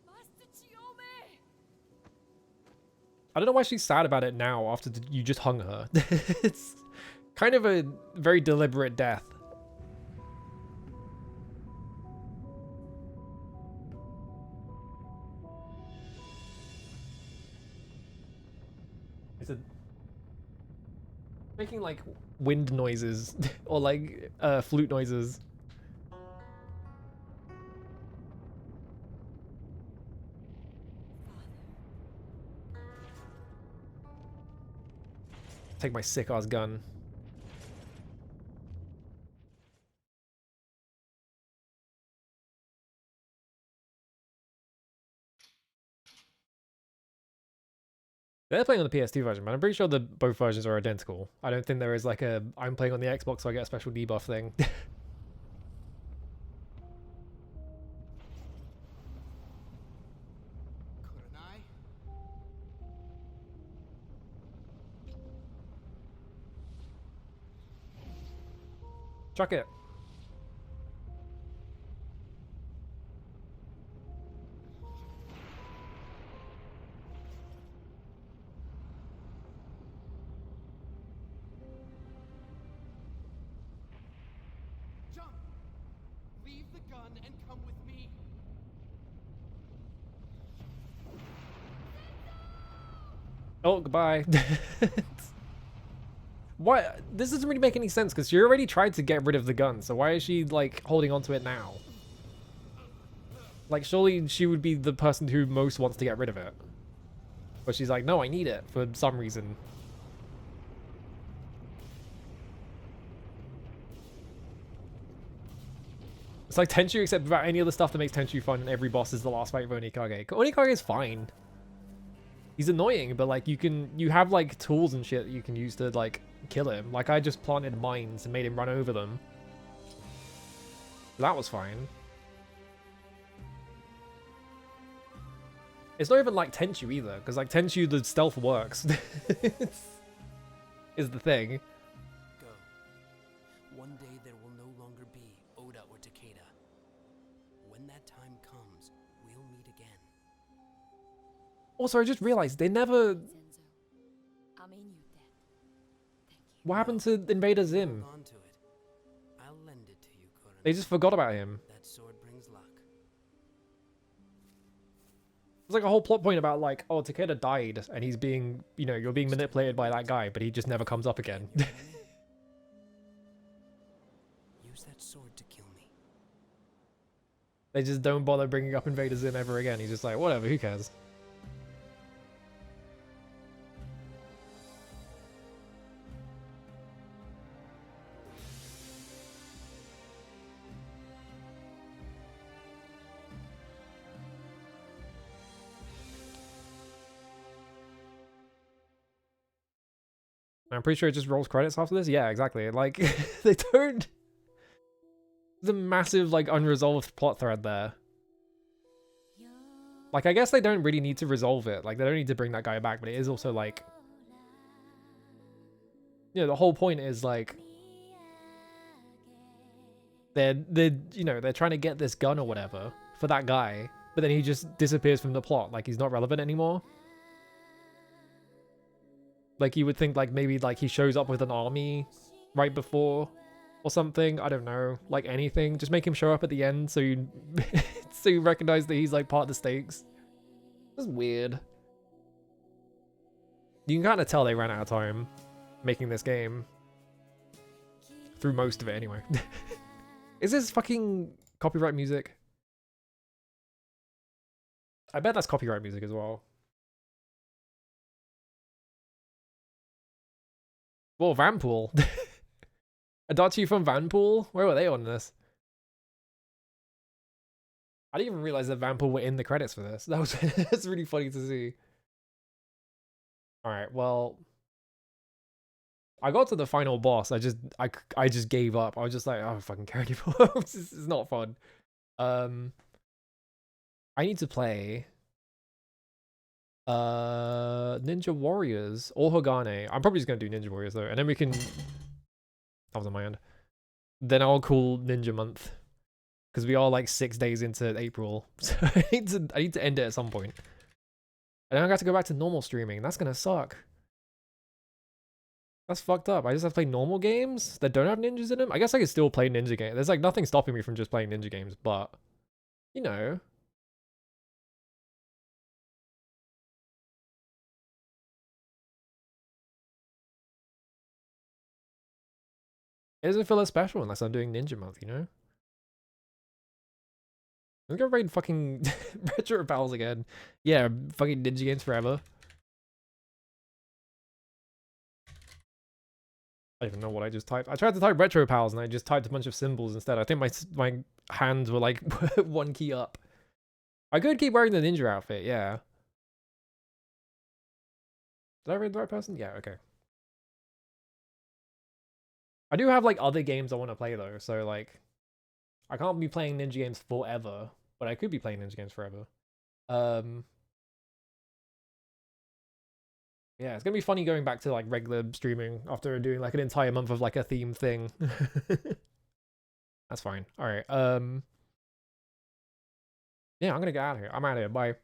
Master Chiome! I don't know why she's sad about it now after you just hung her. It's kind of a very deliberate death. It's making like wind noises or like flute noises. Take my sick ass gun. They're playing on the PS2 version, but I'm pretty sure that both versions are identical. I don't think there is like a I'm playing on the Xbox so I get a special debuff thing. Kurenai? Chuck it. Jump! Leave the gun and come with me. Oh, goodbye. Why? This doesn't really make any sense because she already tried to get rid of the gun, so why is she like holding on to it now? Like, surely she would be the person who most wants to get rid of it. But she's like, no, I need it for some reason. It's like Tenchu, except without any other stuff that makes Tenchu fun, and every boss is the last fight of Onikage. Onikage is fine. He's annoying, but like you have like tools and shit that you can use to like kill him. Like I just planted mines and made him run over them. That was fine. It's not even like Tenchu either, because like Tenchu the stealth works. Is the thing. Go. One day there will no longer be Oda or Takeda. When that time comes, we'll meet again. Also, I just realized they never. Senzo, I'm in your debt. Thank you. What happened to Invader Zim? Hold on to it. I'll lend it to you, Kurenai. They just forgot about him. That sword brings luck. There's like a whole plot point about like, oh, Takeda died and he's being, you know, you're being manipulated by that guy, but he just never comes up again. Use that sword to kill me. They just don't bother bringing up Invader Zim ever again. He's just like, whatever, who cares? I'm pretty sure it just rolls credits after this. Yeah, exactly. Like, they don't... The massive, like, unresolved plot thread there. Like, I guess they don't really need to resolve it. Like, they don't need to bring that guy back, but it is also, like... You know, the whole point is, like... They're you know, they're trying to get this gun or whatever for that guy, but then he just disappears from the plot. Like, he's not relevant anymore. Like, you would think, like, maybe, like, he shows up with an army right before or something. I don't know. Like, anything. Just make him show up at the end so you so you recognize that he's, like, part of the stakes. That's weird. You can kind of tell they ran out of time making this game. Through most of it, anyway. Is this fucking copyright music? I bet that's copyright music as well. Whoa, Vanpool. Adachi from Vanpool? Where were they on this? I didn't even realize that Vanpool were in the credits for this. That was that's really funny to see. Alright, well... I got to the final boss. I just gave up. I was just like, I don't fucking care anymore. This is not fun. I need to play... Ninja Warriors or Hogane. I'm probably just gonna do Ninja Warriors though, and then we can. That was on my end. Then I'll call Ninja Month because we are like 6 days into April, so I need to end it at some point. And then I got to go back to normal streaming. That's gonna suck. That's fucked up. I just have to play normal games that don't have ninjas in them. I guess I could still play ninja games. There's like nothing stopping me from just playing ninja games, but you know. It doesn't feel as special unless I'm doing Ninja Month, you know? I'm gonna raid fucking Retro Pals again. Yeah, fucking Ninja games forever. I don't even know what I just typed. I tried to type Retro Pals and I just typed a bunch of symbols instead. I think my hands were like one key up. I could keep wearing the ninja outfit, yeah. Did I read the right person? Yeah, okay. I do have like other games I want to play though, so like I can't be playing ninja games forever, but I could be playing ninja games forever. Yeah, it's gonna be funny going back to like regular streaming after doing like an entire month of like a theme thing. That's fine. All right. Yeah, I'm gonna get out of here. I'm out of here. Bye.